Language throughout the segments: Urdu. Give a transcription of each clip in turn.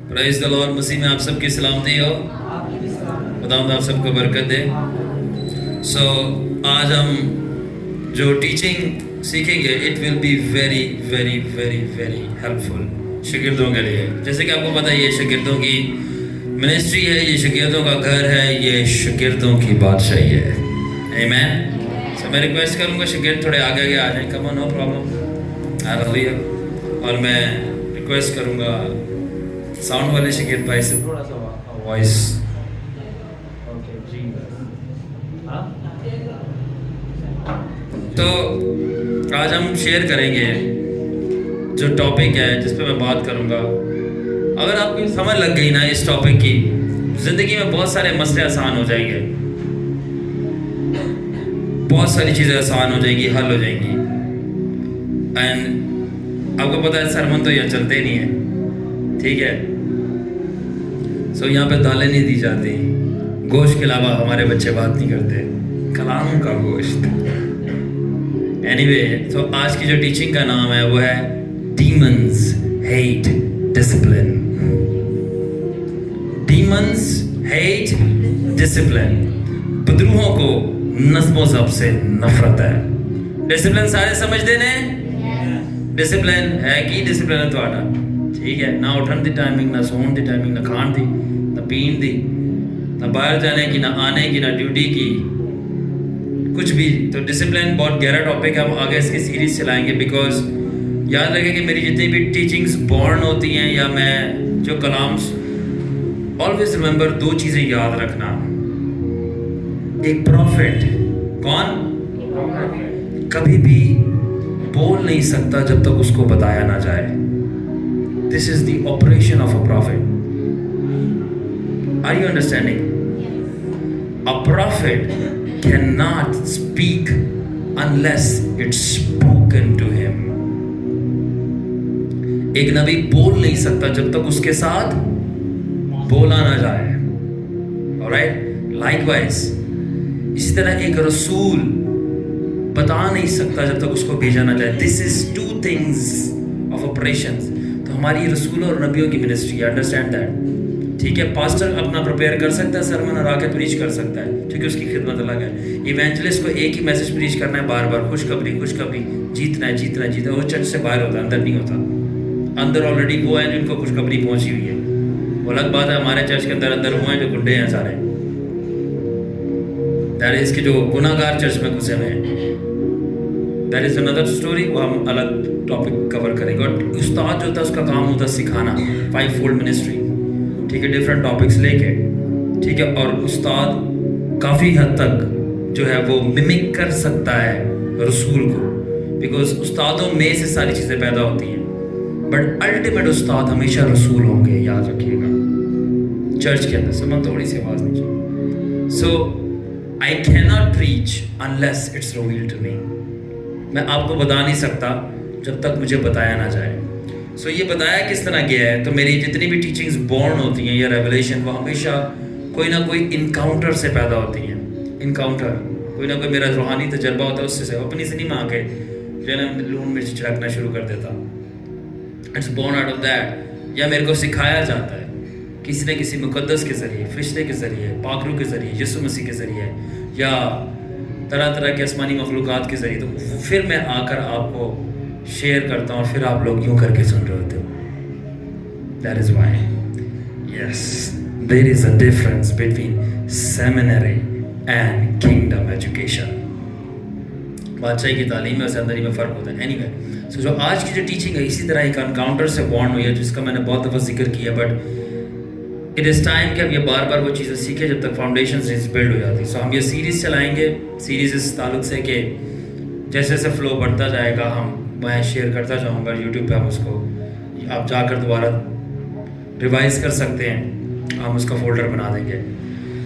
پرائز دی لارڈ. مسیح میں آپ سب کی سلامتی ہو. خداوند آپ سب کو برکت دے. سو آج ہم جو ٹیچنگ سیکھیں گے it will be very very very very helpful شاگردوں کے لیے. جیسے کہ آپ کو پتہ ہے یہ شاگردوں کی منسٹری ہے, یہ شاگردوں کا گھر ہے, یہ شاگردوں کی بادشاہی ہے. آمین. سو میں ریکویسٹ کروں گا شاگرد تھوڑے آگے آگے آ جائیں. کم آن, نو پرابلم. ہاللویا. اور میں ریکویسٹ کروں گا ساؤنڈ والے شاگرد بھائی سے تھوڑا سا وائس. تو آج ہم شیئر کریں گے جو ٹاپک ہے جس پہ میں بات کروں گا. اگر آپ کو سمجھ لگ گئی نا اس ٹاپک کی, زندگی میں بہت سارے مسئلے آسان ہو جائیں گے, بہت ساری چیزیں آسان ہو جائیں گی, حل ہو جائیں گی. اینڈ آپ کو پتہ ہے سرمن تو یہاں چلتے نہیں ہیں, ٹھیک ہے. سو یہاں پہ دالیں نہیں دی جاتی, گوشت کے علاوہ ہمارے بچے بات نہیں کرتے, کلام کا گوشت. اینی وے, تو آج کی جو ٹیچنگ کا نام ہے وہ ہے demons hate discipline. Demons hate discipline. بدروہوں کو نظم و ضبط سے نفرت ہے. ڈسپلن سارے سمجھتے نے؟ ڈسپلن ہے کی ڈسپلن ہے تھوڑا, ٹھیک ہے. نہ اٹھن دی ٹائمنگ, نہ سون دی ٹائمنگ, نہ کھان دی, نہ پین دی, نہ باہر جانے کی, نہ آنے کی, نہ ڈیوٹی کی, کچھ بھی. تو ڈسپلن بہت گہرا ٹاپک ہے. ہم آگے اس کی سیریز چلائیں گے. بیکاز یاد رکھیں کہ میری جتنی بھی ٹیچنگز بورن ہوتی ہیں یا میں جو کلامس, آلویز ریممبر دو چیزیں یاد رکھنا. ایک پروفٹ کون کبھی بھی بول نہیں سکتا جب تک اس کو بتایا نہ جائے. This is the operation of a prophet. Are you understanding? A prophet cannot speak unless it's spoken to him. ایک نبی بول نہیں سکتا جب تک اس کے ساتھ بولا نہ جائے. alright, likewise اسی طرح ایک رسول بتا نہیں سکتا جب تک اس کو بھیجا نہ جائے. This is two things of operations. تو ہماری رسولوں اور نبیوں کی منسٹری ہے. انڈرسٹینڈ دیٹ, ٹھیک ہے. پاسٹر اپنا پریپیئر کر سکتا ہے سرمن اور آ کے پریچ کر سکتا ہے, کیونکہ اس کی خدمت الگ ہے. ایونجلسٹ کو ایک ہی میسج پریچ کرنا ہے بار بار, خوشخبری خوشخبری, جیتنا ہے جیتنا ہے جیتنا ہے. وہ چرچ سے باہر ہوتا ہے, اندر نہیں ہوتا. اندر آلریڈی وہ ہیں جن کو خوشخبری پہنچی ہوئی ہے. وہ الگ بات ہے ہمارے چرچ کے اندر اندر وہ ہیں جو گنڈے ہیں سارے, دیٹ از کہ جو گناہ گار چرچ میں گھسے ہوئے ہیں. دیٹ از اندر اسٹوری, وہ ہم الگ ٹاپک کور کریں گے. اور استاد جو ہوتا ہے اس کا کام ہوتا ہے سکھانا, 5 فولڈ منسٹری, ٹھیک ہے, ڈفرینٹ ٹاپکس لے کے, ٹھیک ہے. اور استاد کافی حد تک جو ہے وہ ممک کر سکتا ہے رسول کو, بیکاز استادوں میں سے ساری چیزیں پیدا ہوتی ہیں. بٹ الٹیمیٹ استاد ہمیشہ رسول ہوں گے, یاد رکھیے گا, چرچ کے اندر. سمجھ تھوڑی سی آواز نہیں. So I can not preach unless it's revealed to me. میں آپ کو بتا نہیں سکتا جب تک مجھے بتایا نہ جائے. سو یہ بتایا کس طرح گیا ہے. تو میری جتنی بھی ٹیچنگز بورن ہوتی ہیں یا ریولیشن, وہ ہمیشہ کوئی نہ کوئی انکاؤنٹر سے پیدا ہوتی ہیں. انکاؤنٹر, کوئی نہ کوئی میرا روحانی تجربہ ہوتا ہے, اس سے اپنی سے نہیں ماں کے جو ہے نا لون مرچ چھڑکنا شروع کر دیتا. It's born out of that. یا میرے کو سکھایا جاتا ہے کسی نہ کسی مقدس کے ذریعے, فرشتے کے ذریعے, پاکرو کے ذریعے, یسوع مسیح کے ذریعے, یا طرح طرح کے آسمانی مخلوقات کے ذریعے. تو پھر میں آ کر آپ کو شیئر کرتا ہوں, اور پھر آپ لوگ یوں کر کے سن رہے ہوتے ہو. That is why, yes, there is a difference between seminary and kingdom education. بادشاہی کی تعلیم میں اندر ہی میں فرق ہوتا ہے. anyway, so جو آج کی جو ٹیچنگ ہے اسی طرح ایک انکاؤنٹر سے بورن ہوئی ہے, جس کا میں نے بہت دفعہ ذکر کیا. بٹ اٹ از ٹائم کہ اب یہ بار بار وہ چیزیں سیکھیں جب تک فاؤنڈیشنز بلڈ ہو جاتی. سو ہم یہ سیریز چلائیں گے. سیریز اس تعلق سے کہ جیسے جیسے فلو بڑھتا جائے گا ہم میں شیئر کرتا جاؤں گا. یوٹیوب پہ ہم اس کو آپ جا کر دوبارہ ریوائز کر سکتے ہیں, ہم اس کا فولڈر بنا دیں گے.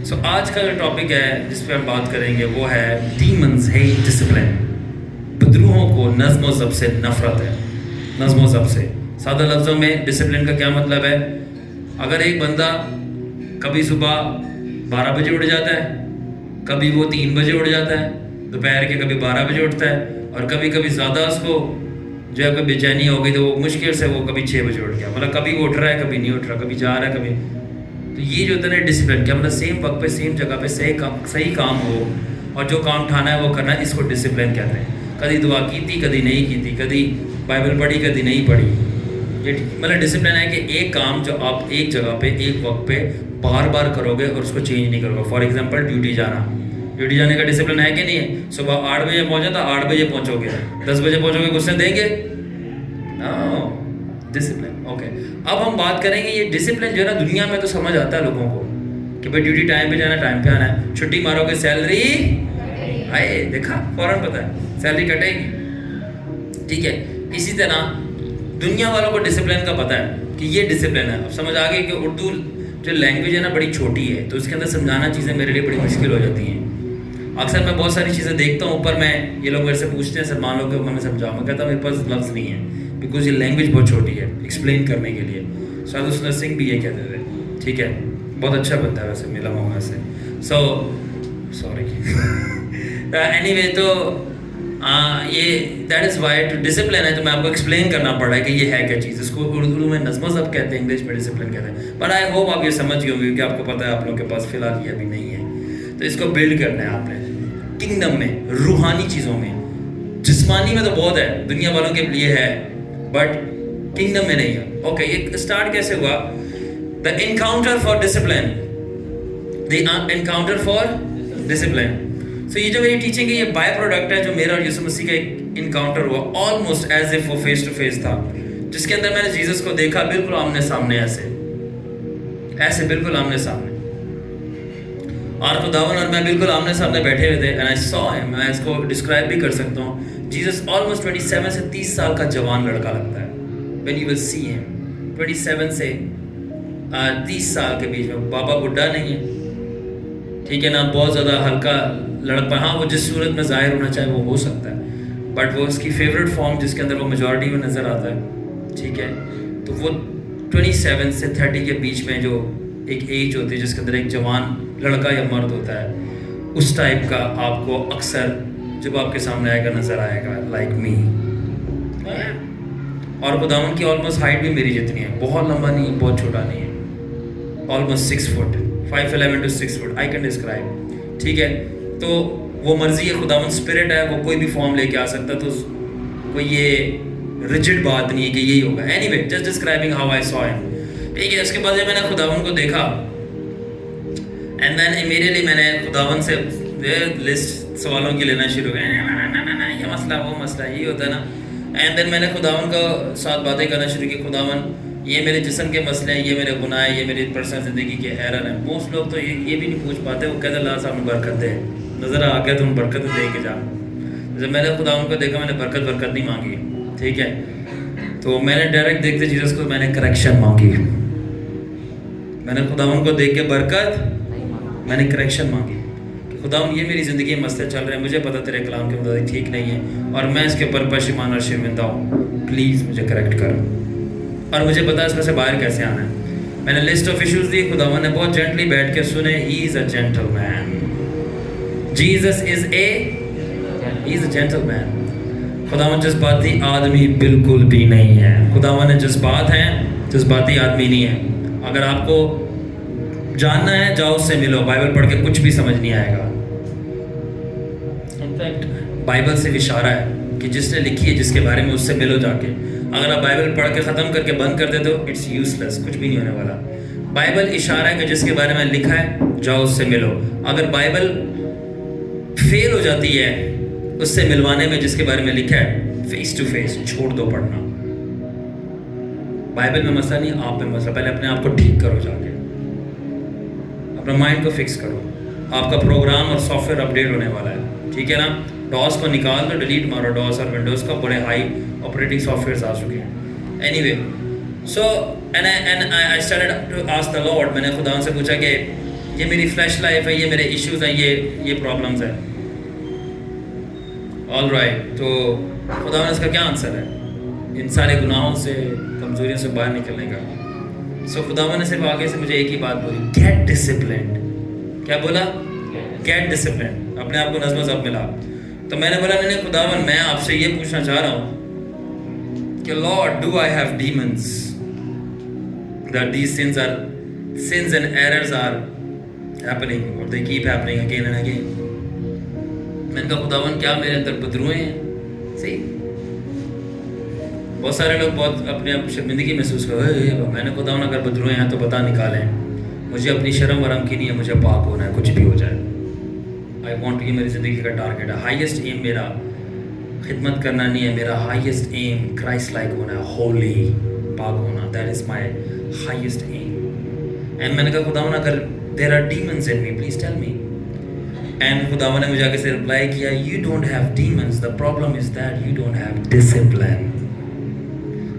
سو آج کا جو ٹاپک ہے جس پہ ہم بات کریں گے وہ ہے ڈیمنز ہیٹ ڈسپلن. بدروہوں کو نظم و ضبط سے نفرت ہے. نظم و ضبط سے, سادہ لفظوں میں ڈسپلن کا کیا مطلب ہے؟ اگر ایک بندہ کبھی صبح 12 بجے اٹھ جاتا ہے, کبھی وہ 3 بجے اٹھ جاتا ہے, دوپہر کے کبھی 12 بجے اٹھتا ہے, اور کبھی کبھی زیادہ اس کو جو ہے کوئی بےچینی ہو گئی تو وہ مشکل سے وہ کبھی 6 بجے اٹھ گیا, مطلب کبھی وہ اٹھ رہا ہے کبھی نہیں اٹھ رہا, کبھی جا رہا ہے کبھی. تو یہ جو ہوتا ہے نا ڈسپلن, کیا مطلب سیم وقت پہ سیم جگہ پہ صحیح کام ہو اور جو کام اٹھانا ہے وہ کرنا ہے, اس کو ڈسپلن کہتے ہیں. کبھی دعا کی تھی کبھی نہیں کی تھی, کبھی بائبل پڑھی کبھی نہیں پڑھی. یہ مطلب ڈسپلن ہے کہ ایک کام جو آپ ایک جگہ پہ ایک وقت پہ بار بار کرو گے اور اس کو چینج نہیں کرو گے. فار ایگزامپل ڈیوٹی جانے کا ڈسپلن ہے کہ نہیں ہے؟ صبح 8 بجے پہنچا تھا 8 بجے پہنچو گے, 10 بجے پہنچو گے غصے دیں گے؟ ڈسپلن. اوکے, اب ہم بات کریں گے یہ ڈسپلن جو ہے نا دنیا میں تو سمجھ آتا ہے لوگوں کو کہ بھائی ڈیوٹی ٹائم پہ جانا ٹائم پہ آنا ہے, چھٹی مارو گے سیلری آئے, دیکھا فوراً پتہ ہے سیلری کٹے گی. ٹھیک ہے, اسی طرح دنیا والوں کو ڈسپلن کا پتہ ہے کہ یہ ڈسپلن ہے. اب سمجھ آ گئی کہ اردو جو لینگویج ہے نا بڑی چھوٹی ہے, تو اس کے اندر سمجھانا چیزیں میرے لیے بڑی مشکل ہو جاتی ہیں. اکثر میں بہت ساری چیزیں دیکھتا ہوں اوپر, میں یہ لوگ میرے سے پوچھتے ہیں سلمان لوگ کو میں سمجھاؤں, میں کہتا ہوں میرے پاس لفظ نہیں ہے بیکاز یہ لینگویج بہت چھوٹی ہے ایکسپلین کرنے کے لیے. سادھو سندر سنگھ بھی یہ کہتے تھے. ٹھیک ہے, بہت اچھا بنتا ہے ویسے, ملا ہوں میں سے. سوری اینی وے, تو یہ that is why to discipline ہے, تو میں آپ کو ایکسپلین کرنا پڑ رہا ہے کہ یہ ہے کیا چیز. اس کو اردو میں نظم و ضبط کہتے ہیں, انگلش میں ڈسپلن کہتے ہیں. بٹ آئی ہوپ آپ یہ سمجھ گئے ہوں گے کہ آپ کو پتہ ہے, آپ لوگوں کے پاس فی الحال یہ ابھی نہیں ہے. تو اس کو بلڈ کرنا ہے آپ نے کنگڈم میں, روحانی چیزوں میں. جسمانی میں تو بہت ہے, دنیا والوں کے لیے ہے, بٹ کنگڈم میں نہیں ہے. اوکے, یہ اسٹارٹ کیسے ہوا؟ دا انکاؤنٹر فار ڈسپلن, سو یہ جو میری ٹیچنگ ہے یہ بائی پروڈکٹ ہے جو میرا اور یسوع مسیح کا ایک انکاؤنٹر ہوا, آلموسٹ ایز اف وہ فیس ٹو فیس تھا, جس کے اندر میں نے جیسس کو دیکھا بالکل آمنے سامنے, ایسے بالکل آمنے سامنے. اور خداوند اور میں بالکل آمنے سامنے بیٹھے ہوئے تھے, and I saw him. میں اس کو ڈسکرائب بھی کر سکتا ہوں. جیسس آلموسٹ 27 سے 30 سال کا جوان لڑکا لگتا ہے. when you will see him, 27 سے 30 سال کے بیچ میں. بابا بڈھا نہیں ہے, ٹھیک ہے نا, بہت زیادہ ہلکا لڑکا. ہاں وہ جس صورت میں ظاہر ہونا چاہے وہ ہو سکتا ہے, بٹ وہ اس کی فیوریٹ فارم جس کے اندر وہ میجورٹی میں نظر آتا ہے. ٹھیک ہے, تو وہ 27 سے 30 کے بیچ میں جو ایک ایج ہوتی ہے جس کے اندر ایک جوان لڑکا یا مرد ہوتا ہے, اس ٹائپ کا آپ کو اکثر جب آپ کے سامنے آئے گا نظر آئے گا, لائک می. اور خداوند کی آلموسٹ ہائٹ بھی میری جتنی ہے, بہت لمبا نہیں ہے بہت چھوٹا نہیں ہے, almost 6 feet, 5'11" to 6 feet, I can describe. ٹھیک ہے, تو وہ مرضی ہے, خداوند اسپرٹ ہے, وہ کوئی بھی فارم لے کے آ سکتا, تو کوئی یہ ریجڈ بات نہیں ہے کہ یہی ہوگا. Anyway, just describing how I saw him. ٹھیک ہے, اس کے بعد جب میں نے خداوند کو دیکھا, اینڈ دین امیڈیٹلی میں نے خداوند سے لسٹ سوالوں کی لینا شروع کیا, یہ مسئلہ وہ مسئلہ یہ ہوتا ہے نا. اینڈ دین میں نے خداوند کا ساتھ باتیں کرنا شروع کی. خداوند یہ میرے جسم کے مسئلے ہیں, یہ میرے گناہ ہیں, یہ میری پرسنل زندگی کے ایرر ہیں. موسٹ لوگ تو یہ بھی نہیں پوچھ پاتے, وہ کہتے اللہ صاحب نے برکت دے, نظر آ گیا تو ان برکت دے کے جا. جب میں نے خداوند کو دیکھا, میں نے برکت نہیں مانگی. ٹھیک ہے, تو میں نے ڈائریکٹ دیکھتے جیسس کو میں نے کریکشن مانگی. میں نے خداوند کو دیکھ کے برکت, میں نے کریکشن مانگی کہ خداوند یہ میری زندگی میں مسئلے چل رہے ہیں, مجھے پتہ تیرے کلام کے مطابق ٹھیک نہیں ہے, اور میں اس کے اوپر پشیمان اور شرمندہ ہوں, پلیز مجھے کریکٹ کر, اور مجھے پتا اس میں سے باہر کیسے آنا ہے. میں نے لسٹ آف ایشوز دی, خداوند نے بہت جینٹلی بیٹھ کے سنے. He is a gentleman, Jesus is a gentleman. خداوند جذباتی آدمی بالکل بھی نہیں ہے. خداوند نے جذبات ہیں, جذباتی آدمی نہیں ہے. اگر آپ کو جاننا ہے جاؤ اس سے ملو, بائبل پڑھ کے کچھ بھی سمجھ نہیں آئے گا. انفیکٹ بائبل سے اشارہ ہے کہ جس نے لکھی ہے جس کے بارے میں اس سے ملو جا کے. اگر آپ بائبل پڑھ کے ختم کر کے بند کر دیتے ہو, اٹس یوز لیس, کچھ بھی نہیں ہونے والا. بائبل اشارہ ہے کہ جس کے بارے میں لکھا ہے جاؤ اس سے ملو. اگر بائبل فیل ہو جاتی ہے اس سے ملوانے میں جس کے بارے میں لکھا ہے, فیس ٹو فیس چھوڑ دو پڑھنا. بائبل میں مسئلہ نہیں, آپ میں مسئلہ. پہلے اپنے آپ کو ٹھیک کرو, جا کے اپنا مائنڈ کو فکس کرو. آپ کا پروگرام اور سافٹ ویئر اپڈیٹ ہونے والا ہے. ٹھیک ہے نا, ڈاس کو نکال دو, ڈیلیٹ مارو. ڈاس اور ونڈوز کا بڑے ہائی آپریٹنگ سافٹ ویئرز آ چکے ہیں. Anyway, so and I started to ask the Lord. میں نے خدا سے پوچھا کہ یہ میری فلیش لائف ہے, یہ میرے ایشوز ہیں, یہ پرابلمس ہیں. آل رائٹ, تو خدا نے اس کا کیا آنسر ہے ان سارے گناہوں سے, کمزوریوں سے باہر نکلنے کا؟ سو خداوند نے صرف آگے سے مجھے ایک ہی بات بولی, گیٹ ڈسپلنڈ. کیا بولا؟ گیٹ ڈسپلنڈ, اپنے آپ کو نظم و ضبط ملا. تو میں نے بولا نہیں خداوند, میں آپ سے یہ پوچھنا چاہ رہا ہوں کہ Lord, do I have demons? That these sins and errors are happening, or they keep happening again and again. میں نے کہا خداون کیا میرے اندر بدروئے ہیں؟ صحیح. بہت سارے لوگ بہت اپنے آپ شرمندگی محسوس کرتے ہیں. میں نے خداون اگر بدروئے ہیں تو بتا نکالیں. مجھے اپنی شرم ورم کی نہیں ہے, مجھے پاک ہونا ہے, کچھ بھی ہو جائے. آئی وانٹ, یہ میری زندگی کا ٹارگیٹ ہے. ہائیسٹ ایم میرا خدمت کرنا نہیں ہے, میرا ہائیسٹ ایم کرائسٹ لائک ہونا ہے, ہولی, پاک ہونا. That is my highest aim. And میں نے کہا خداون اگر there are demons in me, please tell me. And خداون نے مجھے آگے سے رپلائی کیا, you don't have demons, the problem is that you don't have discipline.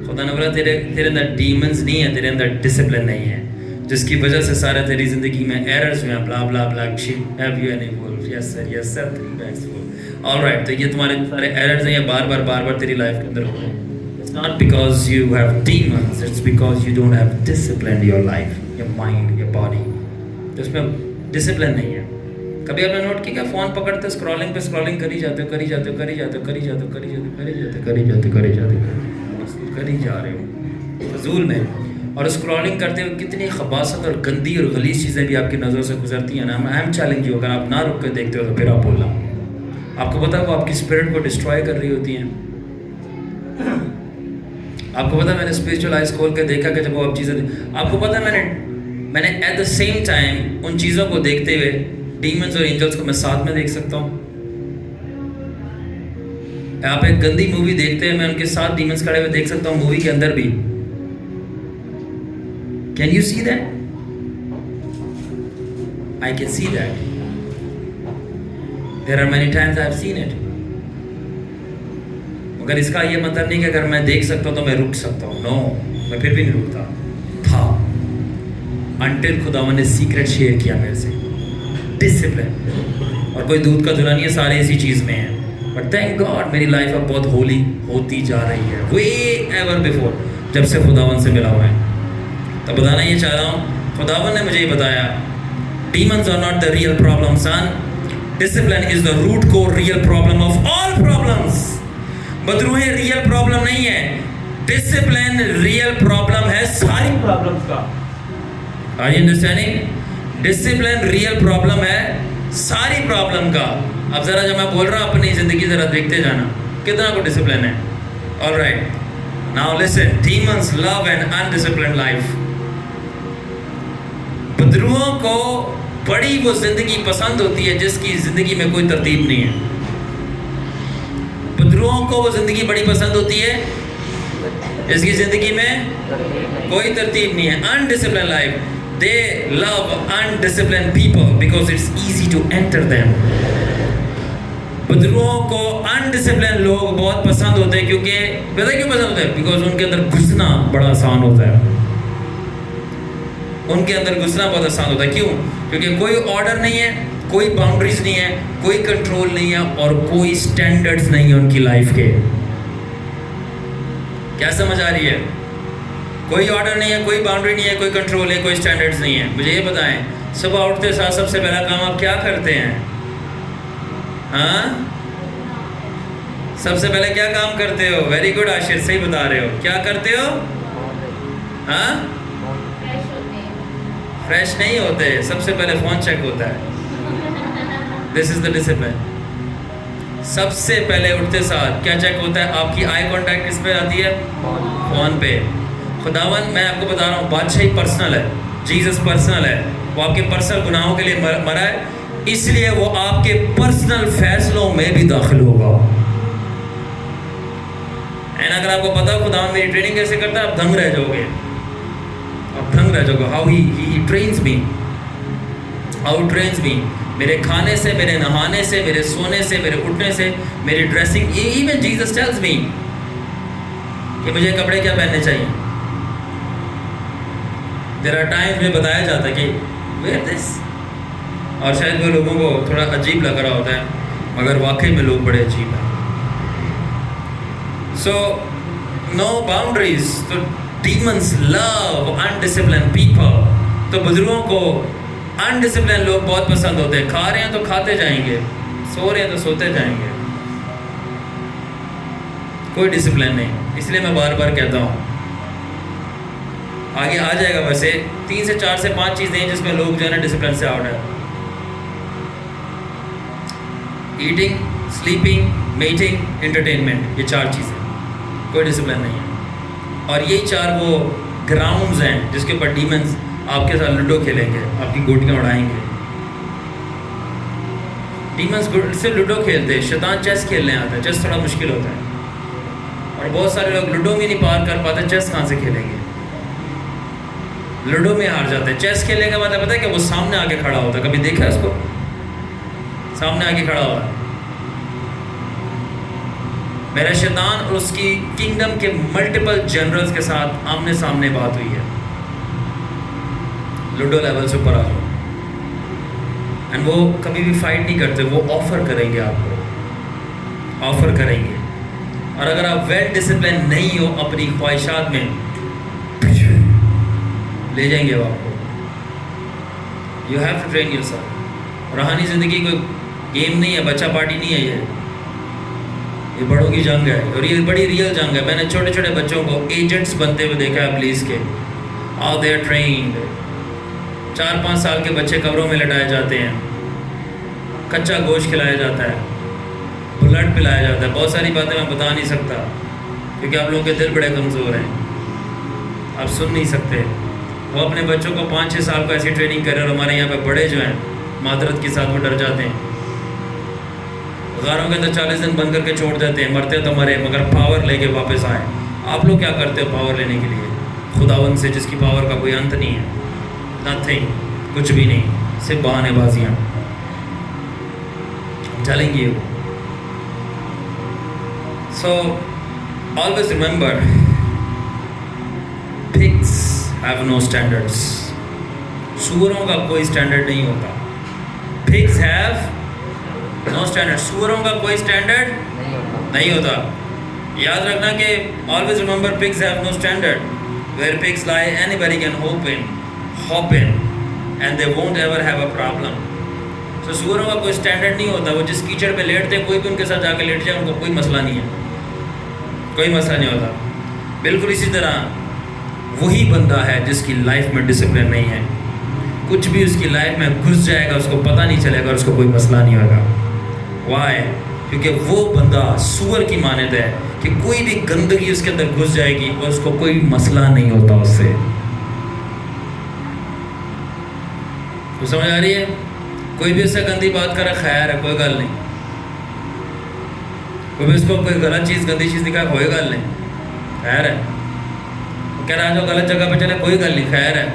خدا نے بولا تیرے اندر ڈیمنس نہیں ہے, تیرے اندر ڈسپلن نہیں ہے, جس کی وجہ سے سارے تیری زندگی میں ایررز ہوئے ہیں. بلا بلا بلا, have you any wolf? Yes sir, yes sir, 3 bags full. All right, تو یہ تمہارے سارے ایررز ہیں, یہ بار بار تیری لائف کے اندر ہو رہے ہیں. It's not because you have demons, it's because you don't have disciplined your life, your mind, your body. تو اس میں ڈسپلن نہیں ہے. کبھی آپ نے نوٹ کیا کہ فون پکڑتے اسکرولنگ پہ اسکرولنگ کری جاتے ہو کری جا رہے ہو فضول میں, اور اسکرولنگ کرتے ہوئے کتنی خباثت اور گندی اور غلیظ چیزیں بھی آپ کی نظروں سے گزرتی ہیں نا. آئی ایم چیلنج یو, اگر آپ نہ رک کے دیکھتے ہو تو پھر آپ بولنا. آپ کو پتا ہے وہ آپ کی اسپرٹ کو ڈسٹرائے کر رہی ہوتی ہیں. آپ کو پتا ہے میں نے اسپریچول آئیز کھول کے دیکھا کہ جب وہ آپ چیزیں, آپ کو پتا ہے میں نے ایٹ دا سیم ٹائم ان چیزوں کو دیکھتے ہوئے ڈیمنز اور اینجلس کو میں ساتھ میں دیکھ سکتا ہوں. آپ ایک گندی مووی دیکھتے ہیں, میں ان کے ساتھ ڈیمنز کھڑے ہوئے دیکھ سکتا ہوں مووی کے اندر بھی. Can you see that? I can see that. There are many times I have seen it. مگر اس کا یہ مطلب نہیں کہ اگر میں دیکھ سکتا ہوں تو میں رک سکتا ہوں. نو, میں پھر بھی نہیں رکتا تھا انٹل خداوند نے سیکرٹ شیئر کیا میرے سے. ڈسپلن, اور کوئی دودھ کا دھلا نہیں ہے, سارے اسی چیز میں ہیں. بٹ تھینک گاڈ میری لائف اب بہت ہولی ہوتی جا رہی ہے, وے ایور بیفور, جب سے خداوند سے ملا ہوا ہے. تو بتانا یہ چاہ رہا ہوں, خداوند نے مجھے یہ بتایا, demons are not the real problem son, discipline is the root core real problem of all problems. بدروہیں ریئل پرابلم نہیں ہے, ڈسپلن ریئل پرابلم ہے ساری پرابلمس کا. Are you understanding? Discipline real problem ہے ساری پرابلم کا. اب ذرا جب میں بول رہا ہوں اپنی زندگی ذرا دیکھتے جانا کتنا کو ڈسپلن ہے. All right, now listen, demons love an undisciplined life. بدروہوں کو بڑی وہ زندگی پسند ہوتی ہے جس کی زندگی میں کوئی ترتیب نہیں ہے. بدروہوں کو وہ زندگی بڑی پسند ہوتی ہے جس کی زندگی میں کوئی ترتیب نہیں ہے. Undisciplined life. They love undisciplined people because it's easy to enter them. بدروہوں کو undisciplined لوگ بہت پسند ہوتے ہیں, کیونکہ پتہ کیوں پسند ہوتے ہیں؟ بیکاز ان کے اندر گھسنا بڑا آسان ہوتا ہے. ان کے اندر گھسنا بہت آسان ہوتا ہے. کیوں؟ کیونکہ کوئی آرڈر نہیں ہے, کوئی باؤنڈریز نہیں ہے, کوئی کنٹرول نہیں ہے, اور کوئی سٹینڈرڈز نہیں ہے ان کی لائف کے. کیا سمجھ آ رہی ہے؟ کوئی آرڈر نہیں ہے, کوئی باؤنڈری نہیں ہے, کوئی کنٹرول نہیں, کوئی سٹینڈرڈز نہیں ہے. مجھے یہ بتائیں, صبح اٹھتے ساتھ سب سے پہلا کام آپ کیا کرتے ہیں؟ ہاں, سب سے پہلے کیا کام کرتے ہو؟ ویری گڈ عاشر, صحیح بتا رہے ہو. کیا کرتے ہو؟ ہاں, فریش نہیں ہوتے, سب سے پہلے فون چیک ہوتا ہے. دس از دا ڈسپلن. سب سے پہلے اٹھتے ساتھ کیا چیک ہوتا ہے؟ آپ کی آئی کانٹیکٹ کس پہ آتی ہے؟ فون پہ. خداوند میں آپ کو بتا رہا ہوں, بادشاہی پرسنل ہے, جیزس پرسنل ہے, وہ آپ کے پرسنل گناہوں کے لیے مرا ہے, اس لیے وہ آپ کے پرسنل فیصلوں میں بھی داخل ہوگا. اینڈ اگر آپ کو پتا ہو خداوند میری ٹریننگ کیسے کرتا ہے, آپ دھنگ رہ جاؤ گے. آپ دھنگ رہ جاؤ گے. How he trains me, how trains me. میرے کھانے سے, میرے نہانے سے, میرے سونے سے, میرے اٹھنے سے, میری dressing. Even Jesus tells me کہ مجھے کپڑے کیا پہننے چاہیے. دیر آر ٹائمز میں بتایا جاتا ہے کہ ویئر دس, اور شاید وہ لوگوں کو تھوڑا عجیب لگ رہا ہوتا ہے, مگر واقعی میں لوگ بڑے عجیب ہیں. سو نو باؤنڈریز. تو ڈیمنس لو انڈسپلن پیپل. تو بزرگوں کو انڈسپلن لوگ بہت پسند ہوتے ہیں. کھا رہے ہیں تو کھاتے جائیں گے, سو رہے ہیں تو سوتے جائیں گے. کوئی ڈسپلن نہیں. اس لیے میں بار بار کہتا ہوں, آگے آ جائے گا. ویسے 3 سے 4 سے 5 چیزیں ہیں جس میں لوگ جو ہے نا ڈسپلن سے آؤٹ ہے. ایٹنگ, سلیپنگ, میٹنگ, انٹرٹینمنٹ, یہ 4 چیزیں, کوئی ڈسپلن نہیں ہے. اور یہی 4 وہ گراؤنڈز ہیں جس کے اوپر ڈیمنز آپ کے ساتھ لوڈو کھیلیں گے, آپ کی گوٹیاں اڑائیں گے. ڈیمنز سے لوڈو کھیلتے ہیں, شیطان چیس کھیلنے آتا ہے. چیس تھوڑا مشکل ہوتا ہے, اور بہت سارے لوگ لوڈو میں نہیں پار کر پاتے. چیس کہاں سے کھیلیں گے؟ لوڈو میں ہار جاتے ہیں. چیس کھیلنے کا مطلب پتہ ہے کہ وہ سامنے آ کے کھڑا ہوتا ہے. کبھی دیکھا ہے اس کو؟ سامنے آ کے کھڑا ہوا ہے. میرا شیطان اور اس کی کنگڈم کے ملٹیپل جنرلز کے ساتھ آمنے سامنے بات ہوئی ہے. لوڈو لیول سے اوپر آ جاؤ. اینڈ وہ کبھی بھی فائٹ نہیں کرتے, وہ آفر کریں گے آپ کو, آفر کریں گے. اور اگر آپ ویل ڈسپلن نہیں ہو اپنی خواہشات میں, لے جائیں گے وہ آپ کو. You have to train yourself. روحانی زندگی کوئی گیم نہیں ہے, بچہ پارٹی نہیں ہے. یہ بڑوں کی جنگ ہے, اور یہ بڑی ریئل جنگ ہے. میں نے چھوٹے چھوٹے بچوں کو ایجنٹس بنتے ہوئے دیکھا ہے پولیس کے. How they are trained. 4-5 سال کے بچے قبروں میں لٹائے جاتے ہیں, کچا گوشت کھلایا جاتا ہے, بلڈ پلایا جاتا ہے. بہت ساری باتیں میں بتا نہیں سکتا کیونکہ آپ لوگوں کے دل بڑے کمزور ہیں, آپ سن نہیں سکتے. وہ اپنے بچوں کو 5-6 سال کو ایسی ٹریننگ کر رہے ہیں, اور ہمارے یہاں پہ بڑے جو ہیں معذرت کے ساتھ وہ ڈر جاتے ہیں. غاروں کے اندر 40 دن بند کر کے چھوڑ دیتے ہیں, مرتے تو مرے مگر پاور لے کے واپس آئیں. آپ لوگ کیا کرتے ہو پاور لینے کے لیے؟ خداوند سے جس کی پاور کا کوئی انت نہیں ہے. نتھنگ, کچھ بھی نہیں, صرف بہانے بازیاں. چلیں گے. So always remember, pigs have no standards. سوروں کا کوئی اسٹینڈرڈ نہیں ہوتا. pigs have no standard. سوروں کا کوئی اسٹینڈرڈ نہیں ہوتا. یاد رکھنا کہ always remember pigs have no standard. Where pigs lie, anybody can hop in and they won't ever have a problem. So سوروں کا کوئی اسٹینڈرڈ نہیں ہوتا. وہ جس کیچڑ پہ لیٹتے کوئی بھی ان کے ساتھ جا کے لیٹ جائے, ان کو کوئی مسئلہ نہیں ہے, کوئی مسئلہ نہیں ہوتا. بالکل اسی طرح وہی بندہ ہے جس کی لائف میں ڈسپلن نہیں ہے, کچھ بھی اس کی لائف میں گھس جائے گا, اس کو پتہ نہیں چلے گا, اور اس کو کوئی مسئلہ نہیں ہوگا. وائی؟ کیونکہ وہ بندہ سور کی مانند ہے کہ کوئی بھی گندگی اس کے اندر گھس جائے گی اور اس کو کوئی مسئلہ نہیں ہوتا اس سے. تو سمجھ آ رہی ہے؟ کوئی بھی اس سے گندی بات کرے, خیر ہے, کوئی گل نہیں. کوئی بھی اس کو کوئی غلط چیز, گندی چیز دکھائے, کوئی گل نہیں, خیر ہے. کہہ رہا جو غلط جگہ پہ چلے, کوئی گل نہیں, خیر ہے.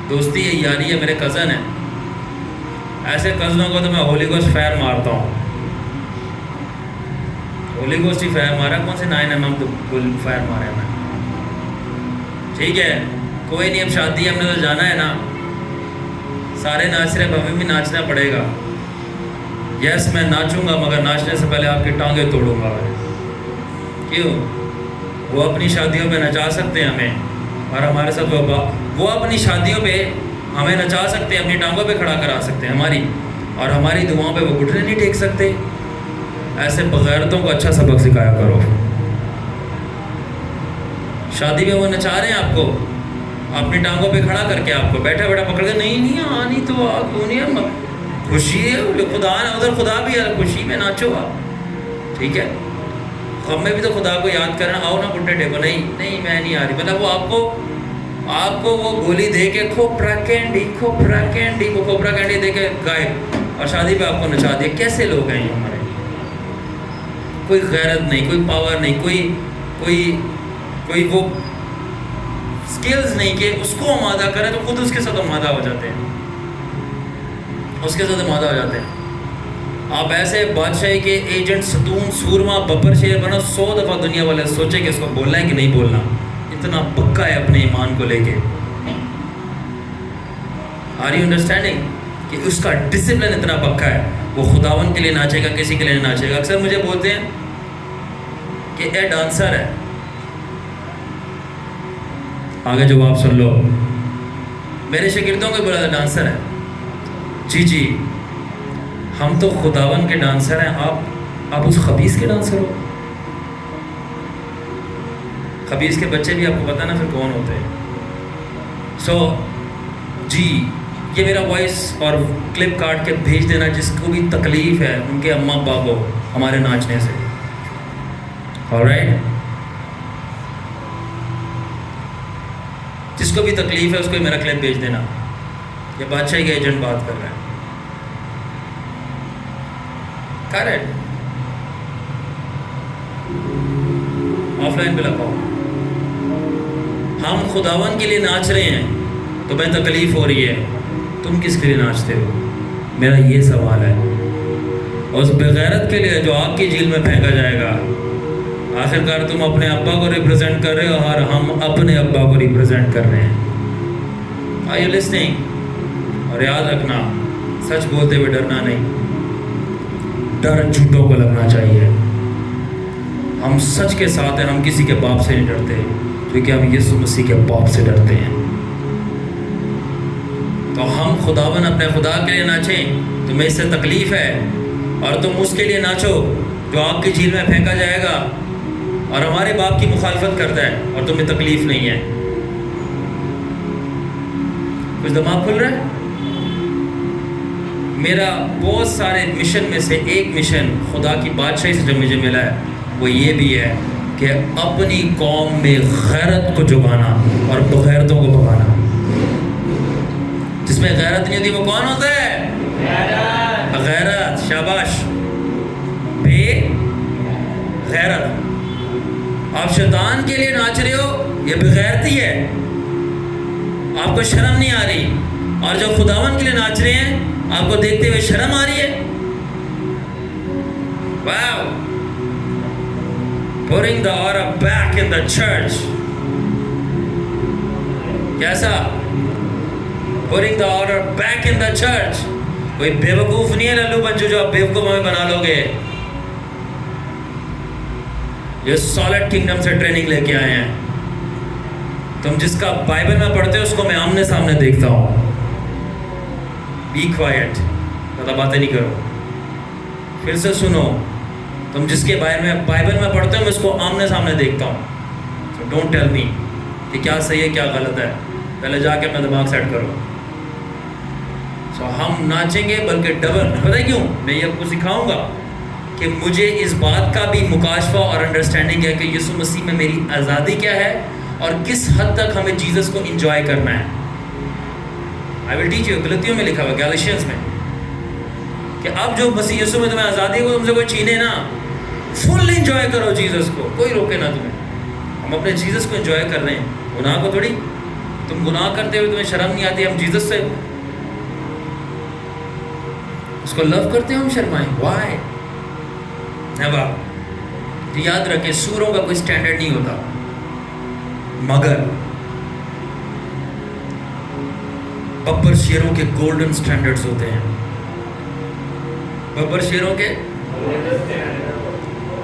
دوستی ہے, یاری ہے, میرے کزن ہیں. ایسے کزنوں کو تو میں ہولی گوسٹ فائر مارتا ہوں. ہولی گوسٹ ہی فائر مارا, کون سے 9mm تو فائر مارا ہے میں. ٹھیک ہے, کوئی نہیں, اب شادی ہم نے تو جانا ہے نا, سارے ناچ رہے, ہمیں بھی ناچنا پڑے گا. یس میں ناچوں گا, مگر ناچنے سے پہلے آپ کی ٹانگیں توڑوں گا. کیوں؟ وہ اپنی شادیوں پہ نچا سکتے ہیں ہمیں, اور ہمارے ساتھ وہ اپنی شادیوں پہ ہمیں نچا سکتے ہیں, اپنی ٹانگوں پہ کھڑا کرا سکتے ہیں ہماری, اور ہماری دعاؤں پہ وہ گھٹنے نہیں ٹیک سکتے. ایسے بغیرتوں کو اچھا سبق سکھایا کرو. شادی میں وہ نچا رہے ہیں آپ کو, اپنی ٹانگوں پہ کھڑا کر کے, آپ کو بیٹھا بیٹھا پکڑ کے, نہیں آنی تو آ, کیوں نہیں, خوشی ہے, خدا ہے ادھر, خدا بھی ہے, خوشی میں ناچو آپ. ٹھیک ہے, غم میں بھی تو خدا کو یاد کرنا. آؤ نا گھٹنے ٹیکو, نہیں نہیں میں نہیں آ رہی. مطلب وہ آپ کو وہ گولی دے کے کھوپرا کینڈی وہ کھوپرا کینڈی دے کے غائب, اور شادی پہ آپ کو نچا دیا. کیسے لوگ ہیں یہ ہمارے؟ کوئی غیرت نہیں, کوئی پاور نہیں, کوئی وہ سکلز نہیں کہ اس کو آمادہ کرے, تو خود اس کے ساتھ آمادہ ہو جاتے ہیں, اس کے ساتھ آمادہ ہو جاتے ہیں. آپ ایسے بادشاہی کے ایجنٹ, ستون, سورما, ببر شیر بنا. 100 دفعہ دنیا والے سوچے کہ اس کو بولنا ہے کہ نہیں بولنا. اتنا پکا ہے اپنے ایمان کو لے کے. آر یو انڈرسٹینڈنگ کہ اس کا ڈسپلن اتنا پکا ہے, وہ خداون کے لیے ناچے گا, کسی کے لیے نہیں ناچے گا. اکثر مجھے بولتے ہیں کہ اے ڈانسر ہے. آگے جواب سن لو. میرے شاگردوں کو بولا ڈانسر ہے. جی ہم تو خداون کے ڈانسر ہیں, آپ اس خبیث کے ڈانسر ہو. خبیث کے بچے بھی آپ کو پتہ نا پھر کون ہوتے ہیں. سو جی یہ میرا وائس اور کلپ کاٹ کے بھیج دینا جس کو بھی تکلیف ہے ان کے اماں ابا کو ہمارے ناچنے سے. آلرائٹ, جس کو بھی تکلیف ہے اس کو میرا کلپ بھیج دینا. یہ بادشاہی کا ایجنٹ بات کر رہا ہے. کریکٹ, آف لائن پہ لگاؤ. ہم خداون کے لیے ناچ رہے ہیں, تمہیں تکلیف ہو رہی ہے, تم کس کے لیے ناچتے ہو؟ میرا یہ سوال ہے. اس بغیرت کے لیے جو آگ کی جھیل میں پھینکا جائے گا, آخر کار تم اپنے ابا کو ریپرزینٹ کر رہے ہو اور ہم اپنے ابا کو ریپرزینٹ کر رہے ہیں. Are you listening? اور یاد رکھنا, سچ بولتے ہوئے ڈرنا نہیں. ڈر جھوٹوں کو لگنا چاہیے. ہم سچ کے ساتھ ہیں, ہم کسی کے باپ سے نہیں ڈرتے کیونکہ ہم یسوع مسیح کے باپ سے ڈرتے ہیں. تو ہم خداون اپنے خدا کے لیے ناچیں, تمہیں اس سے تکلیف ہے اور تم اس کے لیے ناچو جو آگ کی جھیل میں پھینکا جائے گا اور ہمارے باپ کی مخالفت کرتا ہے اور تمہیں تکلیف نہیں ہے. کچھ دماغ کھل رہا ہے؟ میرا بہت سارے مشن میں سے ایک مشن خدا کی بادشاہی سے جو مجھے ملا ہے وہ یہ بھی ہے کہ اپنی قوم میں غیرت کو جگانا اور بغیرتوں کو بھگانا. جس میں غیرت نہیں ہوتی وہ کون ہوتا ہے؟ غیرت. شاباش. بے غیرت. آپ شیطان کے لیے ناچ رہے ہو, یہ بغیرتی ہے, آپ کو شرم نہیں آ رہی. اور جو خداون کے لیے ناچ رہے ہیں آپ کو دیکھتے ہوئے شرم آ رہی ہے. واو. Putting the order back in the church. کیسا؟ Putting the order back in the church. کوئی بیوقوف نہیں ہے للو بنجو جو آپ بیوقوف ہمیں بنا لو گے. یہ سالڈ کنگڈم سے ٹریننگ لے کے آئے ہیں. تم جس کا بائبل میں پڑھتے ہو اس کو میں آمنے سامنے دیکھتا ہوں. بی کوائٹ, زیادہ باتیں نہیں کرو. پھر سے سنو, تم جس کے بائبل میں پڑھتے ہو میں اس کو آمنے سامنے دیکھتا ہوں. So don't tell me کہ کیا صحیح ہے کیا غلط ہے, پہلے جا کے اپنا دماغ سیٹ کرو. So ہم ناچیں گے بلکہ ڈبل. پتہ ہے کیوں؟ میں یہ آپ کو سکھاؤں گا کہ مجھے اس بات کا بھی مکاشفہ اور انڈرسٹینڈنگ ہے کہ یسوع مسیح میں میری آزادی کیا ہے اور کس حد تک ہمیں جیزس کو انجوائے کرنا ہے. I will teach you. غلطیوں میں لکھا ہوا گیلیشینز میں کہ اب جو مسیح یسوع میں تمہیں آزادی ہے وہ تم سے کوئی چھینے نا. فل انجوائے کرو جیزس کو, کوئی روکے نہ تمہیں. ہم اپنے جیزس کو انجوائے کر رہے ہیں, گناہ کو تھوڑی. تم گناہ کرتے ہوئے تمہیں شرم نہیں آتی, ہم جیزس سے اس کو لو کرتے ہیں, ہم شرمائیں. وائی؟ نیور. یاد رکھیں سوروں کا کوئی سٹینڈرڈ نہیں ہوتا, مگر ببر شیروں کے گولڈن سٹینڈرڈز ہوتے ہیں. ببر شیروں کے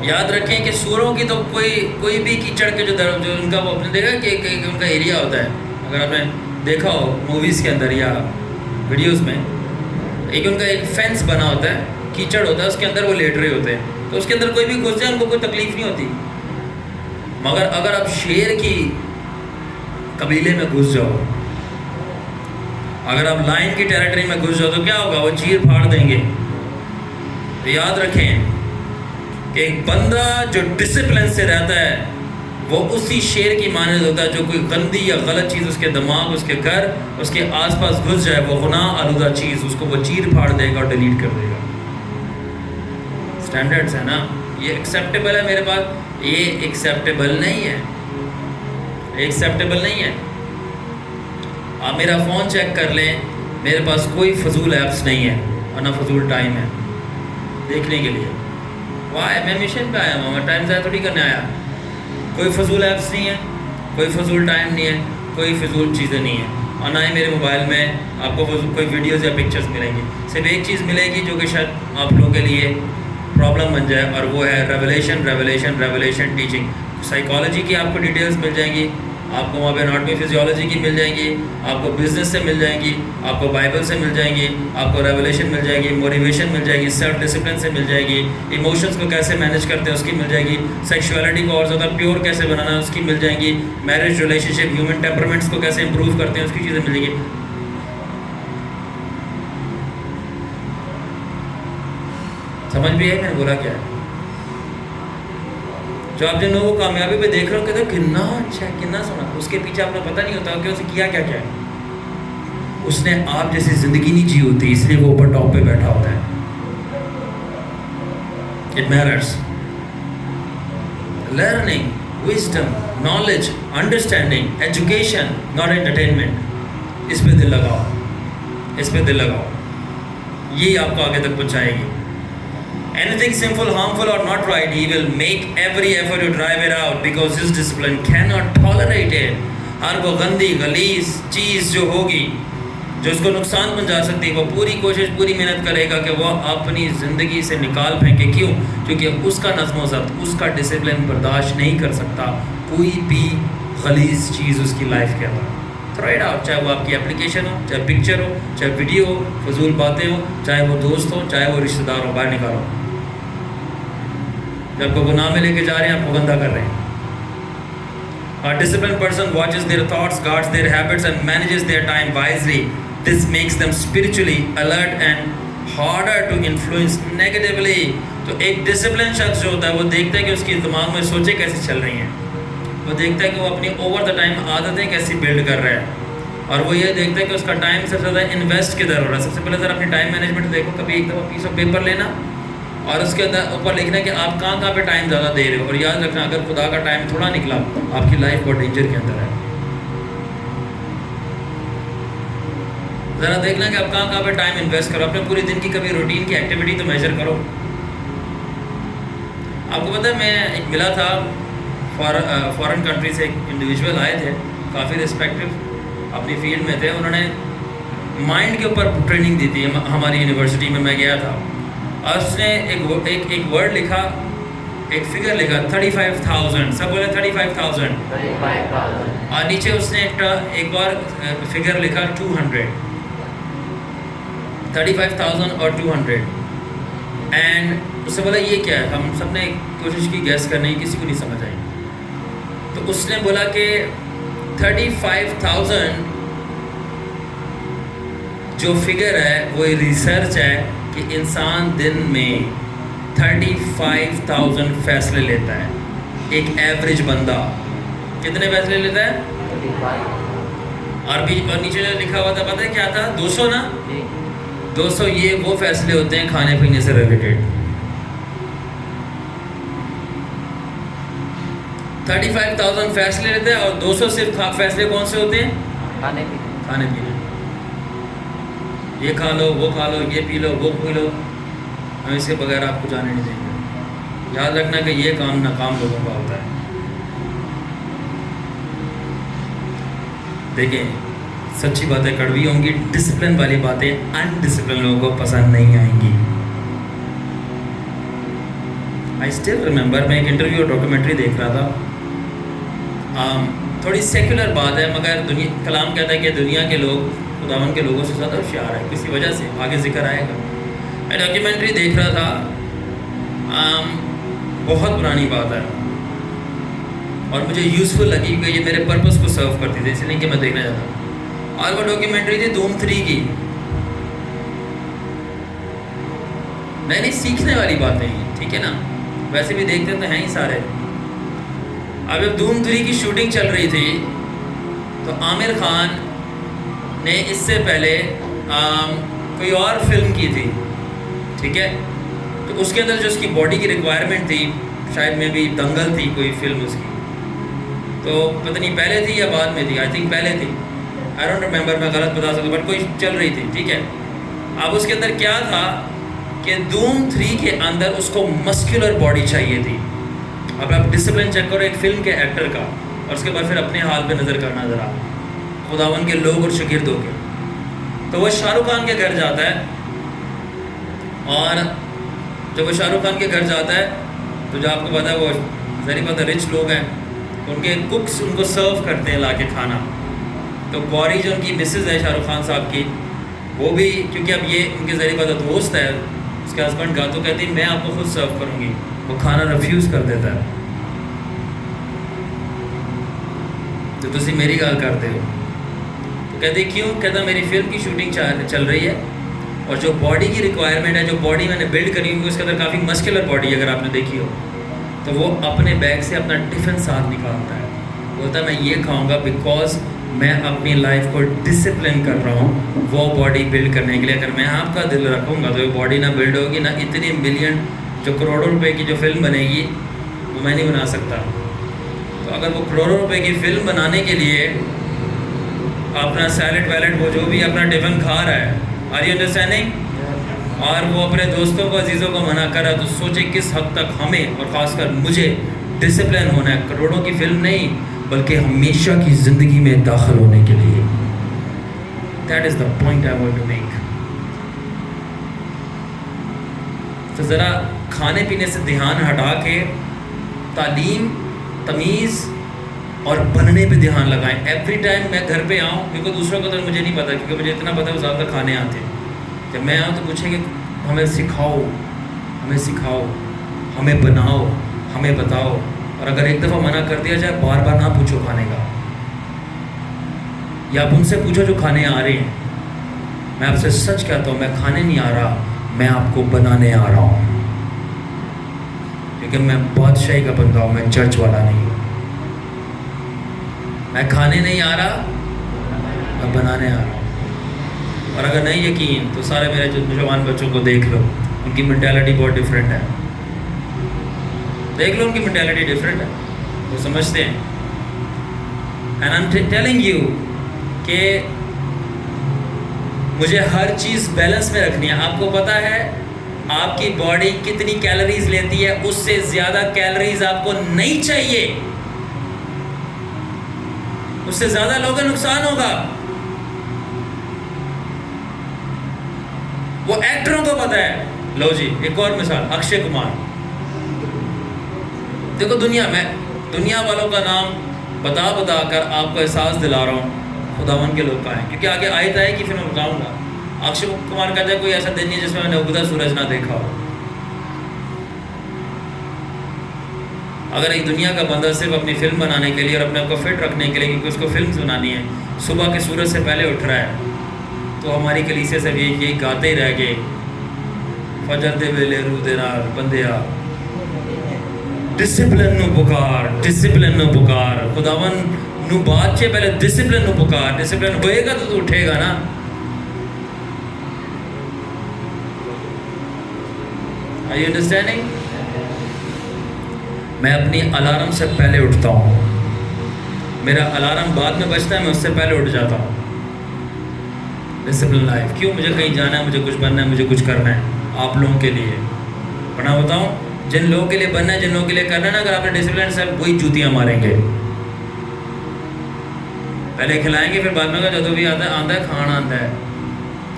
یاد رکھیں کہ سوروں کی تو کوئی بھی کیچڑ کے جو ان کا وہ آپ نے دیکھا کہ ان کا ایریا ہوتا ہے. اگر آپ نے دیکھا ہو موویز کے اندر یا ویڈیوز میں, ان کا ایک فینس بنا ہوتا ہے, کیچڑ ہوتا ہے, اس کے اندر وہ لیٹ رہے ہوتے ہیں. تو اس کے اندر کوئی بھی گھس جائے ان کو کوئی تکلیف نہیں ہوتی. مگر اگر آپ شیر کی قبیلے میں گھس جاؤ, اگر آپ لائن کی ٹیریٹری میں گھس جاؤ تو کیا ہوگا؟ وہ چیر پھاڑ دیں گے. تو یاد رکھیں کہ ایک بندہ جو ڈسپلن سے رہتا ہے وہ اسی شیر کی مانند ہوتا ہے جو کوئی گندی یا غلط چیز اس کے دماغ, اس کے گھر, اس کے آس پاس گھس جائے, وہ گناہ آلودہ چیز, اس کو وہ چیر پھاڑ دے گا اور ڈیلیٹ کر دے گا. سٹینڈرڈز ہے نا, یہ ایکسیپٹیبل ہے میرے پاس, یہ ایکسیپٹیبل نہیں ہے, ایکسیپٹیبل نہیں ہے. آپ میرا فون چیک کر لیں, میرے پاس کوئی فضول ایپس نہیں ہے اور نہ فضول ٹائم ہے دیکھنے کے لیے. وائی؟ میں مشن پہ آیا ہوں, میں ٹائم ضائع تھوڑی کرنے آیا. کوئی فضول ایپس نہیں ہے, کوئی فضول ٹائم نہیں ہے, کوئی فضول چیزیں نہیں ہیں, اور نہ ہی میرے موبائل میں آپ کو کوئی ویڈیوز یا پکچرز ملیں گی. صرف ایک چیز ملے گی جو کہ شاید آپ لوگوں کے لیے پرابلم بن جائے, اور وہ ہے ریولیشن ٹیچنگ. سائیکالوجی کی آپ کو ڈیٹیلز مل جائیں گی, آپ کو وہاں پہ اناٹمی فزیولوجی کی مل جائیں گی، آپ کو بزنس سے مل جائیں گی، آپ کو بائبل سے مل جائیں گی، آپ کو ریولیشن مل جائے گی، موٹیویشن مل جائے گی، سیلف ڈسپلن سے مل جائے گی، ایموشنس کو کیسے مینیج کرتے ہیں اس کی مل جائے گی، سیکشولیٹی کو اور زیادہ پیور کیسے بنانا ہے اس کی مل جائیں گی، میرج ریلیشن شپ ہیومن ٹیمپرمنٹس کو کیسے امپروو کرتے ہیں اس کی چیزیں مل جائیں گی. سمجھ بھی ہے میں نے بولا کیا ہے؟ جو آپ جن لوگوں کو کامیابی پہ دیکھ رہے ہو کہتے ہو کتنا اچھا ہے، کتنا سونا، اس کے پیچھے آپ کو پتہ نہیں ہوتا کہ اسے کیا کیا کیا ہے. اس نے آپ جیسی زندگی نہیں جی ہوتی، اس لیے وہ اوپر ٹاپ پہ بیٹھا ہوتا ہے. It matters. Learning, wisdom, knowledge, understanding, education, not entertainment. اس پہ دل لگاؤ، اس پہ دل لگاؤ، یہی آپ کو آگے تک پہنچائے گی. Anything sinful, harmful or not right, he will make every effort to drive it out because his discipline cannot tolerate it. ہر وہ گندی غلیظ چیز جو ہوگی جو اس کو نقصان پہنچا سکتی ہے، وہ پوری کوشش پوری محنت کرے گا کہ وہ اپنی زندگی سے نکال پھینکے. کیوں؟ کیونکہ اس کا نظم و ضبط، اس کا ڈسپلن برداشت نہیں کر سکتا کوئی بھی غلیظ چیز اس کی لائف کے اندر. تھرو اٹ آؤٹ، چاہے وہ آپ کی اپلیکیشن ہو، چاہے پکچر ہو، چاہے ویڈیو ہو، فضول باتیں ہو، چاہے وہ دوست ہو، چاہے وہ رشتہ دار ہو، باہر نکالو. جب کو گناہ میں لے کے جا رہے ہیں آپ کو گندہ کر رہے ہیں. A disciplined person watches their thoughts, guards their habits and manages their time wisely. This makes them spiritually alert and harder to influence negatively. تو ایک ڈسپلن شخص جو ہوتا ہے وہ دیکھتا ہے کہ اس کی دماغ میں سوچیں کیسے چل رہی ہیں، وہ دیکھتا ہے کہ وہ اپنی اوور دا ٹائم عادتیں کیسی بلڈ کر رہا ہے، اور وہ یہ دیکھتا ہے کہ اس کا ٹائم سب سے زیادہ انویسٹ کدھر ہو رہا ہے. سب سے پہلے ذرا اپنی ٹائم مینجمنٹ دیکھو. کبھی ایک دفعہ پیس آف پیپر لینا اور اس کے اندر اوپر لکھنا کہ آپ کہاں کہاں پہ ٹائم زیادہ دے رہے ہو، اور یاد رکھنا اگر خدا کا ٹائم تھوڑا نکلا آپ کی لائف بہت ڈینجر کے اندر ہے. ذرا دیکھنا کہ آپ کہاں کہاں پہ ٹائم انویسٹ کرو. اپنے پورے دن کی کبھی روٹین کی ایکٹیویٹی تو میجر کرو. آپ کو پتہ ہے میں ایک ملا تھا فارن کنٹری سے، ایک انڈیویجول آئے تھے، کافی رسپیکٹو اپنی فیلڈ میں تھے. انہوں نے مائنڈ کے اوپر ٹریننگ دی تھی ہماری یونیورسٹی میں گیا تھا. اور اس نے ایک ورڈ لکھا، ایک فگر لکھا 35,000. سب بولے 35,000. اور نیچے اس نے ایک اور فگر لکھا 200. 35,000 اور 200. اینڈ اس سے بولا یہ کیا ہے؟ ہم سب نے کوشش کی گیس کرنے کی، کسی کو نہیں سمجھ آئی. تو اس نے بولا کہ 35,000 جو فگر ہے وہ ریسرچ ہے کہ انسان دن میں 35,000 فیصلے لیتا ہے. ایک ایوریج بندہ کتنے فیصلے لیتا ہے؟ اور نیچے جو لکھا ہوا تھا پتہ ہے کیا تھا؟ 200 نا. 200 یہ وہ فیصلے ہوتے ہیں کھانے پینے سے ریلیٹڈ. 35,000 فیصلے لیتے ہیں اور 200 صرف فیصلے کون سے ہوتے ہیں؟ کھانے پینے. یہ کھا لو، وہ کھا لو، یہ پی لو، وہ پی لو، ہم اس کے بغیر آپ کو جانے نہیں دیں گے. یاد رکھنا کہ یہ کام ناکام لوگوں کا ہوتا ہے. دیکھیں سچی باتیں کڑوی ہوں گی، ڈسپلن والی باتیں انڈسپلن لوگوں کو پسند نہیں آئیں گی. آئی اسٹل ریممبر، میں ایک انٹرویو ڈاکومنٹری دیکھ رہا تھا. تھوڑی سیکولر بات ہے مگر کلام کہتا ہے کہ دنیا کے لوگ خداوند کے لوگوں سے زیادہ ہوشیار ہے کسی وجہ سے، آگے ذکر آئے گا. میں ڈاکیومنٹری دیکھ رہا تھا، بہت پرانی بات ہے اور مجھے یوزفل لگی کہ یہ میرے پرپس کو سرو کرتی تھی، اس لیے کہ میں دیکھنا چاہتا ہوں. اور وہ ڈاکیومنٹری تھی دھوم 3 کی. نہیں نہیں، سیکھنے والی باتیں ہیں، ٹھیک ہے نا، ویسے بھی دیکھتے تو ہیں ہی سارے. اب جب دھوم 3 کی شوٹنگ چل رہی تھی تو عامر خان نے اس سے پہلے کوئی اور فلم کی تھی، ٹھیک ہے. تو اس کے اندر جو اس کی باڈی کی ریکوائرمنٹ تھی، شاید میں بھی دنگل تھی کوئی فلم اس کی، تو پتہ نہیں پہلے تھی یا بعد میں تھی، آئی تھنک پہلے تھی، آئی ڈونٹ ریممبر، میں غلط بتا سکتا ہوں، بٹ کوئی چل رہی تھی، ٹھیک ہے. اب اس کے اندر کیا تھا کہ دھوم 3 کے اندر اس کو مسکولر باڈی چاہیے تھی. اب آپ ڈسپلن چیک کرو ایک فلم کے ایکٹر کا، اور اس کے بعد پھر اپنے حال پہ نظر کرنا ذرا خداوند کے لوگ اور شاگردوں کے. تو وہ شاہ رخ خان کے گھر جاتا ہے، اور جب وہ شاہ رخ خان کے گھر جاتا ہے تو جو آپ کو پتا ہے وہ ظاہر بات ہے رچ لوگ ہیں، ان کے ککس ان کو سرو کرتے ہیں لا کے کھانا. تو گوری جو ان کی مسز ہے شاہ رخ خان صاحب کی, وہ بھی کیونکہ اب یہ ان کے ذریعے بات دوست ہے اس کے ہسبینڈ کا, تو کہتی میں آپ کو خود سرو کروں گی. وہ کھانا ریفیوز کر دیتا ہے. تو تسی میری گال کرتے ہو. تو کہتے کیوں؟ کہتا میری فلم کی شوٹنگ چل رہی ہے اور جو باڈی کی ریکوائرمنٹ ہے, جو باڈی میں نے بلڈ کری ہوئی اس کے اندر کافی مسکولر باڈی اگر آپ نے دیکھی ہو, تو وہ اپنے بیگ سے اپنا ٹفن ساتھ نکالتا ہے. بولتا ہے میں یہ کھاؤں گا بیکاز میں اپنی لائف کو ڈسپلن کر رہا ہوں وہ باڈی بلڈ کرنے کے لیے. اگر میں آپ کا دل رکھوں گا تو یہ باڈی نہ بلڈ ہوگی, نہ اتنی ملین جو کروڑوں روپے کی جو فلم بنے گی وہ میں نہیں بنا سکتا. تو اگر وہ کروڑوں روپے کی فلم بنانے کے لیے اپنا سیلڈ ویلڈ وہ جو بھی اپنا ٹفن کھا رہا ہے, آر یو انڈرسٹینڈنگ, اور وہ اپنے دوستوں کو عزیزوں کو منع کر رہا ہے, تو سوچے کس حد تک ہمیں اور خاص کر مجھے ڈسپلن ہونا ہے کروڑوں کی فلم نہیں بلکہ ہمیشہ کی زندگی میں داخل ہونے کے لیے. That is the point I want to make. تو ذرا کھانے پینے سے دھیان ہٹا کے تعلیم, تمیز اور بننے پہ دھیان لگائیں. ایوری ٹائم میں گھر پہ آؤں, کیونکہ دوسروں کو تو مجھے نہیں پتا, کیونکہ مجھے اتنا پتا ہے وہ زیادہ کھانے آتے ہیں. جب میں آؤں تو پوچھیں کہ ہمیں سکھاؤ, ہمیں بناؤ, ہمیں بتاؤ. اور اگر ایک دفعہ منع کر دیا جائے بار بار نہ پوچھو کھانے کا, یا آپ ان سے پوچھو جو کھانے آ رہے ہیں. میں آپ سے سچ کہتا ہوں, میں کھانے نہیں آ رہا, میں آپ کو بنانے آ رہا ہوں. کیونکہ میں بادشاہی کا بندہ ہوں, میں چرچ والا نہیں ہوں. میں کھانے نہیں آ رہا, میں بنانے آ رہا ہوں. اور اگر نہیں یقین تو سارے میرے جوان بچوں کو دیکھ لو, ان کی مینٹیلٹی بہت ڈفرینٹ ہے. دیکھ لو ان کی مینٹیلٹی ڈفرینٹ ہے, وہ سمجھتے ہیں. And I am telling you کہ مجھے ہر چیز بیلنس میں رکھنی ہے. آپ کو پتا ہے آپ کی باڈی کتنی کیلوریز لیتی ہے, اس سے زیادہ کیلوریز آپ کو نہیں چاہیے, اس سے زیادہ لوگوں کا نقصان ہوگا. وہ ایکٹروں کو پتا ہے. لو جی ایک اور مثال, اکشے کمار. دیکھو دنیا والوں کا نام بتا کر آپ کو احساس دلا رہا ہوں خداوند کے لوگ کا ہے, کیونکہ آگے آیت ہے کہ پھر میں بتاؤں گا. اکشے کمار کہتا ہے کوئی ایسا دن نہیں جس میں نے اگتا سورج نہ دیکھا ہو. اگر ایک دنیا کا بندہ صرف اپنی فلم بنانے کے لیے اور اپنے آپ کو فٹ رکھنے کے لیے, کیونکہ اس کو فلمز بنانی ہے, صبح کے سورج سے پہلے اٹھ رہا ہے, تو ہماری کلیسے سے بھی یہی گاتے ہی رہ گئے, فجر دے ویلے روح دے نال بندیا ڈسپلن نو پکار. خداوند نو بات چے پہلے ڈسپلن نو پکار. ڈسپلن ہوئے گا تو اٹھے گا نا. Are you understanding? میں اپنی الارم سے پہلے اٹھتا ہوں. میرا الارم بعد میں بجتا ہے, میں اس سے پہلے اٹھ جاتا ہوں. Discipline life. کیوں؟ مجھے کہیں جانا ہے, مجھے کچھ بننا ہے, مجھے کچھ کرنا ہے آپ لوگوں کے لیے. بنا بتاؤں, جن لوگوں کے لیے بننا ہے, جن لوگوں کے لیے کرنا ہے نا, اگر آپ نے ڈسپلن سے وہی جوتیاں ماریں گے. پہلے کھلائیں گے, پھر بعد میں جب بھی آتا ہے کھانا آتا ہے.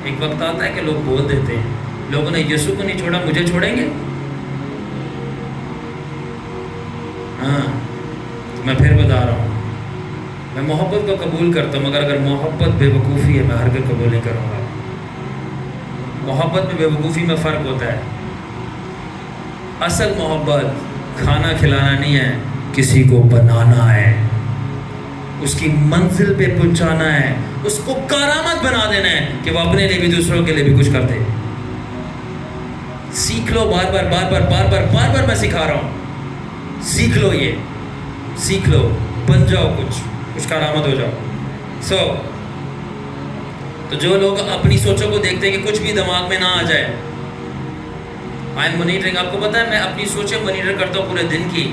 ایک وقت آتا ہے کہ لوگ بول دیتے ہیں لوگوں نے یسوع کو نہیں چھوڑا, مجھے چھوڑیں گے. ہاں میں پھر بتا رہا ہوں, میں محبت کو قبول کرتا ہوں, مگر اگر محبت بے وقوفی ہے میں ہرگز قبول نہیں کروں گا. محبت میں بے وقوفی میں فرق ہوتا ہے. اصل محبت کھانا کھلانا نہیں ہے, کسی کو بنانا ہے, اس کی منزل پہ پہنچانا ہے, اس کو کارآمد بنا دینا ہے کہ وہ اپنے لیے بھی دوسروں کے لیے بھی کچھ کر دے. سیکھ لو, بار بار میں سکھا رہا ہوں, سیکھ لو, یہ سیکھ لو, بن جاؤ, کچھ کارآمد ہو جاؤ. تو جو لوگ اپنی سوچوں کو دیکھتے ہیں کہ کچھ بھی دماغ میں نہ آ جائے, آئی ایم مانیٹرنگ. آپ کو پتا ہے میں اپنی سوچیں مانیٹر کرتا ہوں پورے دن کی.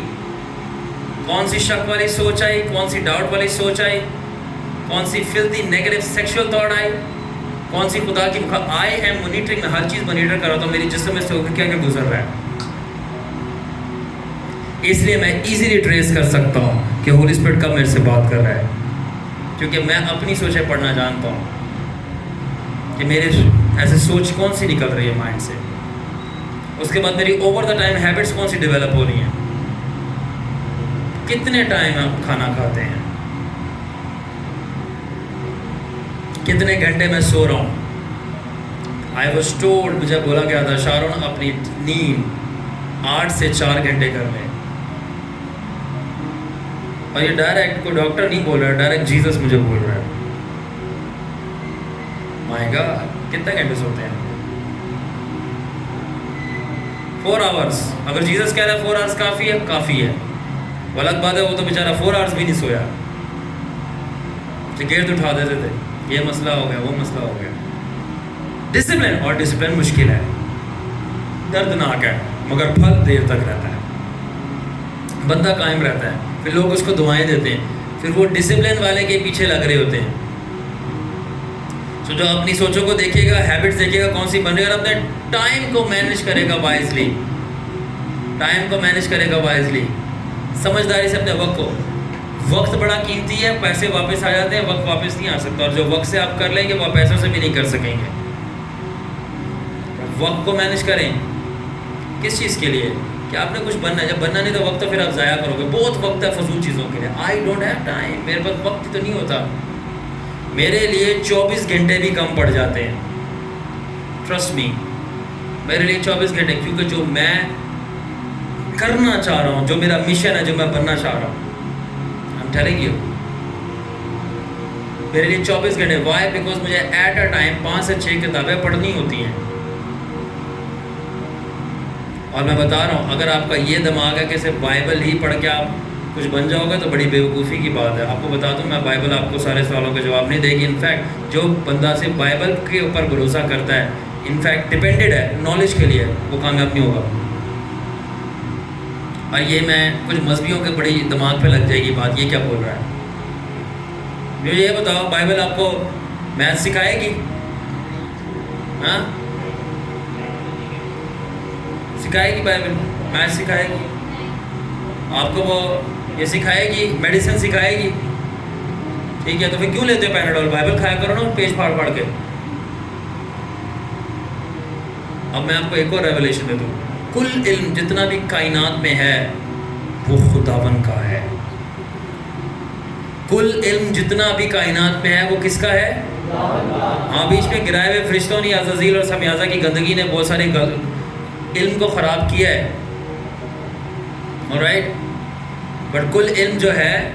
کون سی شک والی سوچ آئی, کون سی ڈاؤٹ والی سوچ آئی, کون سی فلتھی نیگیٹو سیکشول تھاٹ آئی, کون سی خدا کی آئی ایم مانیٹرنگ. میں ہر چیز مانیٹر کر رہا ہوں میری جسم میں سے ہو کے کیا گزر رہا ہے. اس لیے میں ایزیلی ٹریس کر سکتا ہوں کہ ہولی اسپرٹ کب میرے سے بات کر رہا ہے, کیونکہ میں اپنی سوچیں پڑھنا جانتا ہوں کہ میرے ایسے سوچ کون سی نکل رہی ہے مائنڈ سے. اس کے بعد میری اوور دا ٹائم ہیبٹس کون سی ڈیولپ ہو رہی ہیں. کتنے ٹائم آپ کھانا کھاتے ہیں, کتنے گھنٹے میں سو رہا ہوں. آئی واز ٹولڈ, مجھے بولا گیا تھا شارون اپنی نیند 8 سے 4 گھنٹے کر لیں. اور یہ ڈائریکٹ کوئی ڈاکٹر نہیں بول رہا ہے, ڈائریکٹ جیزس مجھے بول رہا ہے. مائی گاڈ, کتنے گھنٹے سوتے ہیں؟ 4 آورس. اگر جیزس کہہ رہا ہے 4 آورس کافی ہے, کافی ہے. وہ الگ بات ہے, وہ تو بیچارہ 4 آورس بھی نہیں سویا, سگریٹ اٹھا دیتے تھے, یہ مسئلہ ہو گیا, وہ مسئلہ ہو گیا. ڈسپلن, اور ڈسپلن مشکل ہے, دردناک ہے, مگر پھل دیر تک رہتا ہے. بندہ قائم رہتا ہے, پھر لوگ اس کو دعائیں دیتے ہیں, پھر وہ ڈسپلن والے کے پیچھے لگ رہے ہوتے ہیں. تو جو اپنی سوچوں کو دیکھے گا, ہیبٹس دیکھے گا کون سی بن رہی ہے, اور اپنے ٹائم کو مینیج کرے گا وائزلی, ٹائم کو مینیج کرے گا وائزلی, سمجھداری سے اپنے وقت کو. وقت بڑا قیمتی ہے, پیسے واپس آ جاتے ہیں, وقت واپس نہیں آ سکتا, اور جو وقت سے آپ کر لیں گے وہ پیسوں سے بھی نہیں کر سکیں گے. وقت کو مینیج کریں. کس چیز کے لیے؟ کہ آپ نے کچھ بننا ہے. جب بننا نہیں تو وقت تو پھر آپ ضائع کرو گے. بہت وقت ہے فضول چیزوں کے لیے. آئی ڈونٹ ہیو ٹائم, میرے پاس وقت تو نہیں ہوتا. میرے لیے 24 گھنٹے بھی کم پڑ جاتے ہیں, ٹرسٹ می, میرے لیے 24 گھنٹے, کیونکہ جو میں کرنا چاہ رہا ہوں, جو میرا مشن ہے, جو میں بننا چاہ رہا ہوں, I'm telling you, میرے لیے 24 گھنٹے. وائی؟ بیکاز مجھے ایٹ اے ٹائم 5 سے 6 کتابیں پڑھنی ہوتی ہیں. اور میں بتا رہا ہوں, اگر آپ کا یہ دماغ ہے کہ صرف بائبل ہی پڑھ کے آپ کچھ بن جاؤ گے تو بڑی بیوقوفی کی بات ہے. آپ کو بتا دوں, میں بائبل آپ کو سارے سوالوں کے جواب نہیں دے گی. انفیکٹ جو بندہ صرف بائبل کے اوپر بھروسہ کرتا ہے, انفیکٹ ڈپینڈڈ ہے نالج کے لیے, وہ کامیاب نہیں ہوگا. اور یہ میں کچھ مذہبیوں کے بڑی دماغ پہ لگ جائے گی بات, یہ کیا بول رہا ہے. مجھے یہ بتاؤ, بائبل آپ کو میتھ سکھائے گی؟ ہاں, سکھائے گی بائبل, میتھ سکھائے گی آپ کو, وہ یہ سکھائے گی, میڈیسن سکھائے گی. ٹھیک ہے, تو پھر کیوں لیتے ہو پیناڈول؟ بائبل کھایا کرو نا پیج پھاڑ پھاڑ کے. اب میں آپ کو ایک اور ریولیشن دیتا ہوں. کل علم جتنا بھی کائنات میں ہے وہ خداوند کا ہے. کل علم جتنا بھی کائنات میں ہے وہ کس کا ہے؟ ہاں, بیچ میں گرائے ہوئے فرشتوں نے, عزازیل اور سمیازہ کی گندگی نے بہت سارے علم کو خراب کیا ہے. alright, بٹ کل علم جو ہے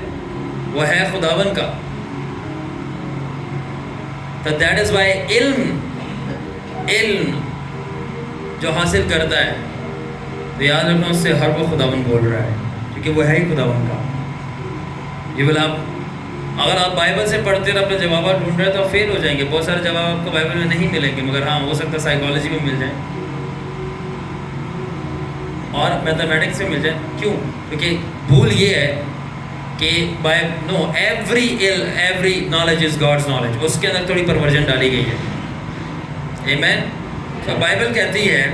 وہ ہے خداوند کا. تو دیٹ از وائی علم جو حاصل کرتا ہے تو یاد رکھنا اس سے ہر وہ خداوند بول رہا ہے, کیونکہ وہ ہے ہی خداوند کا. یہ بول آپ اگر آپ بائبل سے پڑھتے اور اپنے جوابات ڈھونڈ رہے تو آپ فیل ہو جائیں گے. بہت سارے جواب آپ کو بائبل میں نہیں ملیں گے, مگر ہاں ہو سکتا ہے سائیکالوجی میں مل جائیں اور میتھمیٹکس میں مل جائے. کیوں؟ کیونکہ بھول یہ ہے کہ every knowledge is God's knowledge, اس کے اندر تھوڑی پرورژن ڈالی گئی ہے. آمین. تو بائبل کہتی ہے,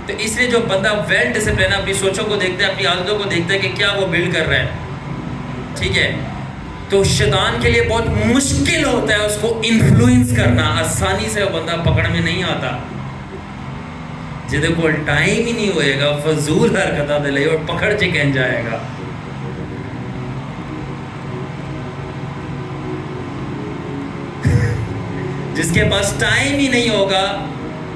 تو اس لیے جو بندہ ویل ڈسپلن ہے, اپنی سوچوں کو دیکھتا ہے, اپنی عادتوں کو دیکھتا ہے کہ کیا وہ بلڈ کر رہا ہے, ٹھیک ہے, تو شیطان کے لیے بہت مشکل ہوتا ہے اس کو انفلوئنس کرنا. آسانی سے وہ بندہ پکڑ میں نہیں آتا. جہدے کو ٹائم ہی نہیں ہوئے گا فضول حرکتاں دے لے اور پکڑ چ کہن جائے گا. جس کے پاس ٹائم ہی نہیں ہوگا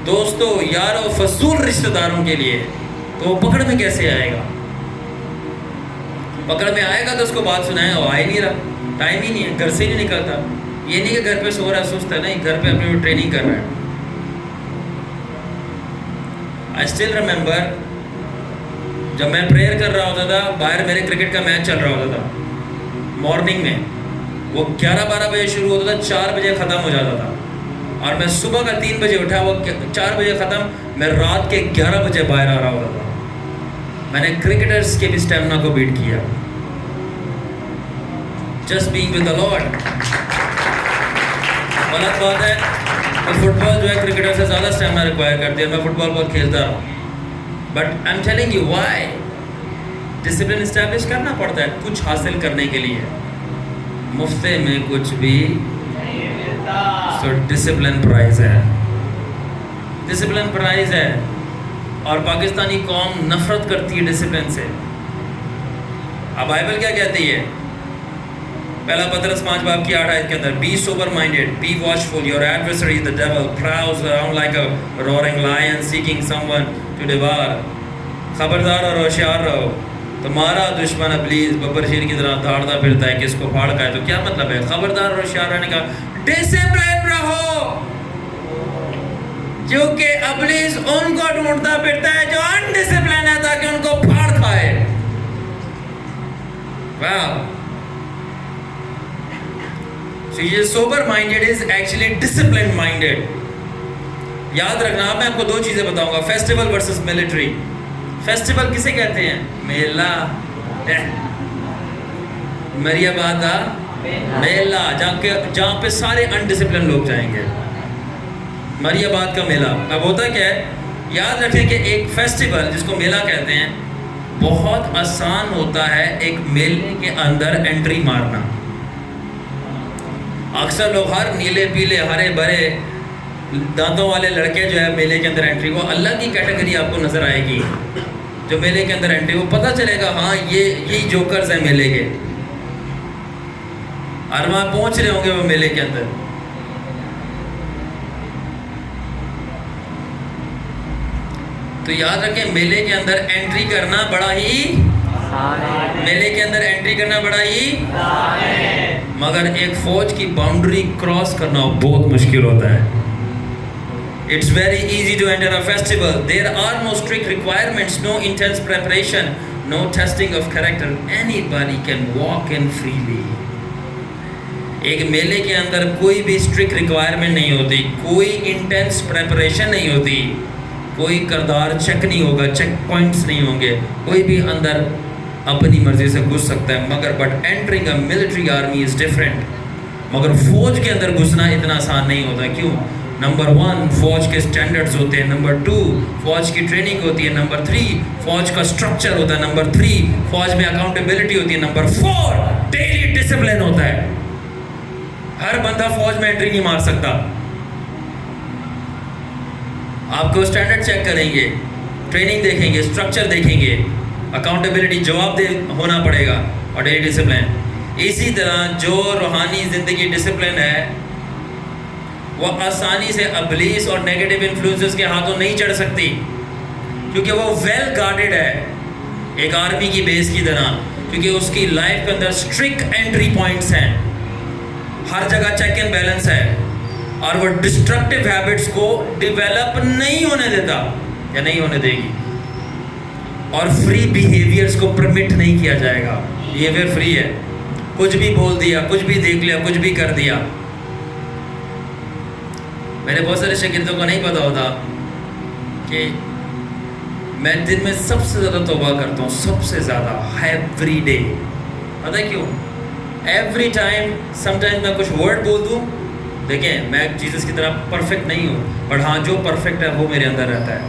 دوستو, یارو, فضول رشتہ داروں کے لیے, تو وہ پکڑ میں کیسے آئے گا؟ پکڑ میں آئے گا تو اس کو بات سنائے گا, وہ آ ہی نہیں رہا, ٹائم ہی نہیں ہے, گھر سے ہی نہیں نکلتا. یہ نہیں کہ گھر پہ سو رہا ہے, سست ہے, نہیں, گھر پہ اپنی وہ ٹریننگ کر رہا ہے. I still remember جب میں پریئر کر رہا ہوتا تھا, باہر میرے کرکٹ کا میچ چل رہا ہوتا تھا مارننگ میں, وہ 11-12 بجے شروع ہوتا تھا, 4 بجے ختم ہو جاتا تھا, اور میں صبح کا 3 بجے اٹھا, وہ 4 بجے ختم, میں رات کے 11 بجے باہر آ رہا ہوتا تھا. میں نے کرکٹرز کے بھی اسٹیمنا کو بیٹ کیا, just being with the lord. غلط بات ہے کہ فٹ بال جو ہے کرکٹر سے زیادہ اسٹیمنا ریکوائر کرتی ہے. میں فٹ بال بہت کھیلتا رہا ہوں, but I am telling you why. Discipline establish کرنا پڑتا ہے کچھ حاصل کرنے کے لیے, مفتے میں کچھ بھی. سو ڈسپلن پرائز ہے, ڈسپلن پرائز ہے. اور پاکستانی قوم نفرت کرتی ہے ڈسپلن سے. اب بائبل کیا کہتی ہے؟ پہلا پطرس 5 باب کی 8 آیت کے اندر be sober minded, be watchful, your adversary the devil prowls around like a roaring lion seeking someone to devour. خبردار اور ہوشیار رہو، تمہارا دشمن ابلیس ببر شیر کی طرح دھاڑتا پھرتا ہے، کس کو پھاڑ کھائے. تو کیا مطلب ہے خبردار اور ہوشیار رہنے کا؟ ڈسپلن رہو، کیونکہ ابلیس ان کو ڈھونڈتا پھرتا ہے جو انڈسپلن ہے تاکہ ان کو پھاڑ کھائے. واو. So یہ sober minded is actually disciplined minded. یاد رکھنا. اب میں آپ کو 2 چیزیں بتاؤں گا. Festival versus military. فیسٹیول کسے کہتے ہیں؟ میلہ. مریاباد میلہ، جہاں پہ سارے انڈسپلن لوگ جائیں گے. مریاباد کا میلہ. اب ہوتا کیا ہے؟ یاد رکھیں کہ ایک فیسٹیول جس کو میلہ کہتے ہیں بہت آسان ہوتا ہے ایک میلے کے اندر انٹری مارنا. اکثر لوگ ہر نیلے پیلے ہرے بھرے دانتوں والے لڑکے جو ہے میلے کے اندر انٹری، وہ اللہ کی کیٹیگری آپ کو نظر آئے گی. جو میلے کے اندر انٹری، وہ پتہ چلے گا ہاں یہی جوکرز ہیں میلے کے، اور وہاں پہنچ رہے ہوں گے وہ میلے کے اندر. تو یاد رکھیں میلے کے اندر انٹری کرنا بڑا ہی مگر ایک فوج کی باؤنڈری کراس کرنا بہت مشکل ہوتا ہے. It's very easy to enter a festival. There are no strict requirements, no intense preparation, no testing of character. Anybody can walk in freely. ایک میلے کے اندر کوئی بھی اسٹرکٹ ریکوائرمنٹ نہیں ہوتی، کوئی انٹینس پریپریشن نہیں ہوتی، کوئی کردار چیک نہیں ہوگا، چیک پوائنٹس نہیں ہوں گے، کوئی بھی اندر اپنی مرضی سے گھس سکتا ہے. مگر but entering a military army is different. مگر فوج کے اندر گھسنا اتنا آسان نہیں ہوتا. کیوں؟ نمبر 1 فوج کے سٹینڈرڈز ہوتے ہیں، نمبر 2 فوج کی ٹریننگ ہوتی ہے، نمبر 3 فوج کا سٹرکچر ہوتا ہے، نمبر 3 فوج میں اکاؤنٹیبلٹی ہوتی ہے، نمبر 4 ڈیلی ڈسپلن ہوتا ہے. ہر بندہ فوج میں انٹری نہیں مار سکتا. آپ کو سٹینڈرڈ چیک کریں گے، ٹریننگ دیکھیں گے، سٹرکچر دیکھیں گے، اکاؤنٹیبلٹی جواب دہ ہونا پڑے گا، اور ڈیلی ڈسپلن. اسی طرح جو روحانی زندگی ڈسپلن ہے وہ آسانی سے ابلیس اور نیگیٹو انفلوئنسز کے ہاتھوں نہیں چڑھ سکتی، کیونکہ وہ ویل گارڈڈ ہے ایک آرمی کی بیس کی طرح. کیونکہ اس کی لائف کے اندر اسٹرکٹ انٹری پوائنٹس ہیں، ہر جگہ چیک اینڈ بیلنس ہے، اور وہ ڈسٹرکٹیو ہیبٹس کو ڈیولپ نہیں ہونے دیتا یا نہیں ہونے دے گی، اور فری بیہیویئرس کو پرمٹ نہیں کیا جائے گا. بیہیویئر فری ہے، کچھ بھی بول دیا، کچھ بھی دیکھ لیا، کچھ بھی کر دیا. میرے بہت سارے شاگردوں کو نہیں پتا ہوتا کہ میں دن میں سب سے زیادہ توبہ کرتا ہوں، سب سے زیادہ، ایوری ڈے. پتہ ہے کیوں؟ Every time. سم ٹائم میں کچھ ورڈ بول دوں، دیکھیں میں جیسس کی طرح پرفیکٹ نہیں ہوں، بٹ ہاں جو پرفیکٹ ہے وہ میرے اندر رہتا ہے.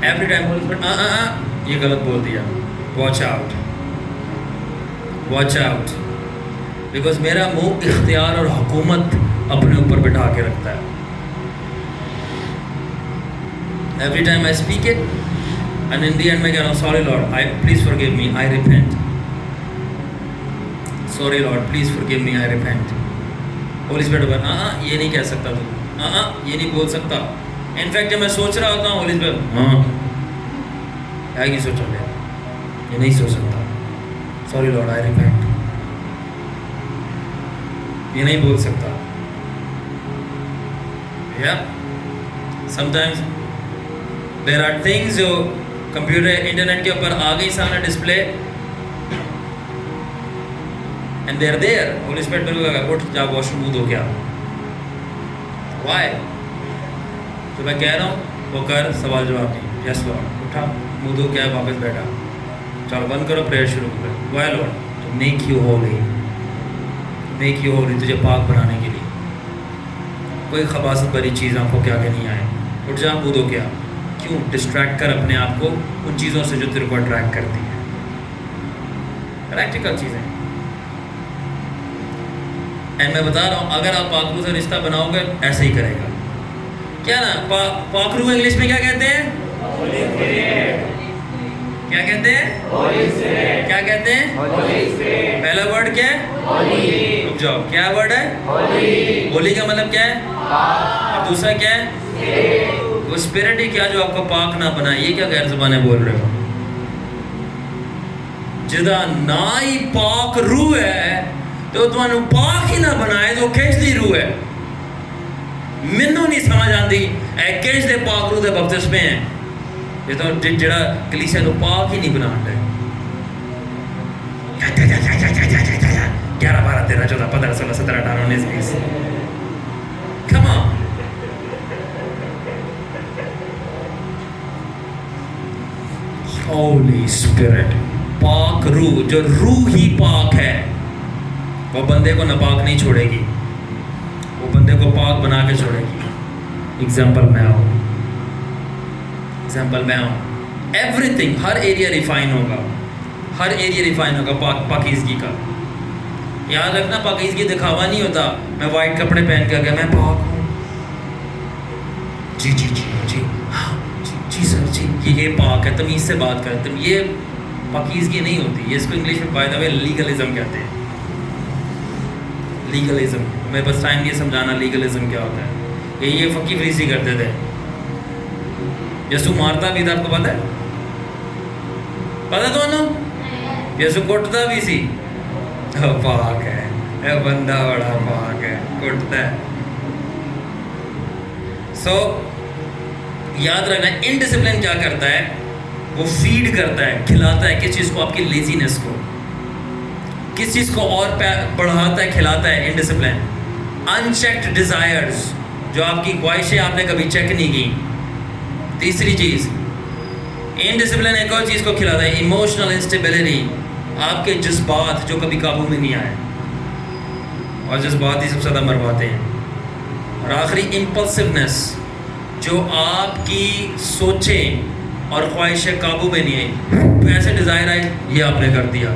ایوری ٹائم یہ غلط بول دیا، watch out, watch out. Because میرا منہ اختیار اور حکومت اپنے اوپر بٹھا کے رکھتا ہے. Every time I speak it and in the end میں کہہ رہا ہوں sorry Lord, please forgive me, I repent. Sorry Lord please forgive me, I repent. Holy Spirit یہ نہیں کہہ سکتا تو، یہ نہیں بول سکتا. انفیکٹ جب میں سوچ رہا ہوتا ہوں ہولی اسپرٹ ہے کہ سوچا لیا، یہ نہیں سوچ سکتا. سوری لارڈ آئی ریپینٹ، یہ نہیں بول سکتا. sometimes there are things جو کمپیوٹر انٹرنیٹ کے اوپر آ گئی سامنے display and they are there. Holy Spirit میرے کو لگا اٹھ جا واش روم منہ دھو کے آ. why؟ تو میں کہہ رہا ہوں وہ کر، سوال جواب نہیں. یس لارڈ. اٹھا منہ دھو کے آیا، واپس بیٹھا، چلو بند کرو پریئر شروع کر. why Lord? تو make you holy, make you holy, تجھے پاک بنانے کے لیے. کوئی خباثت بھری چیز آنکھوں کے آگے نہیں آئے. اٹھ جا منہ دھو کے آ. کیوں؟ ڈسٹریکٹ کر اپنے آپ کو ان چیزوں سے جو تیرے کو اٹریکٹ کرتی ہیں. پریکٹیکل چیزیں. اینڈ میں بتا رہا ہوں اگر آپ پاکرو سے رشتہ بناؤ گے ایسے ہی کرے گا. کیا نا پاکرو انگلش میں کیا کہتے ہیں؟ کیا کہتے ہیں؟ کیا کہتے ہیں؟ پہلا ورڈ کیا ہے؟ رک جاؤ، کیا ورڈ ہے؟ ہولی کا مطلب کیا ہے؟ اور دوسرا کیا ہے؟ وہ اسپرٹ ہی کیا جو آپ کو پاک نہ بنائے. یہ کیا غیر زبانیں بول رہے ہو؟ جدا نائی پاک روح ہے تو تمہوں پاک ہی نہ بنائے تو کھچ دی روح ہے. مینوں نہیں سمجھ آتی اے کھچ دے پاک روح دے بپتسمے ہیں. یہ تو جڑا کلیسیا نو پاک ہی نہیں بنا رہے. 11 12 13 14 15 16 17 18 19 20. Come on. Holy Spirit. پاک روح، جو روح ہی پاک ہے وہ بندے کو ناپاک نہیں چھوڑے گی، وہ بندے کو پاک بنا کے چھوڑے گی. ایگزامپل میں ہوں ایوری تھنگ، ہر ایریا ریفائن ہوگا، ہر ایریا ریفائن ہوگا پاکیزگی کا. یاد رکھنا پاکیزگی دکھاوا نہیں ہوتا میں وائٹ کپڑے پہن کے گیا میں پاک ہوں، جی جی جی جی ہاں جی سر جی یہ پاک ہے، تمیز سے بات کر. تم یہ پاکیزگی نہیں ہوتی. یہ اس کو انگلش میں بائی دا وے لیگلزم کہتے ہیں. لیگلزم، میرے پاس ٹائم نہیں سمجھانا لیگلزم کیا ہوتا ہے. یہ فقی فریسی کرتے تھے. یسو مارتا بھی تھا، آپ کو پتہ ہے؟ پتہ تو انہوں یسو کٹتا بھی سی. پاک ہے اے بندہ، بڑا پاک ہے، کٹتا ہے. سو یاد رکھنا انڈسپلن کیا کرتا ہے؟ وہ فیڈ کرتا ہے، کھلاتا ہے. کس چیز کو؟ آپ کی لیزینس کو. کس چیز کو اور بڑھاتا ہے، کھلاتا ہے؟ انڈسپلن. انچیکڈ ڈیزائرز، جو آپ کی خواہشیں آپ نے کبھی چیک نہیں کی. تیسری چیز انڈسپلن ایک اور چیز کو کھلاتا ہے، ایموشنل انسٹیبلٹی، آپ کے جذبات جو کبھی قابو میں نہیں آئے، اور جذبات ہی سب سے زیادہ مرواتے ہیں. اور آخری امپلسونیس، جو آپ کی سوچیں اور خواہشیں قابو میں نہیں آئی، ایسے ڈیزائر آئے یہ آپ نے کر دیا.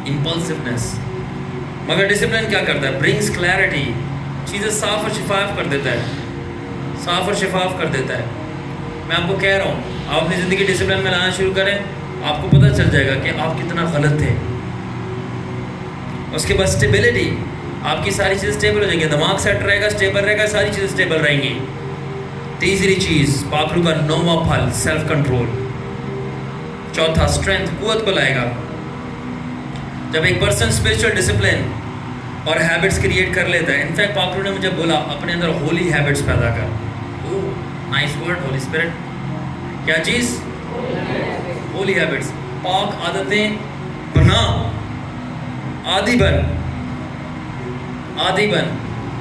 امپلسونیس. مگر ڈسپلن کیا کرتا ہے؟ برنگس کلیئرٹی، چیزیں صاف اور شفاف کر دیتا ہے، صاف اور شفاف کر دیتا ہے. میں آپ کو کہہ رہا ہوں آپ اپنی زندگی ڈسپلن میں لانا شروع کریں، آپ کو پتہ چل جائے گا کہ آپ کتنا غلط تھے. اس کے بعد اسٹیبلٹی، آپ کی ساری چیزیں اسٹیبل ہو جائیں گی، دماغ سیٹ رہے گا، اسٹیبل رہے گا، ساری چیزیں اسٹیبل رہیں گی. تیسری چیز پاک روح کا نواں پھل، سیلف کنٹرول. چوتھا اسٹرینتھ، قوت کو لائے گا. جب ایک پرسن اسپرچل ڈسپلن اور ہیبٹس کریٹ کر لیتا ہے، انفیکٹ پاک روح نے مجھے بولا اپنے اندر ہولی ہیبٹس پیدا کر. Nice word, Holy Spirit. کیا چیز؟ Holy habits. پاک عادتیں بنا، عادی بن.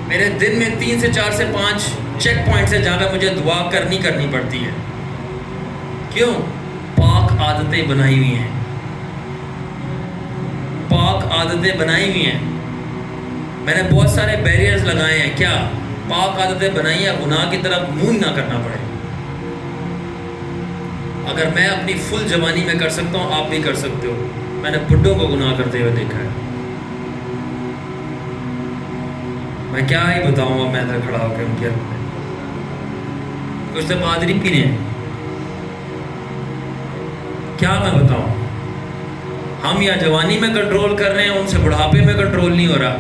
میرے دن میں 3 سے 4 سے 5 چیک پوائنٹس ہیں جہاں پہ مجھے دعا کرنی پڑتی ہے. کیوں؟ پاک عادتیں بنائی ہوئی ہیں، پاک عادتیں بنائی ہوئی ہیں. میں نے بہت سارے بیریئرز لگائے ہیں. کیا؟ پاک عادتیں بنائی ہیں، گناہ کی طرف منہ نہ کرنا پڑے. اگر میں اپنی فل جوانی میں کر سکتا ہوں، آپ بھی کر سکتے ہو. میں نے بڈھوں کو گناہ کرتے ہوئے دیکھا ہے. میں کیا ہی بتاؤں گا، میں ادھر کھڑا ہو کے ان کے کچھ تو پادری پینے ہیں، کیا میں بتاؤں. ہم یا جوانی میں کنٹرول کر رہے ہیں، ان سے بڑھاپے میں کنٹرول نہیں ہو رہا.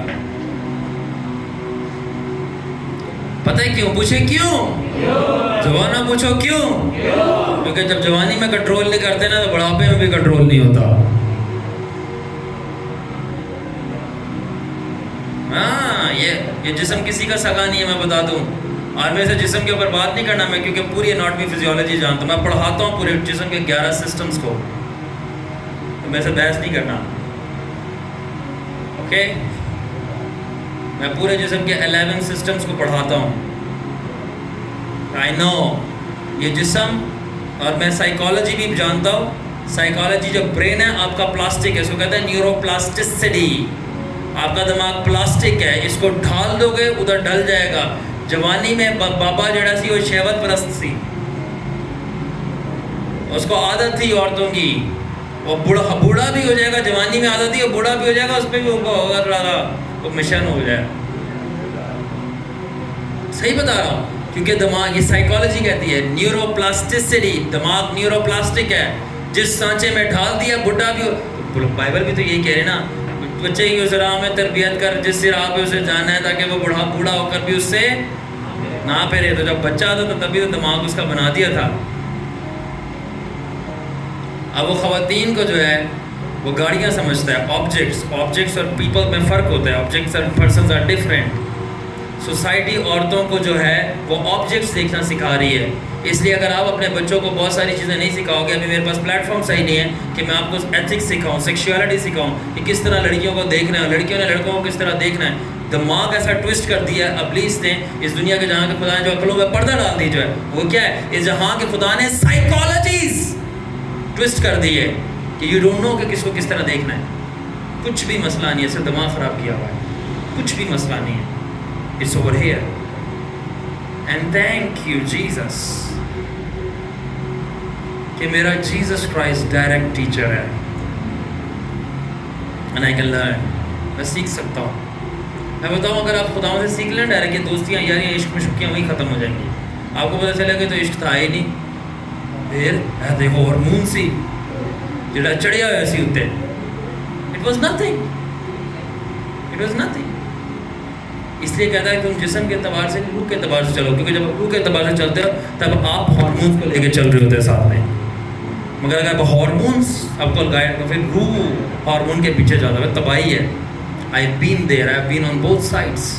پتہ ہے کیوں؟ پوچھے کیوں؟ جوانوں پوچھو کیوں؟ کیونکہ جب جوانی میں کنٹرول نہیں کرتے نا تو بڑھاپے میں بھی کنٹرول نہیں ہوتا. ہاں، یہ جسم کسی کا سگا نہیں ہے، میں بتا دوں. اور میں سے جسم کے اوپر بات نہیں کرنا میں، کیونکہ پوری اناٹمی فزیولوجی جانتا ہوں. میں پڑھاتا ہوں پورے جسم کے 11 سسٹمز کو، تو میں سے بحث نہیں کرنا. اوکے، میں پورے جسم کے 11 سسٹمز کو پڑھاتا ہوں. آئی نو یہ جسم، اور میں سائیکالوجی بھی جانتا ہوں. سائیکالوجی جو برین ہے آپ کا پلاسٹک ہے، اس کو کہتے ہیں نیورو پلاسٹسٹی. آپ کا دماغ پلاسٹک ہے، اس کو ڈھال دو گے ادھر ڈھل جائے گا. جوانی میں بابا جڑا سی وہ شہوت پرست سی، اس کو عادت تھی عورتوں کی. وہ بوڑھا بھی ہو جائے گا، جوانی میں عادت تھی، وہ بوڑھا بھی ہو جائے گا، اس پہ بھی ہوگا تھوڑا سا مشن ہو جائے. صحیح بتا رہا ہوں. کیونکہ دماغ، یہ سائیکالوجی کہتی ہے نیورو پلاسٹسٹی، دماغ نیورو پلاسٹک ہے، جس سانچے میں ڈھال دیا بڈھا بھی، بائبل بھی تو یہی کہہ رہے نا، بچے کی اس راہ میں تربیت کر جس سے راہ پہ اسے جانا ہے، تاکہ وہ بوڑھا ہو کر بھی اس سے نہ پھرے. تو جب بچہ تھا تو تبھی تو دماغ اس کا بنا دیا تھا. اب وہ خواتین کو جو ہے وہ گاڑیاں سمجھتا ہے، آبجیکٹس اور پیپل میں فرق ہوتا ہے. آبجیکٹس اور پرسنز آر ڈفرینٹ. سوسائٹی عورتوں کو جو ہے وہ آبجیکٹس دیکھنا سکھا رہی ہے. اس لیے اگر آپ اپنے بچوں کو بہت ساری چیزیں نہیں سکھاؤ گے، ابھی میرے پاس پلیٹ فارم صحیح نہیں ہے کہ میں آپ کو ایتھکس سکھاؤں، سیکشولیٹی سکھاؤں کہ کس طرح لڑکیوں کو دیکھنا ہے، لڑکیوں نے لڑکوں کو کس طرح دیکھنا ہے. دماغ ایسا ٹوسٹ کر دیا ابلیس نے اس دنیا کے، جہاں کے خدا نے جو عقلوں میں پردہ ڈال دی جو ہے وہ کیا ہے، اس جہاں کے خدا نے سائیکالوجیز ٹوسٹ کر دی ہے کہ یو ڈونٹ نو کہ کس کو کس طرح دیکھنا ہے. کچھ بھی مسئلہ نہیں ہے، صرف دماغ خراب کیا ہوا ہے، کچھ بھی مسئلہ نہیں ہے. It's over here. And thank you Jesus کہ میرا Jesus Christ ڈائریکٹ ٹیچر ہے. And I can learn. میں سیکھ سکتا ہوں. میں بتاؤں اگر آپ خداؤں سے سیکھ لیں ڈائریکٹ، یہ دوستیاں یاریاں عشق میں شکیاں وہی ختم ہو جائیں گی. آپ کو پتہ چلے گا تو عشق تھا ہی نہیں، پھر دیکھو ہارمون سی جڑا چڑھیا ہوا سی اتنے. It was nothing. It was nothing. اس لیے کہتا ہے کہ تم جسم کے اعتبار سے روح کے اعتبار سے چلو، کیونکہ جب روح کے اعتبار سے چلتے ہو تب آپ ہارمونس کو لے کے چل رہے ہوتے ہیں ساتھ میں. مگر اگر آپ ہارمونس آپ کو گائڈ تو پھر روح ہارمون کے پیچھے جاتا ہے، تباہی ہے. آئی بین دیر، آئی بین آن بوتھ سائڈس.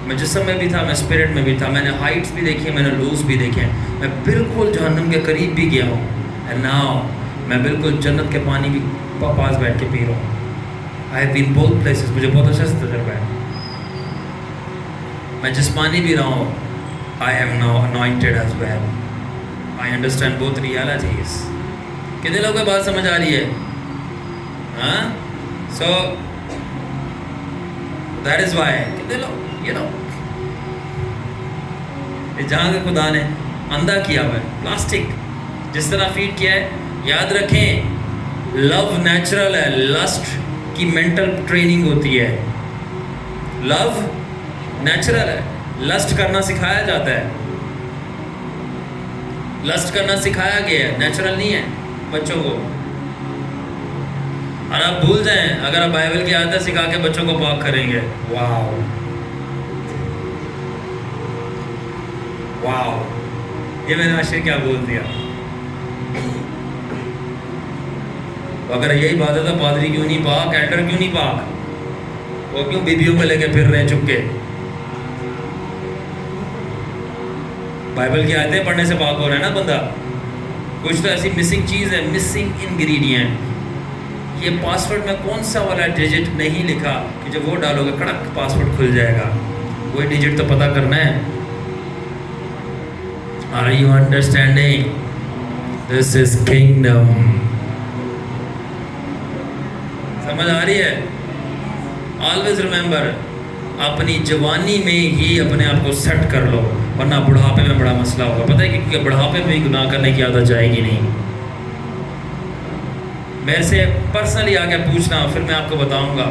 میں جسم میں بھی تھا، میں اسپرٹ میں بھی تھا. میں نے ہائٹس بھی دیکھی ہیں، میں نے لوز بھی دیکھے ہیں. میں بالکل جہنم کے قریب بھی گیا ہوں. اینڈ ناؤ میں بالکل جنت کے پانی بھی پاس بیٹھ کے پی رہا ہوں. I have been both places. مجھے بہت اچھا سے تجربہ ہے. میں جسمانی بھی رہا ہوں. I am now anointed as well. I understand both realities. کتنے لوگوں کو بات سمجھ آ رہی ہے؟ ہاں، so that is why کتنے لوگ جہاں کے خدا نے اندھا کیا ہوا ہے، پلاسٹک جس طرح فیڈ کیا ہے. یاد رکھیں لو نیچرل ہے، لسٹ کی مینٹل ٹریننگ ہوتی ہے. لو نیچرل ہے، لسٹ کرنا سکھایا جاتا ہے. لسٹ کرنا سکھایا گیا ہے، نیچرل نہیں ہے بچوں کو. اور آپ بھول جائیں اگر آپ بائبل کی عادت سکھا کے بچوں کو پاک کریں گے. واو واو، یہ میں نے آج کیا بول دیا. اگر یہی بات ہے تو پادری کیوں نہیں پاک، ایلڈر کیوں نہیں پاک، وہ کیوں بیبیوں کو لے کے پھر رہے ہیں چپ کے. بائبل کی آیتیں پڑھنے سے پاک ہو رہا ہے نا بندہ. کچھ تو ایسی مسنگ چیز ہے، مسنگ انگریڈینٹ. یہ پاسورڈ میں کون سا والا ڈیجٹ نہیں لکھا کہ جب وہ ڈالو گے کڑک پاسورڈ کھل جائے گا. وہی ڈیجٹ تو پتہ کرنا ہے. Are you understanding? This is kingdom. سمجھ آ رہی ہے؟ Always remember اپنی جوانی میں ہی اپنے آپ کو سیٹ کر لو، ورنہ بڑھاپے میں بڑا مسئلہ ہوگا. پتہ ہے کہ کیونکہ بڑھاپے میں گناہ کرنے کی عادت جائے گی نہیں. میرے سے پرسنلی آ کے پوچھنا، پھر میں آپ کو بتاؤں گا.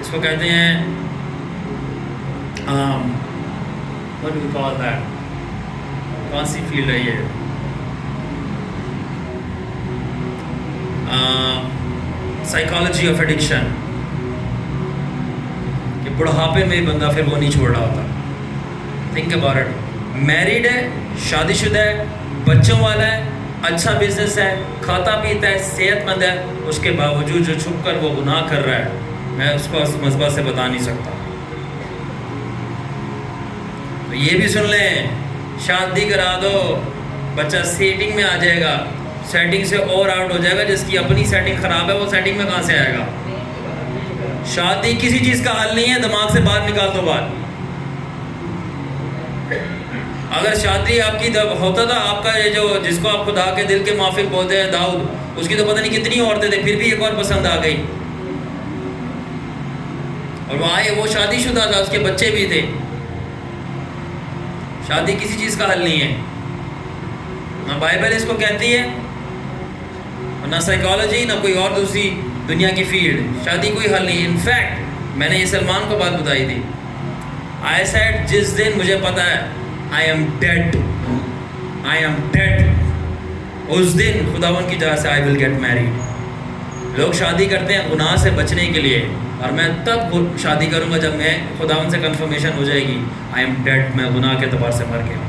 اس کو کہتے ہیں what do we call that؟ کون سی فیلڈ ہے یہ؟ Psychology of addiction. کہ بڑھاپے میں بندہ پھر وہ نہیں چھوڑ رہا ہوتا. Think about it. میریڈ ہے، شادی شدہ ہے، بچوں والا ہے، اچھا بزنس ہے، کھاتا پیتا ہے، صحت مند ہے، اس کے باوجود جو چھپ کر وہ گناہ کر رہا ہے، میں اس کو اس مذہب سے بتا نہیں سکتا. تو یہ بھی سن لیں، شادی کرا دو، بچہ سیٹنگ میں آ جائے گا، سیٹنگ سے اور آؤٹ ہو جائے گا. جس کی اپنی سیٹنگ خراب ہے وہ سیٹنگ میں کہاں سے آئے گا؟ شادی کسی چیز کا حل نہیں ہے، دماغ سے باہر نکال دو بات. اگر شادی آپ کی ہوتا تھا، آپ کا یہ جو جس کو آپ خدا کے دل کے موافق بولتے ہیں داؤد، اس کی تو پتہ نہیں کتنی عورتیں تھے، پھر بھی ایک اور پسند آ گئی. اور وہ شادی شدہ تھا، اس کے بچے بھی تھے. شادی کسی چیز کا حل نہیں ہے، نہ بائبل اس کو کہتی ہے، نہ سائیکالوجی، نہ کوئی اور دوسری دنیا کی فیلڈ. شادی کوئی حل نہیں. انفیکٹ میں نے یہ سلمان کو بات بتائی تھی. آئی سیڈ جس دن مجھے پتا ہے I am dead. I am dead. اس دن خداوند کی جگہ سے I will get married. لوگ شادی کرتے ہیں گناہ سے بچنے کے لیے, اور میں تب شادی کروں گا جب میں خداوند سے کنفرمیشن ہو جائے گی I am dead, میں گناہ کے اعتبار سے مر گیا.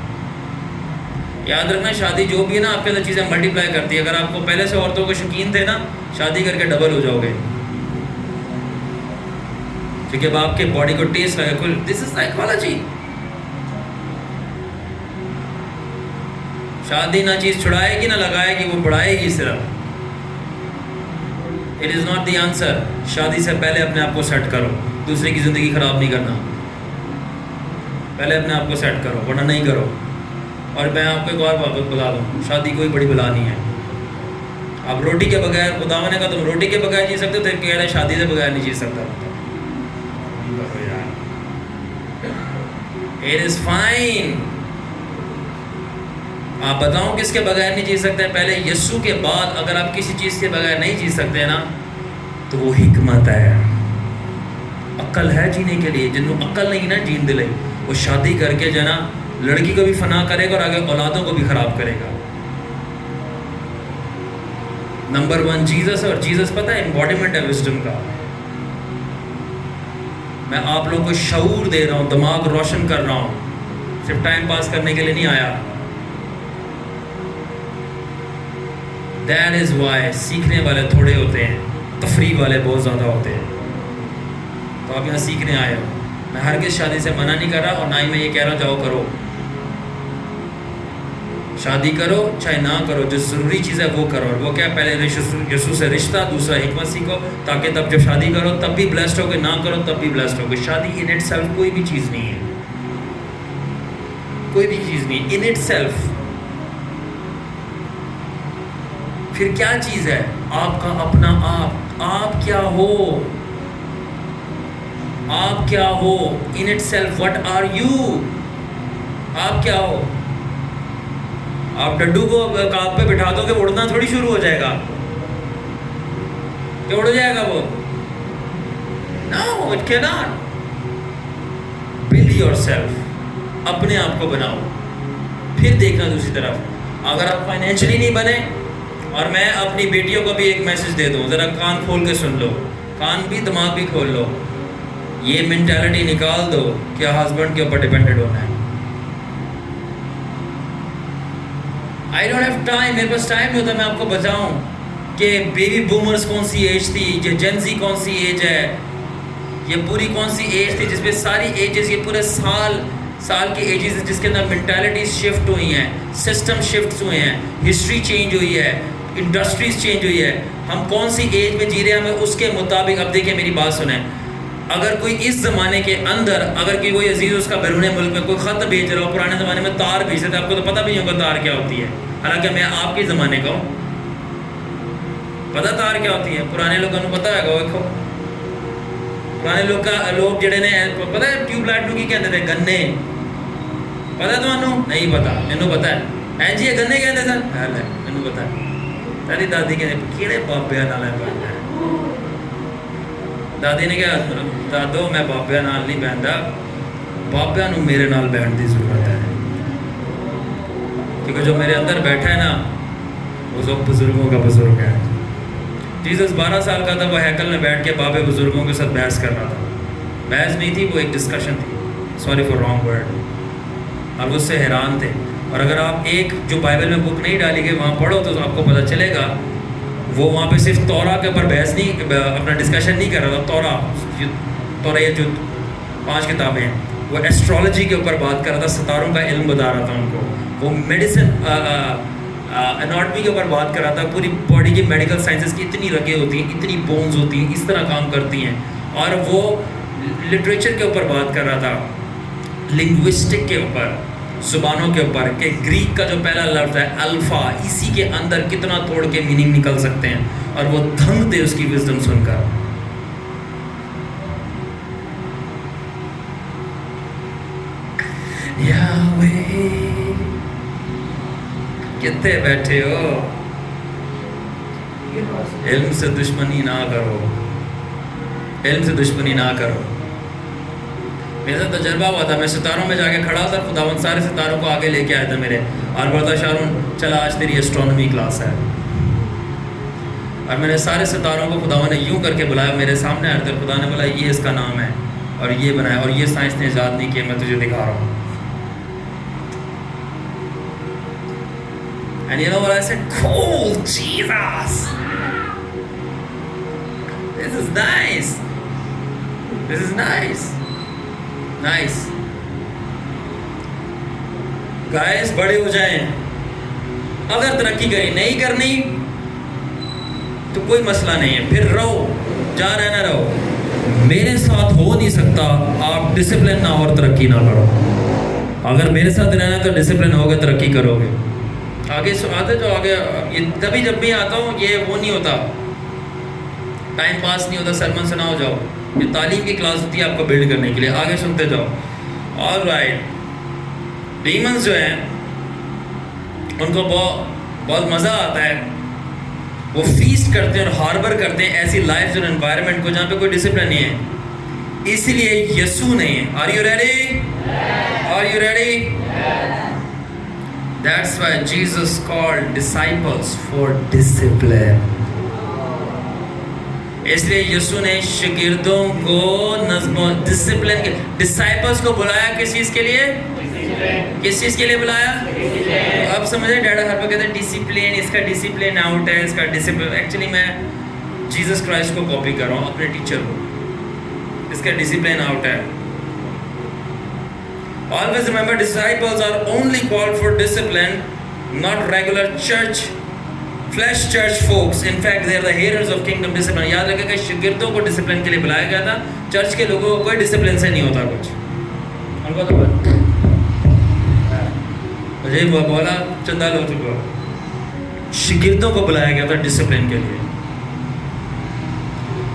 یاد رکھنا, شادی جو بھی ہے نا آپ کے اندر چیزیں ملٹیپلائی کرتی ہے. اگر آپ کو پہلے سے عورتوں کے شوقین تھے نا, شادی کر کے ڈبل ہو جاؤ گے, کیونکہ اب آپ کے باڈی کو ٹیسٹ لگے. کل دس از سائیکالوجی. شادی نہ چیز چھڑائے گی نہ لگائے گی, وہ بڑھائے گی صرف. It is not the answer. شادی سے پہلے اپنے آپ کو سیٹ کرو, دوسرے کی زندگی خراب نہیں کرنا. پہلے اپنے آپ کو سیٹ کرو, ورنہ نہیں کرو. اور میں آپ کو ایک اور بات بتا دوں, شادی کوئی بڑی بلا نہیں ہے. آپ روٹی کے بغیر, خدا نے کہا تم روٹی کے بغیر جی سکتے تھے, کہہ رہے شادی سے بغیر نہیں جی سکتا. It is fine. آپ بتاؤں کس کے بغیر نہیں جی سکتے؟ پہلے یسوع کے بعد اگر آپ کسی چیز کے بغیر نہیں جی سکتے نا, تو وہ حکمت ہے. عقل ہے جینے کے لیے. جن کو عقل نہیں نا جین دلے, وہ شادی کر کے جو ہے نا لڑکی کو بھی فنا کرے گا اور آگے اولادوں کو بھی خراب کرے گا. نمبر 1 جیزس, اور جیزس پتہ ہے امبوڈیمنٹ ہے وزڈم کا. میں آپ لوگوں کو شعور دے رہا ہوں, دماغ روشن کر رہا ہوں, صرف ٹائم پاس کرنے کے لیے نہیں آیا. That is why سیکھنے والے تھوڑے ہوتے ہیں, تفریح والے بہت زیادہ ہوتے ہیں. تو آپ یہاں سیکھنے آئے ہو. میں ہرگز شادی سے منع نہیں کر رہا, اور نہ ہی میں یہ کہہ رہا ہوں جاؤ کرو. شادی کرو چاہے نہ کرو, جو ضروری چیز ہے وہ کرو. اور وہ کیا, پہلے یسوع سے رشتہ, دوسرا حکمت سیکھو, تاکہ تب جب شادی کرو تب بھی بلیسڈ ہوگے, نہ کرو تب بھی بلیسڈ ہوگے. شادی ان اٹ سیلف کوئی بھی چیز نہیں ہے, کوئی بھی چیز نہیں ان اٹ سیلف. پھر کیا چیز ہے؟ آپ کا اپنا آپ. آپ کیا ہو؟ آپ کیا ہو in itself? What are you? آپ کیا ہو؟ آپ ڈڈو کو کاغذ پہ بٹھا دو کہ اڑنا تھوڑی شروع ہو جائے گا کہ اڑ جائے گا وہ. No, it cannot. Build yourself. اپنے آپ کو بناؤ, پھر دیکھنا دوسری طرف. اگر آپ فائنینشلی نہیں بنے, اور میں اپنی بیٹیوں کو بھی ایک میسج دے دوں, ذرا کان کھول کے سن لو, کان بھی دماغ بھی کھول لو. یہ مینٹالٹی نکال دو کہ ہسبینڈ کے اوپر ڈیپینڈنٹ ہونا ہے. آئی ڈونٹ ہیو ٹائم, میرے پاس ٹائم نہیں ہوتا میں آپ کو بتاؤں کہ بیبی بومرز کون سی ایج تھی, یہ جین زی کون سی ایج ہے, یہ پوری کون سی ایج تھی جس پہ ساری ایجز, یہ پورے سال کی ایجز جس کے اندر مینٹالٹیز شفٹ ہوئی ہیں, سسٹم شفٹ ہوئے ہیں, ہسٹری چینج ہوئی ہے, انڈسٹریز چینج ہوئی ہے. ہم کون سی ایج میں جی رہے ہیں, ہمیں اس کے مطابق. اب دیکھیں میری بات سنیں, اگر کوئی اس زمانے کے اندر, اگر کوئی عزیز اس کا بیرون ملک میں کوئی خط بھیج رہا ہو, پرانے زمانے میں تار بھیجتے تھے, آپ کو تو پتہ بھی نہیں ہوگا تار کیا ہوتی ہے, حالانکہ میں آپ کے زمانے کا ہوں, پتہ تار کیا ہوتی ہے. پرانے لوگوں کو پتہ ہے گا, پرانے لوگ جڑے نے پتہ ہے ٹیوب لائٹ نو کی کہتے تھے, گنے. پتہ تمہوں نہیں پتا؟ مینوں پتہ ہے. این جی یہ گنے کہتے سن, مینوں پتہ ہے. تیری دادی کہتے کہڑے بابے نال ہے. دادی نے کہا دادو میں بابیا نال نہیں بہندا, بابیا نو میرے نال بہن دی ضرورت ہے, کیونکہ جو میرے اندر بیٹھا ہے نا وہ سب بزرگوں کا بزرگ ہے. جیسس 12 سال کا تھا, وہ ہیکل میں بیٹھ کے بابے بزرگوں کے ساتھ بحث کر رہا تھا. بحث نہیں تھی, وہ ایک ڈسکشن تھی, سوری فار رانگ ورڈ. اور وہ اس سے حیران تھے. اور اگر آپ ایک جو بائبل میں بک نہیں ڈالی گئی وہاں پڑھو تو آپ کو پتہ چلے گا وہ وہاں پہ صرف تورا کے اوپر بحث نہیں, اپنا ڈسکشن نہیں کر رہا تھا. تورا یہ جو 5 کتابیں ہیں, وہ ایسٹرالوجی کے اوپر بات کر رہا تھا, ستاروں کا علم بتا رہا تھا ان کو. وہ میڈیسن اناٹمی کے اوپر بات کر رہا تھا. پوری باڈی کی میڈیکل سائنسز کی اتنی رگیں ہوتی ہیں, اتنی بونز ہوتی ہیں, اس طرح کام کرتی ہیں. اور وہ لٹریچر کے اوپر بات کر رہا تھا, لنگوسٹک کے اوپر, زبانوں کے اوپر, کہ گریک کا جو پہلا لفظ ہے الفا, اسی کے اندر کتنا توڑ کے میننگ نکل سکتے ہیں. اور وہ دھنگ تھے اس کی وزڈم سن کر. کتنے بیٹھے ہو, علم سے دشمنی نہ کرو, علم سے دشمنی نہ کرو. میرے ساتھ تجربہ ہوا تھا، میں ستاروں میں جا کے کھڑا تھا، خداوند سارے ستاروں کو آگے لے کے آیا تھا میرے، اور بولتا شارون چلا آج تیری اسٹرانومی کلاس ہے. اور میں نے سارے ستاروں کو خداوند نے یوں کر کے بلایا، میرے سامنے آئے تھے، خدا نے بولا یہ اس کا نام ہے اور یہ بنایا اور یہ سائنس نے ایجاد نہیں کیا، میں تجھے دکھا رہا ہوں. And you know what I said? Cool, Jesus! This is nice. This is nice. Nice. Guys, بڑے ہو جائیں. اگر ترقی کریں، نہیں کرنی تو کوئی مسئلہ نہیں ہے، پھر رہو، جہاں رہنا رہو. میرے ساتھ ہو نہیں سکتا آپ ڈسپلن نہ اور ترقی نہ کرو. اگر میرے ساتھ رہنا تو ڈسپلن ہوگا، ترقی کرو گے. آگے آتے جو آگے تبھی جب بھی آتا ہوں یہ وہ نہیں ہوتا، ٹائم پاس نہیں ہوتا، سرمن سنا ہو جاؤ. یہ تعلیم کی کلاس ہوتی ہے آپ کو بلڈ کرنے کے لیے، آگے سنتے جاؤ. All right. ڈیمنز جو ہیں ان کو بہت مزہ آتا ہے، وہ فیسٹ کرتے ہیں اور ہاربر کرتے ہیں ایسی لائف اور انوائرمنٹ کو جہاں پہ کوئی ڈسپلن نہیں ہے. اسی لیے یسوع نہیں ہے. Are you ready? Are you ready? That's why Jesus called disciples for discipline. اس لیے یسوع نے شاگردوں کو نظم و ڈسپلن کے ڈسائپلس کو بلایا کس چیز کے لیے؟ کس چیز کے لیے بلایا؟ اب سمجھے ڈیڈا ہر پہ کہتے ہیں ڈسپلن، اس کا ڈسپلن آؤٹ ہے، اس کا ڈسپلن. ایکچولی میں جیسس کرائسٹ کو کاپی کر رہا ہوں، اپنے ٹیچر کو. اس کا ڈسپلن آؤٹ ہے. Always remember, disciples are only called for discipline, not regular church, flesh church folks. In fact, they are the haters of kingdom discipline. یاد رکھیں کہ شاگردوں کو ڈسپلن کے لیے بلایا گیا تھا، چرچ کے لوگوں کو کوئی ڈسپلن سے نہیں ہوتا کچھ. ان کو تو مجھے بولا چندہ لو چکا. شاگردوں کو بلایا گیا تھا ڈسپلن کے لیے.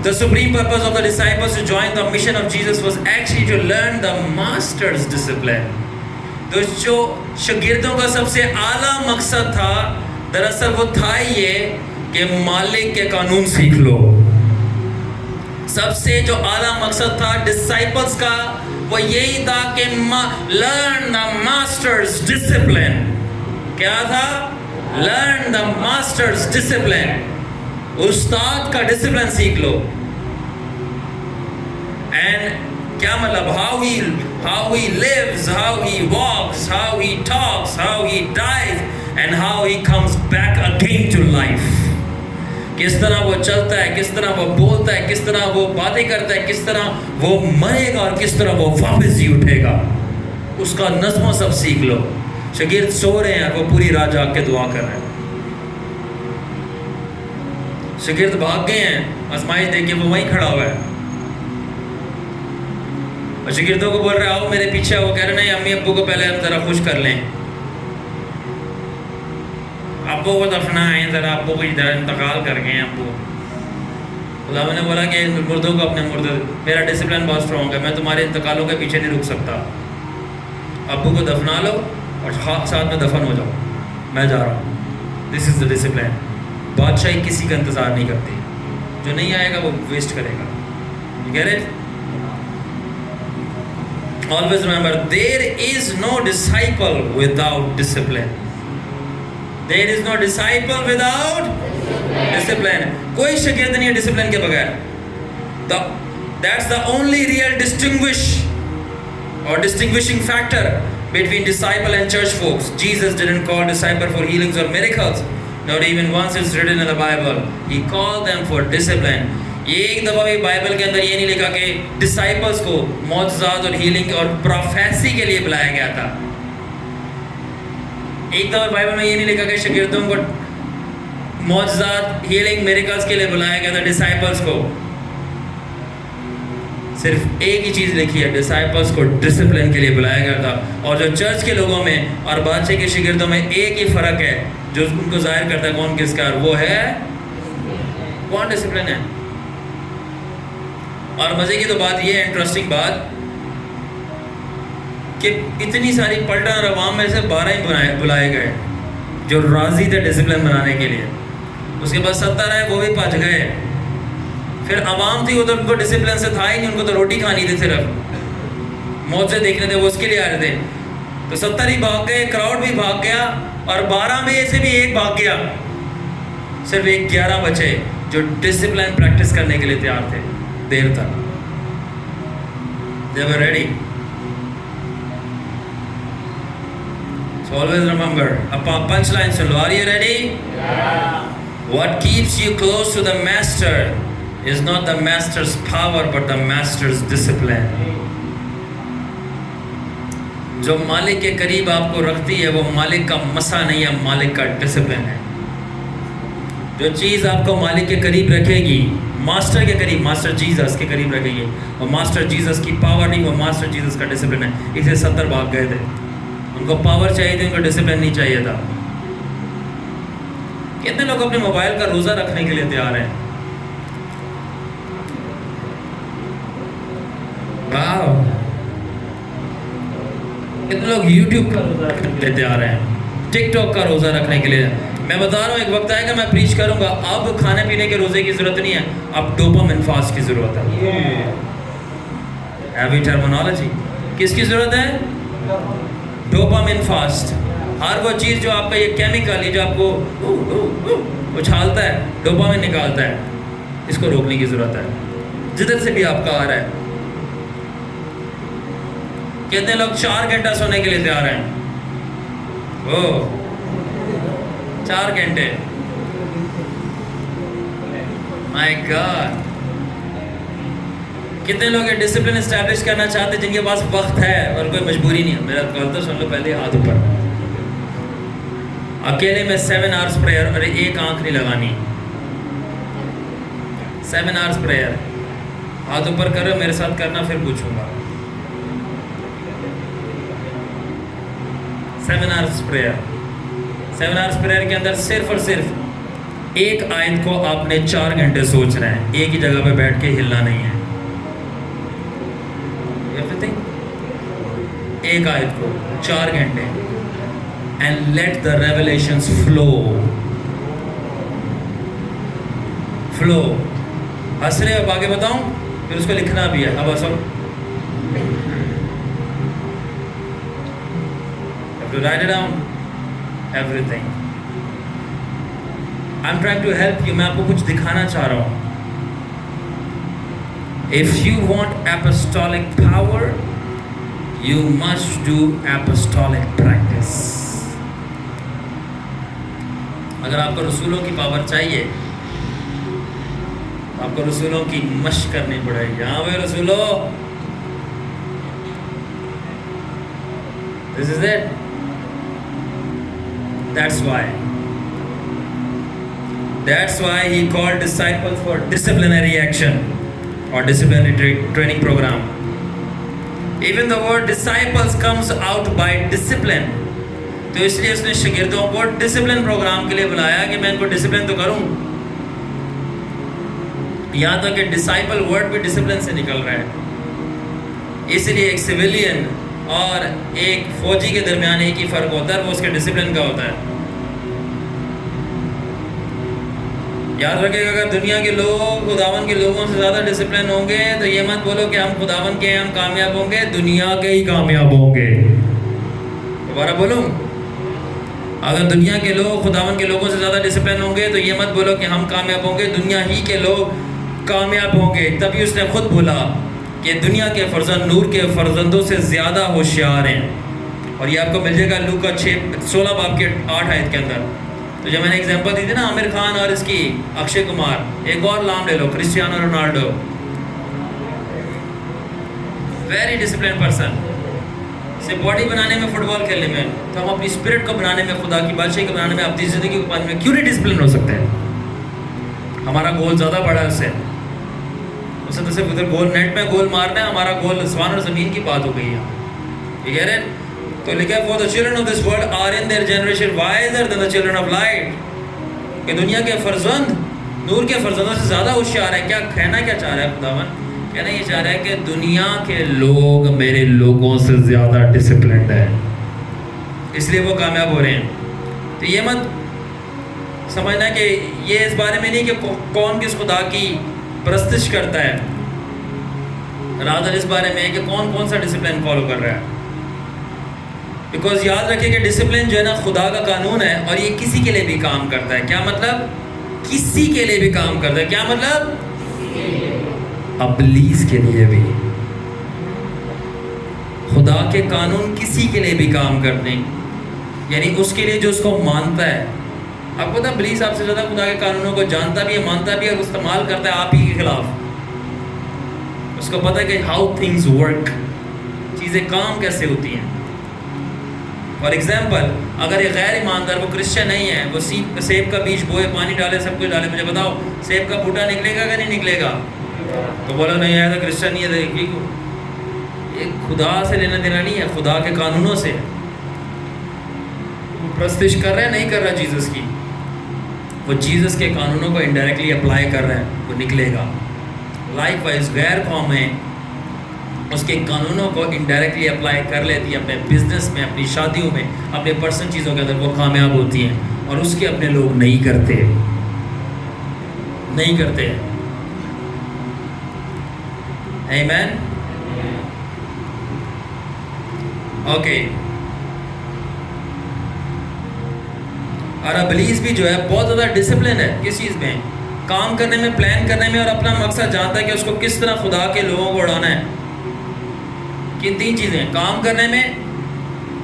The supreme purpose of the disciples to join the mission of Jesus was actually to learn the master's discipline. تو جو شاگردوں کا سب سے اعلیٰ مقصد تھا دراصل وہ تھا یہ کہ مالک کے قانون سیکھ لو. سب سے جو اعلیٰ مقصد تھا ڈسائپلس کا وہ یہی تھا کہ learn the master's discipline. کیا تھا؟ learn the master's discipline. استاد کا ڈسپلن سیکھ لو. اینڈ کیا مطلب؟ how he lives, how he walks, how he talks, how he dies and how he comes back again to life. کس طرح وہ چلتا ہے، کس طرح وہ بولتا ہے، کس طرح وہ باتیں کرتا ہے، کس طرح وہ مرے گا اور کس طرح وہ واپس ہی اٹھے گا. اس کا نظم و سب سیکھ لو. شاگرد سو رہے ہیں، وہ پوری رات جاگ کے دعا کر رہے ہیں. شاگرد بھاگ گئے ہیں، آزمائش دیکھ کے وہ وہیں کھڑا ہوا ہے اور شاگردوں کو بول رہے آؤ میرے پیچھے. وہ کہہ رہے نہیں، امی ابو کو پہلے ہم ذرا خوش کر لیں، ابو کو دفنائیں، ذرا ابو کو انتقال کر گئے ہیں ابو. خدا نے بولا کہ مردوں کو اپنے مردے، میرا ڈسپلن بہت اسٹرانگ ہے، میں تمہارے انتقالوں کے پیچھے نہیں رک سکتا. ابو کو دفنا لو اور ساتھ میں دفن ہو جاؤ، میں جا رہا ہوں. دس از دا ڈسپلن. بادشاہی کسی کا انتظار نہیں کرتی، جو نہیں آئے گا وہ ویسٹ کرے گا. You get it? Always remember, there is no disciple without discipline. There is no disciple without discipline. کوئی شاگرد نہیں ہے ڈسپلن کے بغیر. That's the only real distinguishing factor between disciple and church folks. Jesus didn't call disciple for healings or miracles. Not even once it's written in the Bible. He called them for discipline. یہ ایک دفعہ بھی بائبل کے اندر یہ نہیں لکھا کہ ڈسائپلس کو معجزات اور ہیلنگ اور پروفیسی کے لیے بلایا گیا تھا. ایک دفعہ بائبل میں یہ نہیں لکھا کہ شاگردوں کو معجزات، ہیلنگ، میریکلز کے لیے بلایا گیا تھا ڈسائپلس کو. صرف ایک ہی چیز لکھی ہے، ڈسائپلس کو ڈسپلن کے لیے بلایا گیا تھا. اور جو چرچ کے لوگوں میں اور بادشاہ کے شاگردوں میں ایک ہی فرق ہے جو ان کو ظاہر کرتا ہے کون کس کا، وہ ہے کون ڈسپلن ہے. اور مزے کی تو بات یہ ہے، انٹرسٹنگ بات، کہ اتنی ساری پلٹن اور عوام میں سے 12 ہی بلائے گئے جو راضی تھے ڈسپلن بنانے کے لیے. اس کے بعد 70 آئے، وہ بھی پچ گئے. پھر عوام تھی وہ تو ان کو ڈسپلن سے تھا ہی نہیں، ان کو تو روٹی کھانی تھی صرف. موجے دیکھنے تھے وہ اس کے لیے آ رہے تھے. تو 70 ہی بھاگ گئے, کراؤڈ بھی بھاگ گیا, اور 12 میں سے بھی ایک بھاگ گیا. صرف 11 بچے جو ڈسپلن پریکٹس کرنے کے لیے تیار تھے دیر تک. They were ready. So always remember, اب آپ پنچ لائن سن لو. Are you ready? Yeah. What keeps you close to the master is not the master's power but the master's discipline. جو مالک کے قریب آپ کو رکھتی ہے وہ مالک کا مسا نہیں ہے, مالک کا ڈسپلن ہے. جو چیز آپ کو مالک کے قریب رکھے گی, ماسٹر کے قریب, ماسٹر جیزس کے قریب رکھے گی, اور ماسٹر جیزس کی پاور نہیں, وہ ماسٹر جیزس کا ڈسپلن ہے. اسے 70 بھاگ گئے تھے. ان کو پاور چاہیے تھی, ان کو ڈسپلن نہیں چاہیے تھا. کتنے لوگ اپنے موبائل کا روزہ رکھنے کے لیے تیار ہیں؟ واو. کتنے لوگ یوٹیوب کا روزہ رکھنے کے لیے تیار ہیں, ٹک ٹاک کا روزہ رکھنے کے لیے؟ میں بتا رہا ہوں ایک وقت آئے گا میں پریچ کروں گا, اب کھانے پینے کے روزے کی ضرورت نہیں ہے, اب ڈوپامن فاسٹ کی ضرورت ہے. Heavy terminology. کس کی ضرورت ہے؟ Dopamine fast. ہر وہ چیز جو آپ کا یہ کیمیکل ہے جو آپ کو اچھالتا ہے, ڈوپامن نکالتا ہے, اس کو روکنے کی ضرورت ہے. جدھر سے بھی آپ کا آ رہا ہے. کتنے لوگ 4 گھنٹہ سونے کے لیے تیار ہیں؟ 4 گھنٹے. مائی گاڈ. کتنے لوگ ڈسپلن اسٹیبلش کرنا چاہتے ہیں جن کے پاس وقت ہے اور کوئی مجبوری نہیں ہے؟ میرا کال تو سن لو پہلے, ہاتھ اوپر. اکیلے میں 7 آورس پریئر, اور ایک آنکھ نہیں لگانی. 7 آورس پریئر. ہاتھ اوپر کرو, میرے ساتھ کرنا, پھر پوچھوں گا. 7 آورس پریئر. 7 آورس پریئر کے اندر صرف اور صرف ایک آیت کو آپ نے 4 گھنٹے سوچ رہے ہیں, ایک ہی جگہ پہ بیٹھ کے ہلنا نہیں ہے. ایک آیت کو 4 گھنٹے. And let the revelations flow. Flow. ہنس رہے اب آگے بتاؤں, پھر اس کو لکھنا بھی ہے. اب ہنسو. Have to write it down. Everything. I'm trying to help you. میں آپ کو کچھ دکھانا چاہ رہا ہوں. If you want apostolic power, you must do apostolic practice. اگر آپ کو رسولوں کی پاور چاہیے, آپ کو رسولوں کی مشق کرنی پڑے گی. ہاں بھائی رسولوں, this is it. That's why he called disciples for disciplinary action or disciplinary training program. Even the word disciples comes out by discipline. تو اس لیے اس نے شاگردوں کو ڈسپلن پروگرام کے لیے بلایا کہ میں ان کو ڈسپلن تو کروں. یہاں تک کہ ڈسائپل ورڈ بھی ڈسپلن سے نکل رہا ہے. اس لیے ایک سویلین اور ایک فوجی کے درمیان ایک ہی فرق ہوتا ہے, وہ اس کے ڈسپلن کا ہوتا ہے. یاد رکھے گا, اگر دنیا کے لوگ خداون کے لوگوں سے زیادہ ڈسپلن ہوں گے تو یہ مت بولو کہ ہم خداون کے ہیں, ہم کامیاب ہوں گے, دنیا کے ہی کامیاب ہوں گے. دوبارہ بولوں, اگر دنیا کے لوگ خداون کے لوگوں سے زیادہ ڈسپلن ہوں گے تو یہ مت بولو کہ ہم کامیاب ہوں گے, دنیا ہی کے لوگ کامیاب ہوں گے. تبھی اس نے خود بولا کہ دنیا کے فرزند نور کے فرزندوں سے زیادہ ہوشیار ہیں. اور یہ آپ کو مل جائے گا لوکا 16 باب کے 8 آیت کے اندر. تو جب میں نے ایگزامپل دی تھی نا عامر خان اور اس کی اکشے کمار, ایک اور نام لے لو, Cristiano Ronaldo. Very discipline person. صرف باڈی بنانے میں, فٹ بال کھیلنے میں, تو ہم اپنی اسپرٹ کو بنانے میں, خدا کی بادشاہی کو بنانے میں, اپنی زندگی کو بنانے میں کیوں نہیں ڈسپلن ہو سکتے ہیں؟ ہمارا گول زیادہ بڑا ہے اس سے. اسے تو صرف ادھر گول نیٹ میں گول مارنا ہے, ہمارا گول آسمان اور زمین کی بات ہو گئی ہے. یہ کہہ رہے ہیں تو لکھا ہے for the children of this world are in their generation wiser than the children of light. کہ دنیا کے فرزند نور کے فرزندوں سے زیادہ ہوشیار ہے. کیا کہنا کیا چاہ رہا ہے خداوند؟ کہنا یہ چاہ رہا ہے کہ دنیا کے لوگ میرے لوگوں سے زیادہ ڈسپلنڈ ہے, اس لیے وہ کامیاب ہو رہے ہیں. تو یہ مت سمجھنا کہ یہ اس بارے میں نہیں کہ کون کس خدا کی پرستش کرتا ہے. رادر اس بارے میں ہے کہ کون کون سا ڈسپلن فالو کر رہا ہے. بیکاز یاد رکھیں کہ ڈسپلن جو ہے نا خدا کا قانون ہے, اور یہ کسی کے لیے بھی کام کرتا ہے. کیا مطلب؟ کسی کے لیے بھی کام کرتا ہے. کیا مطلب؟ ابلیس کے لیے بھی. خدا کے قانون کسی کے لیے بھی کام کرتے ہیں, یعنی اس کے لیے جو اس کو مانتا ہے. آپ کو پتا ابلیس آپ سے زیادہ خدا کے قانونوں کو جانتا بھی ہے, مانتا بھی ہے, اور استعمال کرتا ہے آپ ہی کے خلاف. اس کو پتا ہے کہ ہاؤ تھنگز ورک, چیزیں کام کیسے ہوتی ہیں. فار ایگزامپل, اگر ایک غیر ایماندار, وہ کرسچن نہیں ہے, وہ سیب کا بیج بوئے, پانی ڈالے, سب کچھ ڈالے, مجھے بتاؤ سیب کا بوٹا نکلے گا کہ نہیں نکلے گا؟ تو بولا نہیں آیا تو کرسچن نہیں ہے. یہ خدا سے لینا دینا نہیں ہے, خدا کے قانونوں سے. وہ پرستش کر رہا ہے, نہیں کر رہا جیزس کی, وہ جیزس کے قانونوں کو انڈائریکٹلی اپلائی کر رہا ہے, وہ نکلے گا. لائک وائز غیر قوم میں اس کے قانونوں کو انڈائریکٹلی اپلائی کر لیتی ہے اپنے بزنس میں, اپنی شادیوں میں, اپنے پرسنل چیزوں کے اندر, وہ کامیاب ہوتی ہیں. اور اس کے اپنے لوگ نہیں کرتے. آمین. اوکے. اور ابلیس بھی جو ہے بہت زیادہ ڈسپلن ہے کس چیز میں؟ کام کرنے میں, پلان کرنے میں, اور اپنا مقصد جانتا ہے کہ اس کو کس طرح خدا کے لوگوں کو اڑانا ہے. کن 3 چیزیں؟ کام کرنے میں,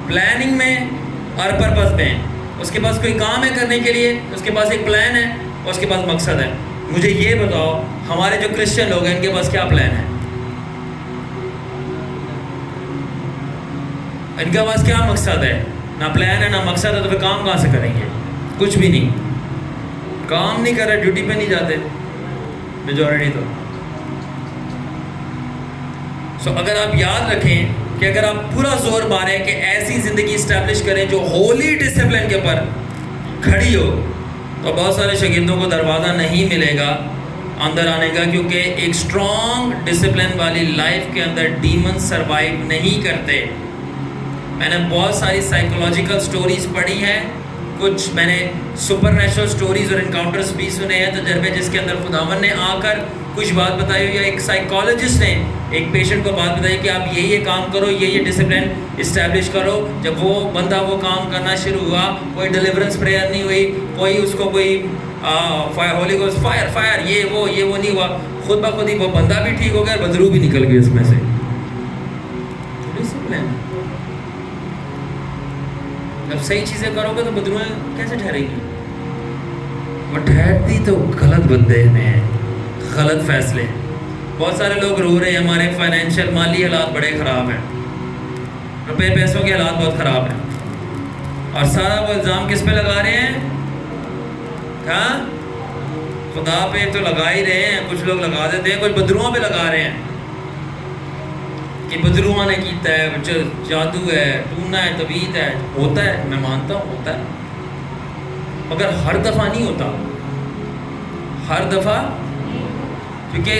پلاننگ میں, اور پرپس میں. اس کے پاس کوئی کام ہے کرنے کے لیے, اس کے پاس ایک پلان ہے, اور اس کے پاس مقصد ہے. مجھے یہ بتاؤ ہمارے جو کرسچن لوگ ہیں ان کے پاس کیا پلان ہے؟ ان کے پاس کیا مقصد ہے؟ نہ پلان ہے نہ مقصد ہے, تو پھر کام کہاں سے کریں گے؟ کچھ بھی نہیں. کام نہیں کر رہے, ڈیوٹی پہ نہیں جاتے میجورٹی تو. سو اگر آپ یاد رکھیں کہ اگر آپ پورا زور ماریں کہ ایسی زندگی اسٹیبلش کریں جو ہولی ڈسپلن کے پر کھڑی ہو, تو بہت سارے شاگردوں کو دروازہ نہیں ملے گا اندر آنے کا, کیونکہ ایک اسٹرانگ ڈسپلن والی لائف کے اندر ڈیمن سروائیو نہیں کرتے. میں نے بہت ساری سائیکولوجیکل سٹوریز پڑھی ہیں, کچھ میں نے سپر نیچرل سٹوریز اور انکاؤنٹرز بھی سنے ہیں, تجربے جس کے اندر خداوند نے آ کر کچھ بات بتائی ہو, یا ایک سائیکالوجسٹ نے ایک پیشنٹ کو بات بتائی کہ آپ یہ کام کرو, یہ ڈسپلن اسٹیبلش کرو. جب وہ بندہ وہ کام کرنا شروع ہوا, کوئی ڈیلیورنس پریئر نہیں ہوئی, کوئی اس کو کوئی ہولی گوسٹ فائر یہ وہ نہیں ہوا, خود بخود ہی وہ بندہ بھی ٹھیک ہو گیا, بدرو بھی نکل گئی اس میں سے. ڈسپلن. جب صحیح چیزیں کرو گے تو بدرویں کیسے ٹھہرے گی؟ وہ ٹھہرتی تو غلط بندے میں, غلط فیصلے. بہت سارے لوگ رو رہے ہیں, ہمارے فائنینشیل مالی حالات بڑے خراب ہیں, روپے پیسوں کے حالات بہت خراب ہیں, اور سارا وہ الزام کس پہ لگا رہے ہیں؟ ہاں, خدا پہ تو لگا ہی رہے ہیں. کچھ لوگ لگا دیتے ہیں, کچھ بدروؤں پہ لگا رہے ہیں کہ بدروؤں نے کیتا ہے, جادو ہے, ٹونا ہے, تویت ہے. ہوتا ہے, میں مانتا ہوں ہوتا ہے, مگر ہر دفعہ نہیں ہوتا. ہر دفعہ, کیونکہ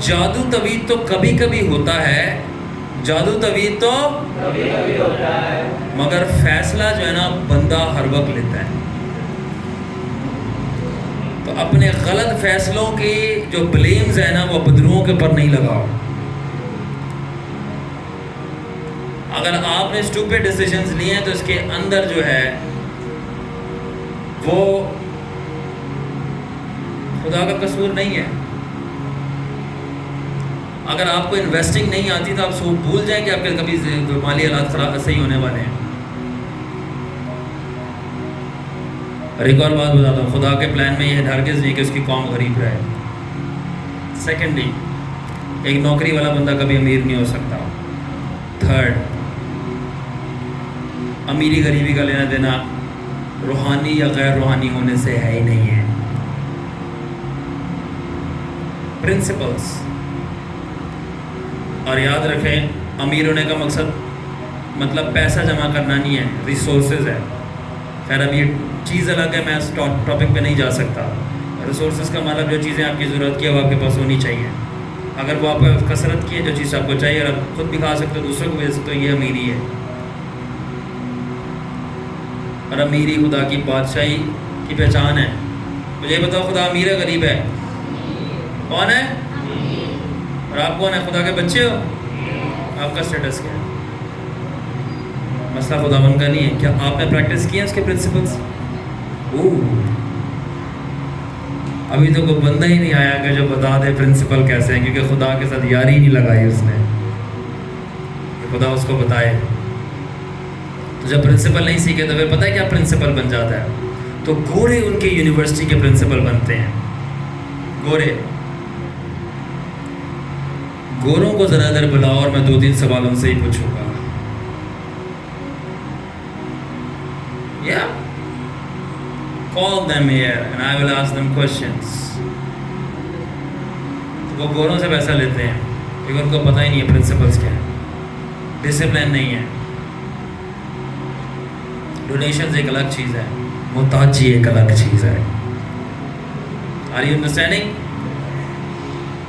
جادو تویت تو کبھی کبھی ہوتا ہے, جادو تویت تو کبھی کبھی ہوتا ہے, مگر فیصلہ جو ہے نا بندہ ہر وقت لیتا ہے. تو اپنے غلط فیصلوں کی جو بلیمز ہیں نا وہ بدروؤں کے پر نہیں لگاؤ. اگر آپ نے اسٹوپڈ ڈیسیژنز لیے ہیں تو اس کے اندر جو ہے وہ خدا کا قصور نہیں ہے. اگر آپ کو انویسٹنگ نہیں آتی تو آپ سو بھول جائیں کہ آپ کے کبھی مالی حالات خراب صحیح ہونے والے ہیں. اور ایک اور بات بتاتا ہوں, خدا کے پلان میں یہ ہرگز نہیں کہ اس کی قوم غریب رہے. سیکنڈلی, ایک نوکری والا بندہ کبھی امیر نہیں ہو سکتا. تھرڈ, امیری غریبی کا لینا دینا روحانی یا غیر روحانی ہونے سے ہے ہی نہیں ہے. پرنسپلس. اور یاد رکھیں, امیر ہونے کا مقصد مطلب پیسہ جمع کرنا نہیں ہے, ریسورسز ہے. خیر اب یہ چیز الگ ہے, میں اس ٹاپک پہ نہیں جا سکتا. ریسورسز کا مطلب جو چیزیں آپ کی ضرورت کی ہے وہ آپ کے پاس ہونی چاہیے. اگر وہ آپ کثرت کی ہے, جو چیز آپ کو چاہیے اور آپ خود بھی کھا سکتے ہو, دوسروں کو بھیج سکتے ہو, یہ امیری ہے. اور امیری خدا کی بادشاہی کی پہچان ہے. مجھے بتاؤ خدا امیر ہے غریب ہے؟ کون ہے؟ اور آپ کون ہیں؟ خدا کے بچے ہو؟ آپ کا اسٹیٹس کیا ہے؟ مسئلہ خداوند کا نہیں ہے. کیا آپ نے پریکٹس کیا اس کے پرنسپلس؟ ابھی تو کوئی بندہ ہی نہیں آیا کہ جو بتا دے پرنسپل کیسے ہیں، کیونکہ خدا کے ساتھ یاری ہی نہیں لگائی اس نے کہ خدا اس کو بتائے. تو جب پرنسپل نہیں سیکھے تو پھر پتہ ہے کیا پرنسپل بن جاتا ہے؟ تو گورے ان کے یونیورسٹی کے پرنسپل بنتے ہیں. گوروں کو ذرا ادھر بلاؤ اور میں 2-3 سوال ان سے ہی پوچھوں گا. Call them here and I will ask them questions. وہ گوروں سے پیسہ لیتے ہیں کیونکہ ان کو پتہ ہی نہیں ہے پرنسپلس کیا ہے، ڈسپلن نہیں ہے. ڈونیشنز ایک الگ چیز ہے، محتاجی ایک الگ چیز ہے. Are you understanding?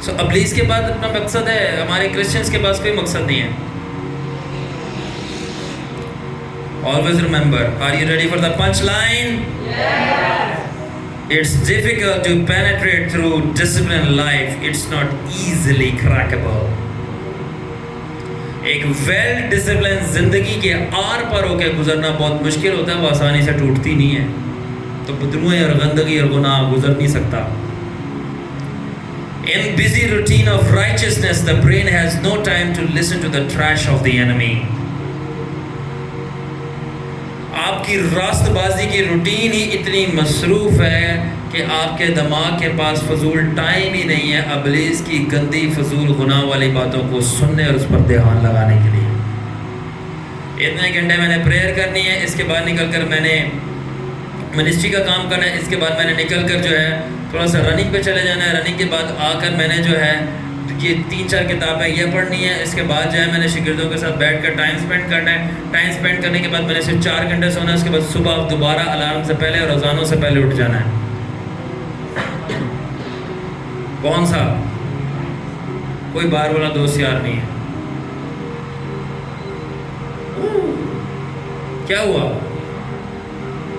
So ابلیس کے بعد اپنا مقصد ہے، ہمارے کرسچنز کے پاس کوئی مقصد نہیں ہے. Always remember, are you ready for the punchline? Yes. It's difficult to penetrate through disciplined life. It's not easily crackable. ایک ویل ڈسپلن زندگی کے آر پر ہو کے گزرنا بہت مشکل ہوتا ہے، وہ آسانی سے ٹوٹتی نہیں ہے. تو بدروئیں اور گندگی اور گناہ گزر نہیں سکتا. In busy routine of righteousness, the brain has no time to listen to the trash of the enemy. آپ کی راست بازی کی روٹین ہی اتنی مصروف ہے کہ آپ کے دماغ کے پاس فضول ٹائم ہی نہیں ہے ابلیس کی گندی فضول گناہ والی باتوں کو سننے اور اس پر دھیان لگانے کے لیے. اتنے گھنٹے میں نے پریئر کرنی ہے، اس کے بعد نکل کر میں نے منسٹری کا کام کرنا ہے، اس کے بعد میں نے نکل کر جو ہے تھوڑا سا رننگ پہ چلے جانا ہے، رننگ کے بعد آ کر میں نے جو ہے یہ 3-4 کتابیں یہ پڑھنی ہے، اس کے بعد جو ہے میں نے شاگردوں کے ساتھ بیٹھ کر ٹائم سپینڈ کرنا ہے. ٹائم سپینڈ کرنے کے بعد میں نے صرف 4 گھنٹے سونا ہے، اس کے بعد صبح دوبارہ الارم سے پہلے اور اذانوں سے پہلے اٹھ جانا ہے. کون سا؟ کوئی باہر والا دوست یار نہیں ہے. کیا ہوا؟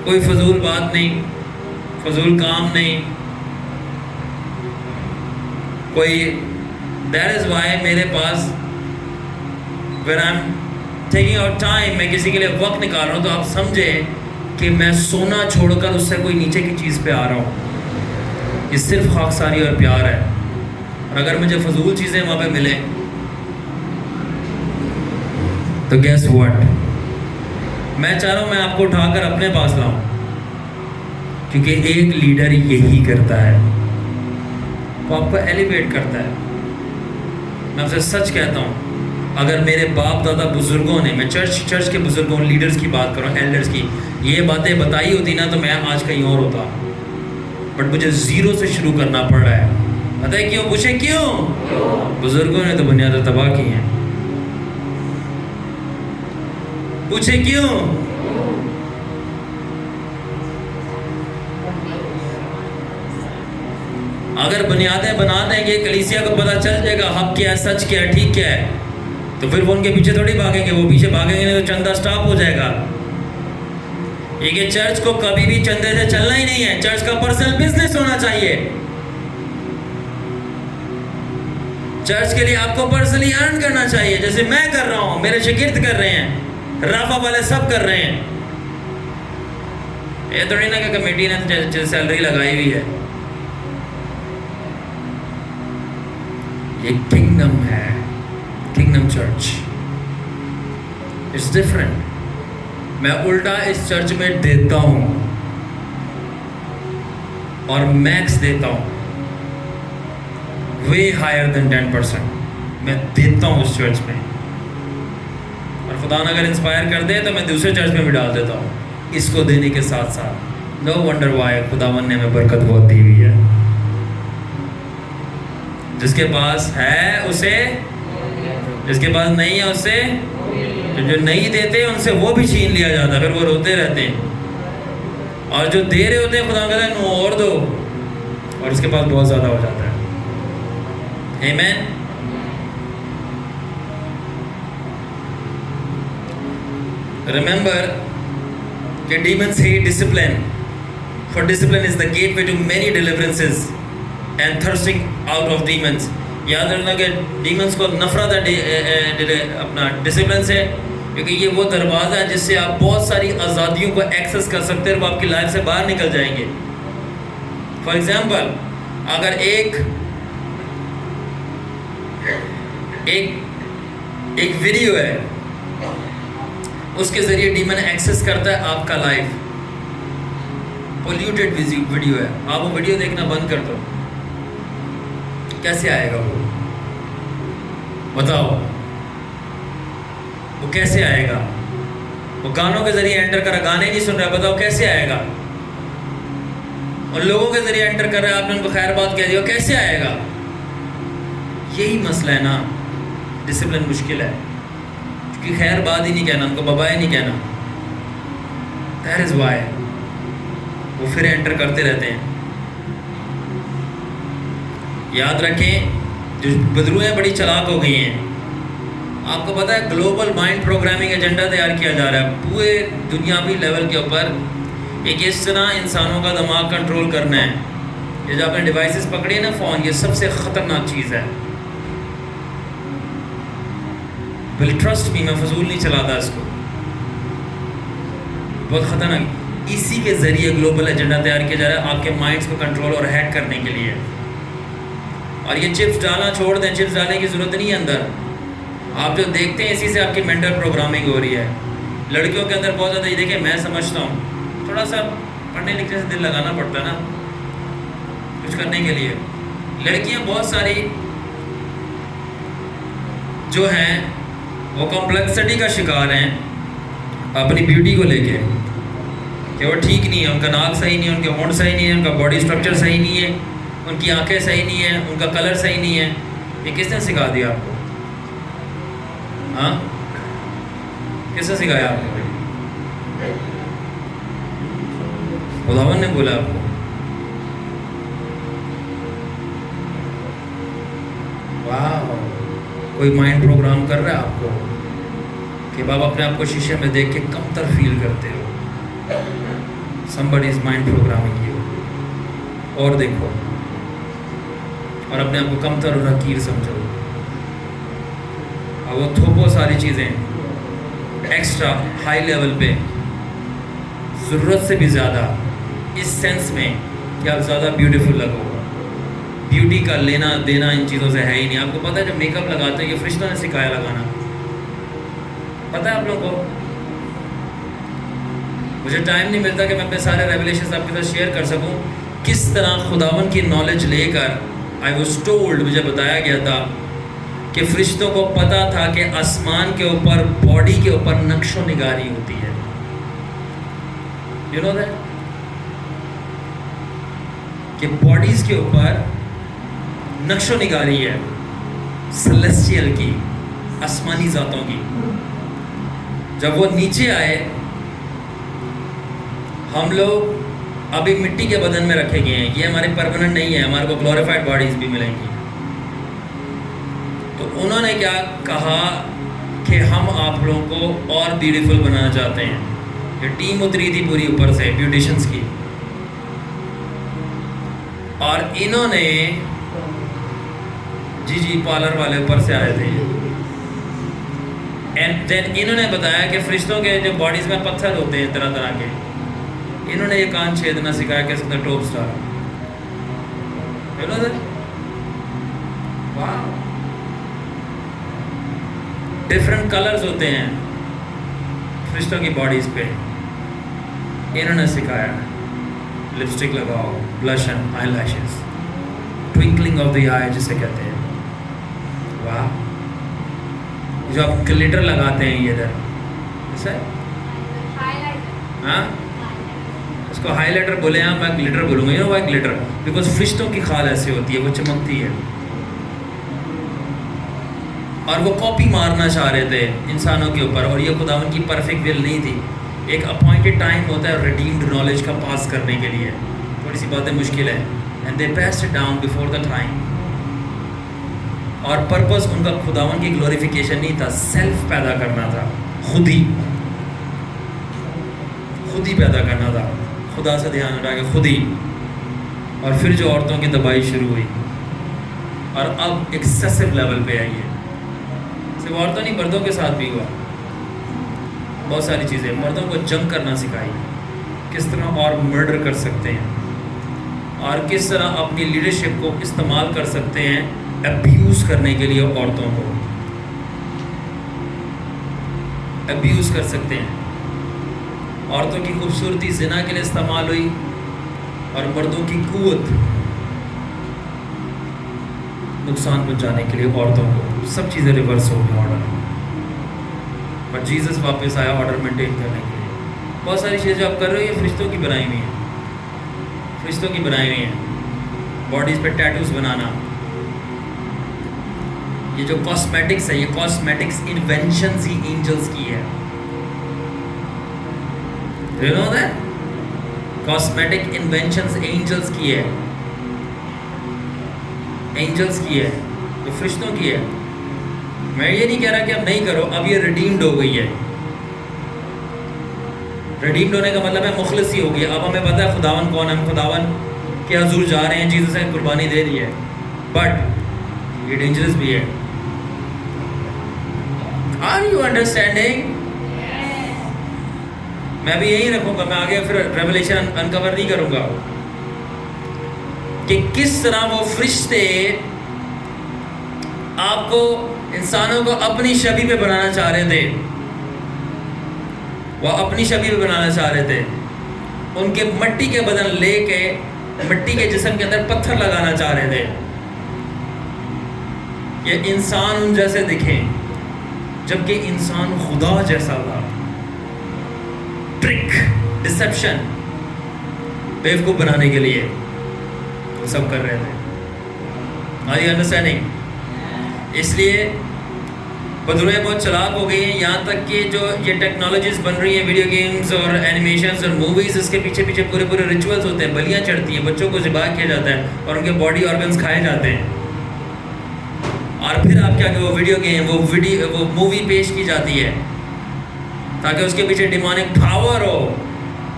کوئی فضول بات نہیں، فضول کام نہیں، کوئی. That is why میرے پاس when I'm taking out time، میں کسی کے لیے وقت نکال رہا ہوں تو آپ سمجھیں کہ میں سونا چھوڑ کر اس سے کوئی نیچے کی چیز پہ آ رہا ہوں. یہ صرف خاکساری اور پیار ہے. اور اگر مجھے فضول چیزیں وہاں پہ ملیں تو guess what، میں چاہ رہا ہوں میں آپ کو اٹھا کر اپنے پاس لاؤں، کیونکہ ایک لیڈر یہی کرتا ہے، وہ آپ کو ایلیویٹ کرتا ہے. میں آپ سے سچ کہتا ہوں، اگر میرے باپ دادا بزرگوں نے، میں چرچ کے بزرگوں لیڈرز کی بات کروں، ایلڈرز کی، یہ باتیں بتائی ہوتی نا تو میں آج کہیں اور ہوتا. بٹ مجھے زیرو سے شروع کرنا پڑ رہا ہے. پتہ ہے کیوں؟ پوچھیں کیوں؟ بزرگوں نے تو بنیادیں تباہ کی ہیں. پوچھیں کیوں؟ اگر بنیادیں بنا دیں گے، کلیسیا کو پتہ چل جائے گا حق کیا ہے، سچ کیا ہے، ٹھیک کیا ہے، تو پھر وہ ان کے پیچھے تھوڑی بھاگیں گے. وہ پیچھے بھاگیں گے نہیں تو چندہ سٹاپ ہو جائے گا. یہ کہ چرچ کو کبھی بھی چندے سے چلنا ہی نہیں ہے، چرچ کا پرسنل بزنس ہونا چاہیے. چرچ کے لیے آپ کو پرسنلی ارن کرنا چاہیے، جیسے میں کر رہا ہوں، میرے شاگرد کر رہے ہیں، رافا والے سب کر رہے ہیں. یہ تھوڑی نا کہ کمیٹی نے سیلری لگائی ہوئی ہے. یہ کنگڈم ہے، کنگڈم چرچ. It's different. میں الٹا اس چرچ میں دیتا ہوں اور میکس دیتا ہوں، وے ہائر دین 10% میں دیتا ہوں اس چرچ میں. اور خدا نے اگر انسپائر کر دے تو میں دوسرے چرچ میں بھی ڈال دیتا ہوں اس کو دینے کے ساتھ ساتھ. نو ونڈر وائی خداوند نے ہمیں برکت بہت دی ہوئی ہے. جس کے پاس ہے اسے، جس کے پاس نہیں ہے اسے، جو نہیں دیتے ان سے وہ بھی چھین لیا جاتا، پھر وہ روتے رہتے ہیں. اور جو دے رہے ہوتے ہیں خدا کہتا ہے نو اور دو، اور اس کے پاس بہت زیادہ ہو جاتا ہے. آمین. ریممبر کہ demons hate discipline, for discipline is the gateway to many deliverances and thirsting out of demons. یاد رکھنا کہ ڈیمنس کو نفرت ہے اپنا ڈسپلن سے، کیونکہ یہ وہ دروازہ ہے جس سے آپ بہت ساری آزادیوں کو ایکسیس کر سکتے ہیں اور وہ آپ کی لائف سے باہر نکل جائیں گے. فار ایگزامپل، اگر ایک ویڈیو ہے، اس کے ذریعے ڈیمن ایکسیس کرتا ہے آپ کا لائف، پولیوٹیڈ ویڈیو ہے، آپ وہ ویڈیو دیکھنا بند کر دو، کیسے آئے گا وہ؟ بتاؤ وہ کیسے آئے گا؟ وہ گانوں کے ذریعے انٹر کر رہا، گانے نہیں سن رہا، بتاؤ کیسے آئے گا؟ اور لوگوں کے ذریعے انٹر کر رہا ہے، آپ نے ان کو خیر بات کہہ دیا، کیسے آئے گا؟ یہی مسئلہ ہے نا، ڈسپلن مشکل ہے، کیونکہ خیر بات ہی نہیں کہنا، ان کو بابا ہی نہیں کہنا. دیٹ از وائی وہ پھر انٹر کرتے رہتے ہیں. یاد رکھیں، جو بدروہیں بڑی چلاک ہو گئی ہیں. آپ کو پتہ ہے گلوبل مائنڈ پروگرامنگ ایجنڈا تیار کیا جا رہا ہے پورے دنیاوی لیول کے اوپر. ایک اس طرح انسانوں کا دماغ کنٹرول کرنا ہے. یہ جو آپ نے ڈیوائسز پکڑی ہے نا، فون، یہ سب سے خطرناک چیز ہے. بل ٹرسٹ می، میں فضول نہیں چلاتا اس کو، بہت خطرناک. اسی کے ذریعے گلوبل ایجنڈا تیار کیا جا رہا ہے آپ کے مائنڈس کو کنٹرول اور ہیک کرنے کے لیے. اور یہ چپس ڈالنا چھوڑ دیں، چپس ڈالنے کی ضرورت نہیں ہے اندر. آپ جو دیکھتے ہیں اسی سے آپ کی مینٹل پروگرامنگ ہو رہی ہے. لڑکیوں کے اندر بہت زیادہ، یہ دیکھیں میں سمجھتا ہوں تھوڑا سا پڑھنے لکھنے سے دل لگانا پڑتا ہے نا کچھ کرنے کے لیے. لڑکیاں بہت ساری جو ہیں وہ کمپلیکسٹی کا شکار ہیں اپنی بیوٹی کو لے کے، کہ وہ ٹھیک نہیں ہے، ان کا ناک صحیح نہیں ہے، ان کے ہونٹ صحیح نہیں ہے، ان کا باڈی اسٹرکچر صحیح نہیں ہے، ان کی آنکھیں صحیح نہیں ہیں، ان کا کلر صحیح نہیں ہے. یہ کس نے سکھا دیا آپ کو؟ ہاں، کس نے سکھایا آپ کو؟ خداوند نے بولا آپ کو. واہ، کوئی مائنڈ پروگرام کر رہا ہے آپ کو کہ آپ اپنے آپ کو شیشے میں دیکھ کے کمتر فیل کرتے ہو. somebody is mind programming you. اور دیکھو اور اپنے آپ کو کمتر اور حقیر سمجھو. اور وہ تھوپو ساری چیزیں ایکسٹرا ہائی لیول پہ ضرورت سے بھی زیادہ، اس سینس میں کہ آپ زیادہ بیوٹیفل لگو. بیوٹی کا لینا دینا ان چیزوں سے ہے ہی نہیں. آپ کو پتہ ہے جب میک اپ لگاتے ہیں، یہ فرشتوں نے سکھایا لگانا، پتہ ہے آپ لوگوں کو. مجھے ٹائم نہیں ملتا کہ میں اپنے سارے ریولیشنز آپ کے ساتھ شیئر کر سکوں. کس طرح خداوند کی نالج لے کر آئی واز ٹولڈ، مجھے بتایا گیا تھا کہ فرشتوں کو پتہ تھا کہ آسمان کے اوپر باڈی کے اوپر نقش و نگاری ہوتی ہے. یو نو دیٹ، کہ باڈیز کے اوپر نقش و نگاری ہے سیلیسٹیل کی، آسمانی ذاتوں کی. جب وہ نیچے آئے، ہم لوگ ابھی مٹی کے بدن میں رکھے گئے ہیں، یہ ہمارے پرماننٹ نہیں ہے، ہمارے کو گلوریفائڈ باڈیز بھی ملیں گی. تو انہوں نے کیا کہا کہ ہم آپ لوگوں کو اور بیوٹیفل بنانا چاہتے ہیں. یہ ٹیم اتری تھی پوری اوپر سے بیوٹیشنز کی، اور انہوں نے جی پارلر والے اوپر سے آئے تھے. اینڈ دین انہوں نے بتایا کہ فرشتوں کے جو باڈیز میں پتھر ہوتے ہیں طرح طرح کے، انہوں نے یہ کان چھیدنا سکھایا کہ اس کے اندر ٹوپ اسٹار. ڈفرینٹ کلرز ہوتے ہیں فرشتوں کی باڈیز پہ، انہوں نے سکھایا. لپسٹک لگاؤ، blush and eyelashes, twinkling of the eye جسے کہتے ہیں. واہ، جو آپ گلیٹر لگاتے ہیں یہ ادھر، ایسا ہاں، اس کو ہائی لائٹر بولے ہیں، میں گلیٹر بولوں گا. You know why glitter? Because فرشتوں کی خال ایسی ہوتی ہے، وہ چمکتی ہے. اور وہ کاپی مارنا چاہ رہے تھے انسانوں کے اوپر، اور یہ خداوند کی پرفیکٹ ول نہیں تھی. ایک اپوائنٹڈ ٹائم ہوتا ہے ریڈیمڈ نالج کا پاس کرنے کے لیے. تھوڑی سی باتیں مشکل ہیں، and they passed it down before the time. اور پرپس ان کا خداوند کی گلوریفیکیشن نہیں تھا، سیلف پیدا کرنا تھا، خود ہی پیدا کرنا تھا، خدا سے دھیان ہٹا کے خود ہی. اور پھر جو عورتوں کی تباہی شروع ہوئی، اور اب ایکسیسو لیول پہ آئی ہے. صرف عورتوں نہیں, مردوں کے ساتھ بھی ہوا. بہت ساری چیزیں مردوں کو جنگ کرنا سکھائی, کس طرح اور مرڈر کر سکتے ہیں, اور کس طرح اپنی لیڈرشپ کو استعمال کر سکتے ہیں ابیوز کرنے کے لیے. عورتوں کو ابیوز کر سکتے ہیں. عورتوں کی خوبصورتی زنا کے لیے استعمال ہوئی, اور مردوں کی قوت نقصان پہنچانے کے لیے عورتوں کو. سب چیزیں ریورس ہو گئی آرڈر, بٹ جیزس واپس آیا آرڈر مینٹین کرنے کے لیے. بہت ساری چیزیں جو آپ کر رہے ہو یہ فرشتوں کی بنائی ہوئی ہیں, فرشتوں کی بنائی ہوئی ہیں. باڈیز پہ ٹیٹوز بنانا, یہ جو کاسمیٹکس ہے یہ کاسمیٹکس انوینشنز ہی اینجلز کی ہے. You know that? Cosmetic inventions angels کی ہے, اینجلز کی ہے, تو فرشتوں کی ہے. میں یہ نہیں کہہ رہا کہ اب نہیں کرو, اب یہ ریڈیمڈ ہو گئی ہے. ریڈیمڈ ہونے کا مطلب ہے مخلص ہی ہو گئی. اب ہمیں پتہ ہے خداون کون ہے, ہم خداون کے حضور جا رہے ہیں, جیسس نے قربانی دے دی ہے. بٹ یہ ڈینجرس بھی ہے. Are you understanding? میں بھی یہی رکھوں گا, میں آگے پھر ریولیشن انکور نہیں کروں گا کہ کس طرح وہ فرشتے آپ کو, انسانوں کو اپنی شبیہ پہ بنانا چاہ رہے تھے. وہ اپنی شبیہ پہ بنانا چاہ رہے تھے. ان کے مٹی کے بدن لے کے مٹی کے جسم کے اندر پتھر لگانا چاہ رہے تھے کہ انسان ان جیسے دکھیں, جبکہ انسان خدا جیسا تھا. ٹرک, ڈسپشن, بیوقوف بنانے کے لیے سب کر رہے تھے. Are you understanding? اس لیے بدروہیں بہت چلاک ہو گئی ہیں, یہاں تک کہ جو یہ ٹیکنالوجیز بن رہی ہیں, ویڈیو گیمز اور اینیمیشنز اور موویز, اس کے پیچھے پیچھے پورے پورے ریچولز ہوتے ہیں. بلیاں چڑھتی ہیں, بچوں کو ذبح کیا جاتا ہے, اور ان کے باڈی آرگنز کھائے جاتے ہیں. اور پھر آپ کیا کہ وہ ویڈیو گیم, وہ مووی پیش کی جاتی ہے تاکہ اس کے پیچھے ڈیمونک پاور ہو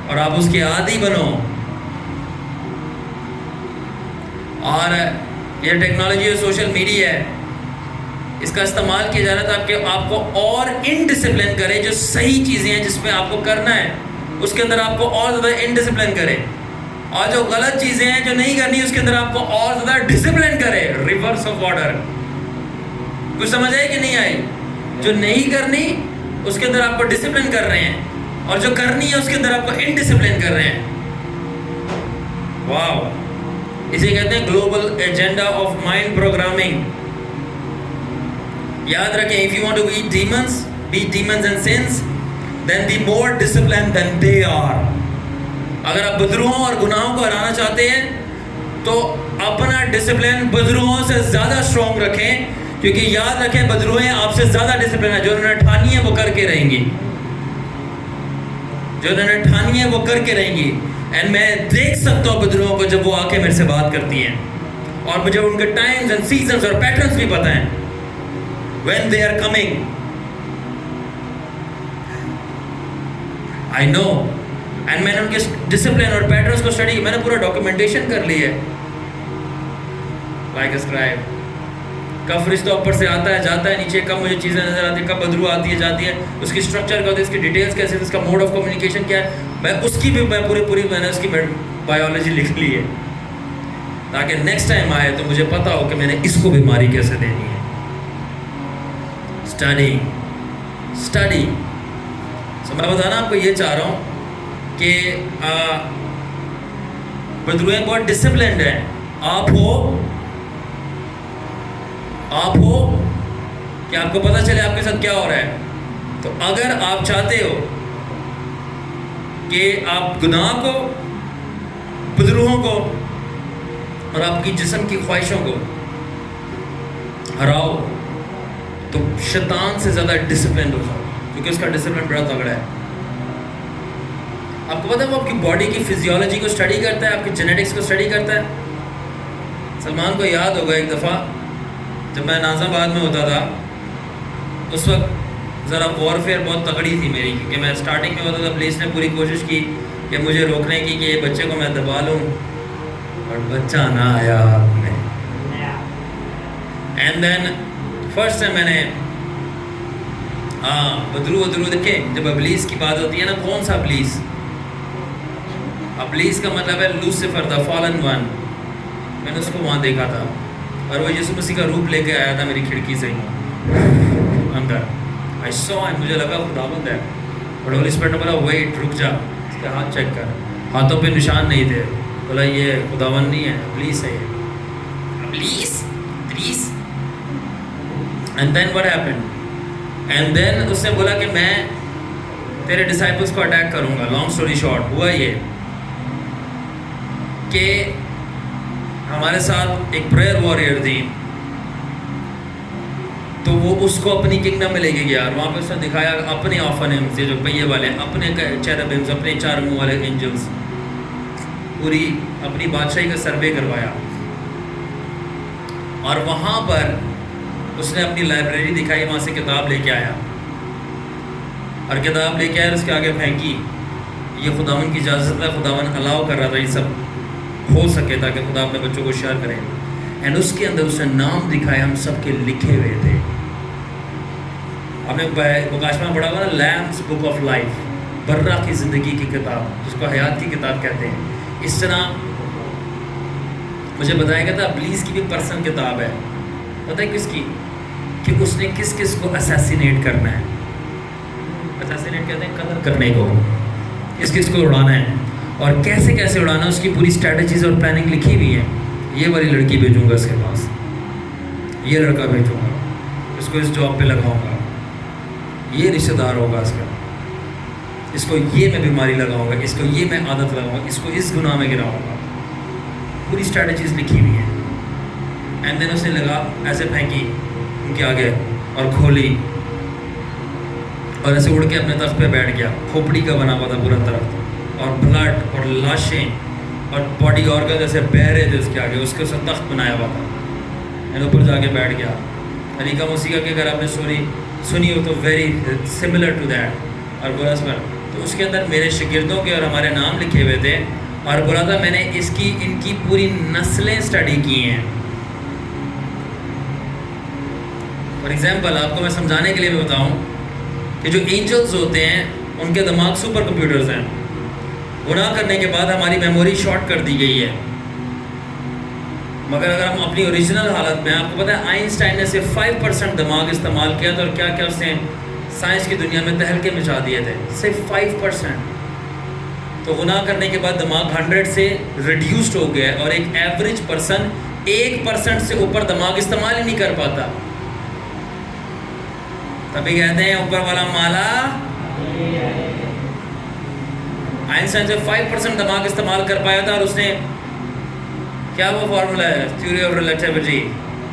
اور آپ اس کے عادی بنو. اور یہ ٹیکنالوجی اور سوشل میڈیا ہے, اس کا استعمال کیا جا رہا تھا کہ آپ کو اور انڈسپلن کرے. جو صحیح چیزیں ہیں جس میں آپ کو کرنا ہے اس کے اندر آپ کو اور زیادہ انڈسپلن کرے, اور جو غلط چیزیں ہیں جو نہیں کرنی اس کے اندر آپ کو اور زیادہ ڈسپلن کرے. Reverse of order. کچھ سمجھ آئی کہ نہیں آئی؟ جو نہیں کرنی اس کے اندر آپ کو ڈسپلن کر رہے ہیں, اور جو کرنی ہے اس کے اندر آپ کو انڈسپلن کر رہے ہیں. واو, اسے کہتے ہیں global agenda of mind programming. یاد رکھیں, if you want to beat demons and sins, then be more disciplined than they are. اگر آپ بدروہوں اور گناہوں کو ہرانا چاہتے ہیں تو اپنا ڈسپلن بدروہوں سے زیادہ اسٹرانگ رکھیں, کیونکہ یاد رکھیں بدروہیں آپ سے زیادہ ڈسپلن ہے. جو انہوں نے ٹھانی ہے وہ کر کے رہیں گی, جو انہوں نے ٹھانی ہے وہ کر کے رہیں گی. اینڈ میں دیکھ سکتا ہوں بدروہوں کو جب وہ آ کے میرے سے بات کرتی ہیں, اور مجھے ان کے ٹائمز اینڈ سیزنز اور پیٹرنز بھی پتہ ہیں when they are coming. I know. and میں نے ان کے ڈسپلن اور پیٹرنز کو اسٹڈی, میں نے پورا ڈاکومنٹیشن کر لی ہے. لائک اسکرائب, کب فرشتہ اوپر سے آتا ہے جاتا ہے نیچے, کب مجھے چیزیں نظر آتی ہیں, کب بدرو آتی ہے جاتی ہے, اس کی اسٹرکچر کیا ہوتی ہے, اس کی ڈیٹیلز کیسے, اس کا موڈ آف کمیونیکیشن کیا ہے, میں اس کی بھی میں نے اس کی بایولوجی لکھ لی ہے تاکہ نیکسٹ ٹائم آئے تو مجھے پتا ہو کہ میں نے اس کو بیماری کیسے دینی ہے. اسٹڈی. سو میں بتانا آپ کو یہ چاہ رہا ہوں کہ بدروہیں بہت ڈسپلنڈ ہیں. آپ ہو کہ آپ کو پتہ چلے آپ کے ساتھ کیا ہو رہا ہے. تو اگر آپ چاہتے ہو کہ آپ گناہ کو, بدروہوں کو اور آپ کی جسم کی خواہشوں کو ہراؤ, تو شیطان سے زیادہ ڈسپلن ہو جاؤ, کیونکہ اس کا ڈسپلن بڑا تگڑا ہے. آپ کو پتہ ہے وہ آپ کی باڈی کی فزیولوجی کو اسٹڈی کرتا ہے, آپ کی جینیٹکس کو اسٹڈی کرتا ہے. سلمان کو یاد ہوگا ایک دفعہ جب میں نازم آباد میں ہوتا تھا, اس وقت ذرا وارفیئر بہت تگڑی تھی میری, کیونکہ میں اسٹارٹنگ میں ہوتا تھا. پولیس نے پوری کوشش کی کہ مجھے روکنے کی کہ یہ بچے کو میں دبا لوں, اور بچہ نہ آیا. آپ نے اینڈ دین فرسٹ ٹائم میں نے بدرو دیکھیں، جب ابلیس کی بات ہوتی ہے نا، کون سا ابلیس؟ ابلیس کا مطلب ہے لوسیفر، دا فالن ون. میں نے اس کو وہاں دیکھا تھا، اور وہ یسوع مسیح کا روپ لے کے آیا تھا میری کھڑکی سے اندر. آئی سو، مجھے لگا خداوند ہے. اور ہولی اسپرٹ نے بولا ویٹ، رک جا، اس کے ہاتھ چیک کر. ہاتھوں پہ نشان نہیں تھے. بولا یہ خداوند نہیں ہے، ابلیس ہے یہ. ابلیس. And then what happen? And then اس نے بولا کہ میں تیرے ڈسائپلس کو اٹیک کروں گا. لانگ اسٹوری شارٹ، ہوا یہ کہ ہمارے ساتھ ایک پریئر وارrior تھی، تو وہ اس کو اپنی کنگڈم میں لے کے گیا، اور وہاں پہ اس نے دکھایا اپنے آفنمس، یہ جو پہیے والے، اپنے چیربمس، اپنے 4 منہ والے اینجلس، پوری اپنی بادشاہی کا سروے کروایا. اور وہاں پر اس نے اپنی لائبریری دکھائی، وہاں سے کتاب لے کے آیا، اور کتاب لے کے آیا اور اس کے آگے پھینکی. یہ خداوند کی اجازت ہے، خداوند الاؤ کر رہا تھا یہ سب ہو سکے تاکہ خدا اپنے بچوں کو شیئر کریں. اینڈ اس کے اندر اس نے نام دکھائے ہم سب کے لکھے ہوئے تھے. آپ نے مکاشفہ میں پڑھا ہوا نا، لیمبس بک آف لائف، برہ کی زندگی کی کتاب، جس کو حیات کی کتاب کہتے ہیں. اس طرح مجھے بتایا گیا تھا ابلیس کی بھی پرسنل کتاب ہے. پتہ ہے کس کی؟ کہ اس نے کس کس کو اسیسینیٹ کرنا ہے. اسیسینیٹ کہتے ہیں قتل کرنے کو، کس کس کو اڑانا ہے اور کیسے کیسے اڑانا ہے. اس کی پوری اسٹریٹجیز اور پلاننگ لکھی ہوئی ہے. یہ والی لڑکی بھیجوں گا اس کے پاس، یہ لڑکا بھیجوں گا، اس کو اس جاب پہ لگاؤں گا، یہ رشتہ دار ہوگا اس کا، اس کو یہ میں بیماری لگاؤں گا، اس کو یہ میں عادت لگاؤں گا، اس کو اس گناہ میں گراؤں گا. پوری اسٹریٹجیز لکھی ہوئی ہیں. اینڈ دین اس نے لگا ایسے پھینکی ان کے آگے اور کھولی، اور ایسے اڑ کے اپنے تخت پہ بیٹھ گیا. کھوپڑی کا بنا ہوا تھا پورا طرف، اور بلڈ اور لاشیں اور باڈی آرگن جیسے بہہ رہے تھے اس کے آگے. اس کے ساتھ تخت بنایا ہوا تھا، اینڈ اوپر جا کے بیٹھ گیا. طریقہ موسیقہ کی اگر آپ نے سنی ہو تو ویری سملر ٹو دیٹ. اور بولا اس پر تو اس کے اندر میرے شاگردوں کے اور ہمارے نام لکھے ہوئے تھے، اور بولا تھا میں نے ان کی پوری نسلیں اسٹڈی کی ہیں. فار ایگزامپل آپ کو میں سمجھانے کے لیے بھی بتاؤں کہ جو اینجلز ہوتے ہیں ان کے دماغ سپر کمپیوٹرز ہیں. گناہ کرنے کے بعد ہماری میموری شارٹ کر دی گئی ہے، مگر اگر ہم اپنی اوریجنل حالت میں، آپ کو پتہ ہے آئنسٹائن نے صرف 5% دماغ استعمال کیا تھا، اور کیا کیا اس نے سائنس کی دنیا میں تہلکے مچا دیے تھے. صرف 5%. تو گناہ کرنے کے بعد دماغ 100 سے ریڈیوسڈ ہو گیا ہے، اور ایک ایوریج پرسن 1% سے اوپر دماغ استعمال ہی نہیں کر پاتا. تبھی کہتے ہیں اوپر والا مالا. آئنسٹائن سے 5% دماغ استعمال کر پایا تھا، اور اس نے کیا وہ فارمولا ہے تھیوری آف ریلیٹیوٹی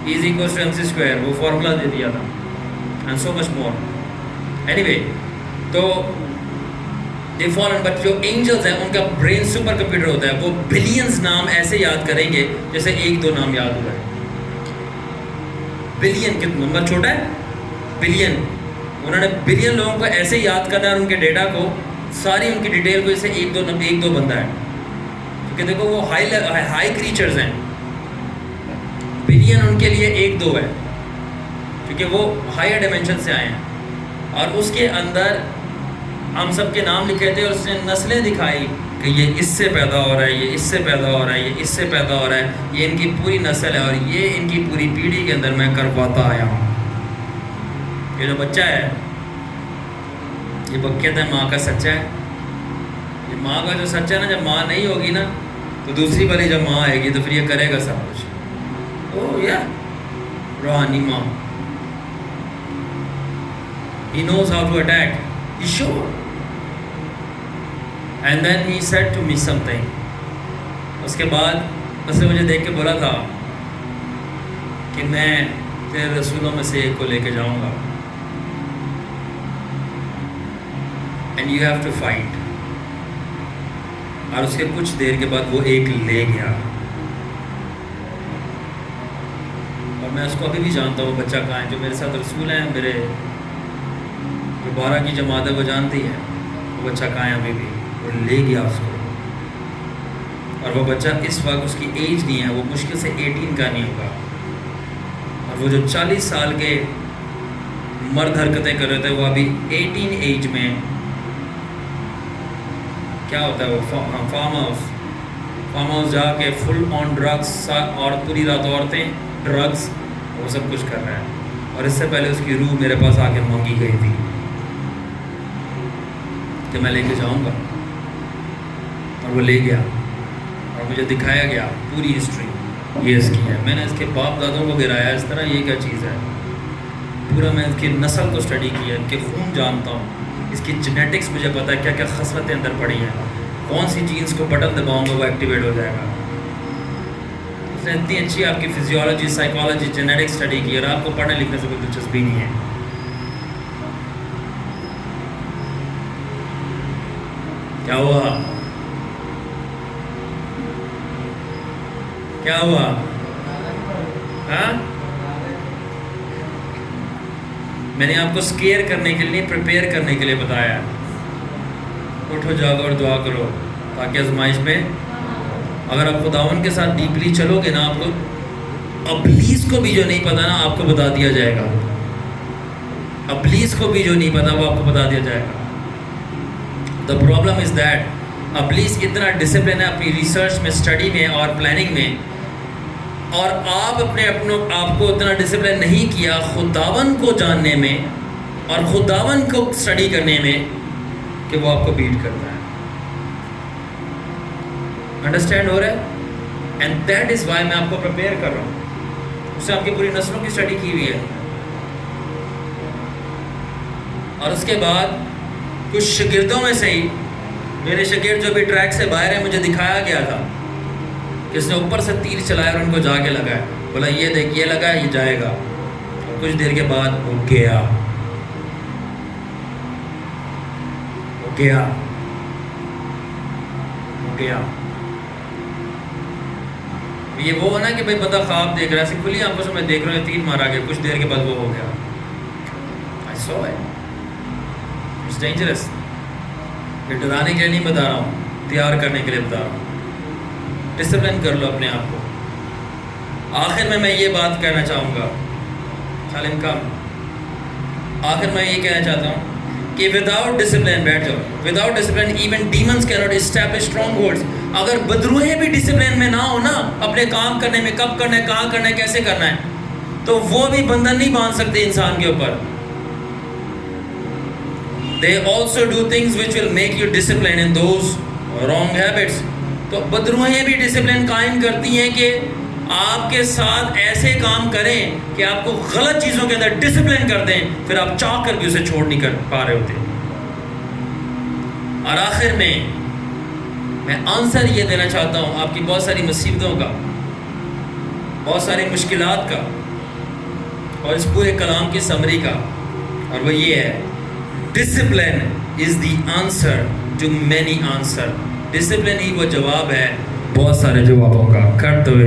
E=mc²، وہ فارمولا دے دیا تھا، and so much more. Any way, تو دے فالن. بٹ جو اینجلز ہیں ان کا برین سپر کمپیوٹر ہوتا ہے، وہ بلینز نام ایسے یاد کریں گے جیسے 1-2 نام یاد ہوا ہے. بلین کتنا نمبر چھوٹا ہے، بلین. انہوں نے بلین لوگوں کو ایسے یاد کرنا ہے، اور ان کے ڈیٹا کو، ساری ان کی ڈیٹیل کو جیسے 1-2 بندہ ہے. کیونکہ دیکھو وہ ہائی کریچرز ہیں. بلین ان کے لیے 1-2 ہے، کیونکہ وہ ہائر ڈائمینشن سے آئے ہیں. اور اس کے اندر ہم سب کے نام لکھے تھے، اور اس نے نسلیں دکھائی کہ یہ اس سے پیدا ہو رہا ہے، یہ اس سے پیدا ہو رہا ہے، یہ اس سے پیدا ہو رہا ہے، یہ ان کی پوری نسل ہے، اور یہ ان کی پوری پیڑھی کے اندر میں کرواتا آیا ہوں. یہ جو بچہ ہے، یہ کہتے ہیں ماں کا سچا ہے. یہ ماں کا جو سچا ہے نا، جب ماں نہیں ہوگی نا تو دوسری والی جب ماں آئے گی تو پھر یہ کرے گا سب کچھ. او یا روحانی ماں. He knows how to attack. He's sure. And then he said to me something. اس کے بعد اس نے مجھے دیکھ کے بولا تھا کہ میں تیرے رسولوں میں سے ایک کو لے کے جاؤں گا. And you have to fight. اور اس کے کچھ دیر کے بعد وہ ایک لے گیا. اور میں اس کو ابھی بھی جانتا ہوں وہ بچہ کہاں ہے. جو میرے ساتھ رسول ہیں، میرے جو 12 کی جماعت ہے وہ جانتی ہے وہ بچہ کہاں ہے ابھی بھی. وہ لے گیا اس کو. اور وہ بچہ اس وقت اس کی ایج نہیں ہے، وہ مشکل سے 18 کا نہیں ہوگا. اور وہ جو 40 سال کے مرد حرکتیں کر رہے تھے وہ ابھی 18 ایج میں کیا ہوتا ہے وہ فارم ہاؤس جا کے فل آن ڈرگس اور پوری رات عورتیں ڈرگس وہ سب کچھ کر رہا ہے. اور اس سے پہلے اس کی روح میرے پاس آ کے مانگی گئی تھی کہ میں لے کے جاؤں گا, اور وہ لے گیا اور مجھے دکھایا گیا پوری ہسٹری یہ اس کی ہے. میں نے اس کے باپ دادوں کو گرایا اس طرح, یہ کیا چیز ہے پورا. میں اس کی نسل کو اسٹڈی کیا, ان کے خون جانتا ہوں, اس کی جینیٹکس مجھے پتا ہے کیا کیا خصلتیں اندر پڑی ہیں, کون سی جینس کو بٹن دباؤں گا وہ ایکٹیویٹ ہو جائے گا. اس نے اتنی اچھی آپ کی فزیولوجی سائیکالوجی جینیٹکس اسٹڈی کی, اور آپ کو پڑھنے لکھنے سے کوئی دلچسپی نہیں ہے. کیا ہوا کیا ہوا ہاں؟ میں نے آپ کو سکیئر کرنے کے لیے پریپیئر کرنے کے لیے بتایا. اٹھو جاگو اور دعا کرو تاکہ آزمائش میں, اگر آپ خداوند کے ساتھ ڈیپلی چلو گے نا, آپ کو ابلیس کو بھی جو نہیں پتا نا آپ کو بتا دیا جائے گا. ابلیس کو بھی جو نہیں پتا وہ آپ کو بتا دیا جائے گا. دا پرابلم از دیٹ ابلیس اتنا ڈسپلن ہے اپنی ریسرچ میں, اسٹڈی میں اور پلاننگ میں, اور آپ آپ کو اتنا ڈسپلن نہیں کیا خداوند کو جاننے میں اور خداوند کو اسٹڈی کرنے میں کہ وہ آپ کو بیٹ کرتا ہے. انڈرسٹینڈ ہو رہا ہے؟ اینڈ دیٹ از وائی میں آپ کو پریپیئر کر رہا ہوں. اس سے آپ کی پوری نسلوں کی اسٹڈی کی ہوئی ہے. اور اس کے بعد کچھ شاگردوں میں سے ہی میرے شاگرد جو بھی ٹریک سے باہر ہے, مجھے دکھایا گیا تھا کہ اس نے اوپر سے تیر چلایا اور ان کو جا کے لگایا, بولا یہ دیکھ یہ لگا یہ جائے گا. اور کچھ دیر کے بعد وہ گیا. یہ وہ ہے نا کہ بھائی بندہ خواب دیکھ رہا ہے, ایسے کھلی آنکھوں سے میں دیکھ رہا ہوں تیر مارا گیا, کچھ دیر کے بعد وہ ہو گیا. I saw it. It's dangerous. یہ ڈرانے کے لیے نہیں بتا رہا ہوں, تیار کرنے کے لیے بتا رہا ہوں. ڈسپلن کر لو اپنے آپ کو. آخر میں یہ بات کہنا چاہوں گا, سالم کا آخر میں یہ کہنا چاہتا ہوں کہ وداؤٹ ڈسپلن, بیٹھ جاؤ, without discipline even demons can not establish strong holds. اگر بدروہیں بھی ڈسپلن میں نہ ہو نا, اپنے کام کرنے میں, کب کرنا ہے, کہاں کرنا ہے, کیسے کرنا ہے, تو وہ بھی بندھن نہیں باندھ سکتے انسان کے اوپر. They also do things which will make you disciplined in those wrong habits. تو بدروہیں بھی ڈسپلن قائم کرتی ہیں کہ آپ کے ساتھ ایسے کام کریں کہ آپ کو غلط چیزوں کے اندر ڈسپلن کر دیں, پھر آپ چاہ کر بھی اسے چھوڑ نہیں کر پا رہے ہوتے. اور آخر میں آنسر یہ دینا چاہتا ہوں آپ کی بہت ساری مصیبتوں کا, بہت ساری مشکلات کا, اور اس پورے کلام کی سمری کا, اور وہ یہ ہے discipline is the answer to many answer. Discipline ہی وہ جواب ہے بہت سارے جوابوں کا. کرتے ہوئے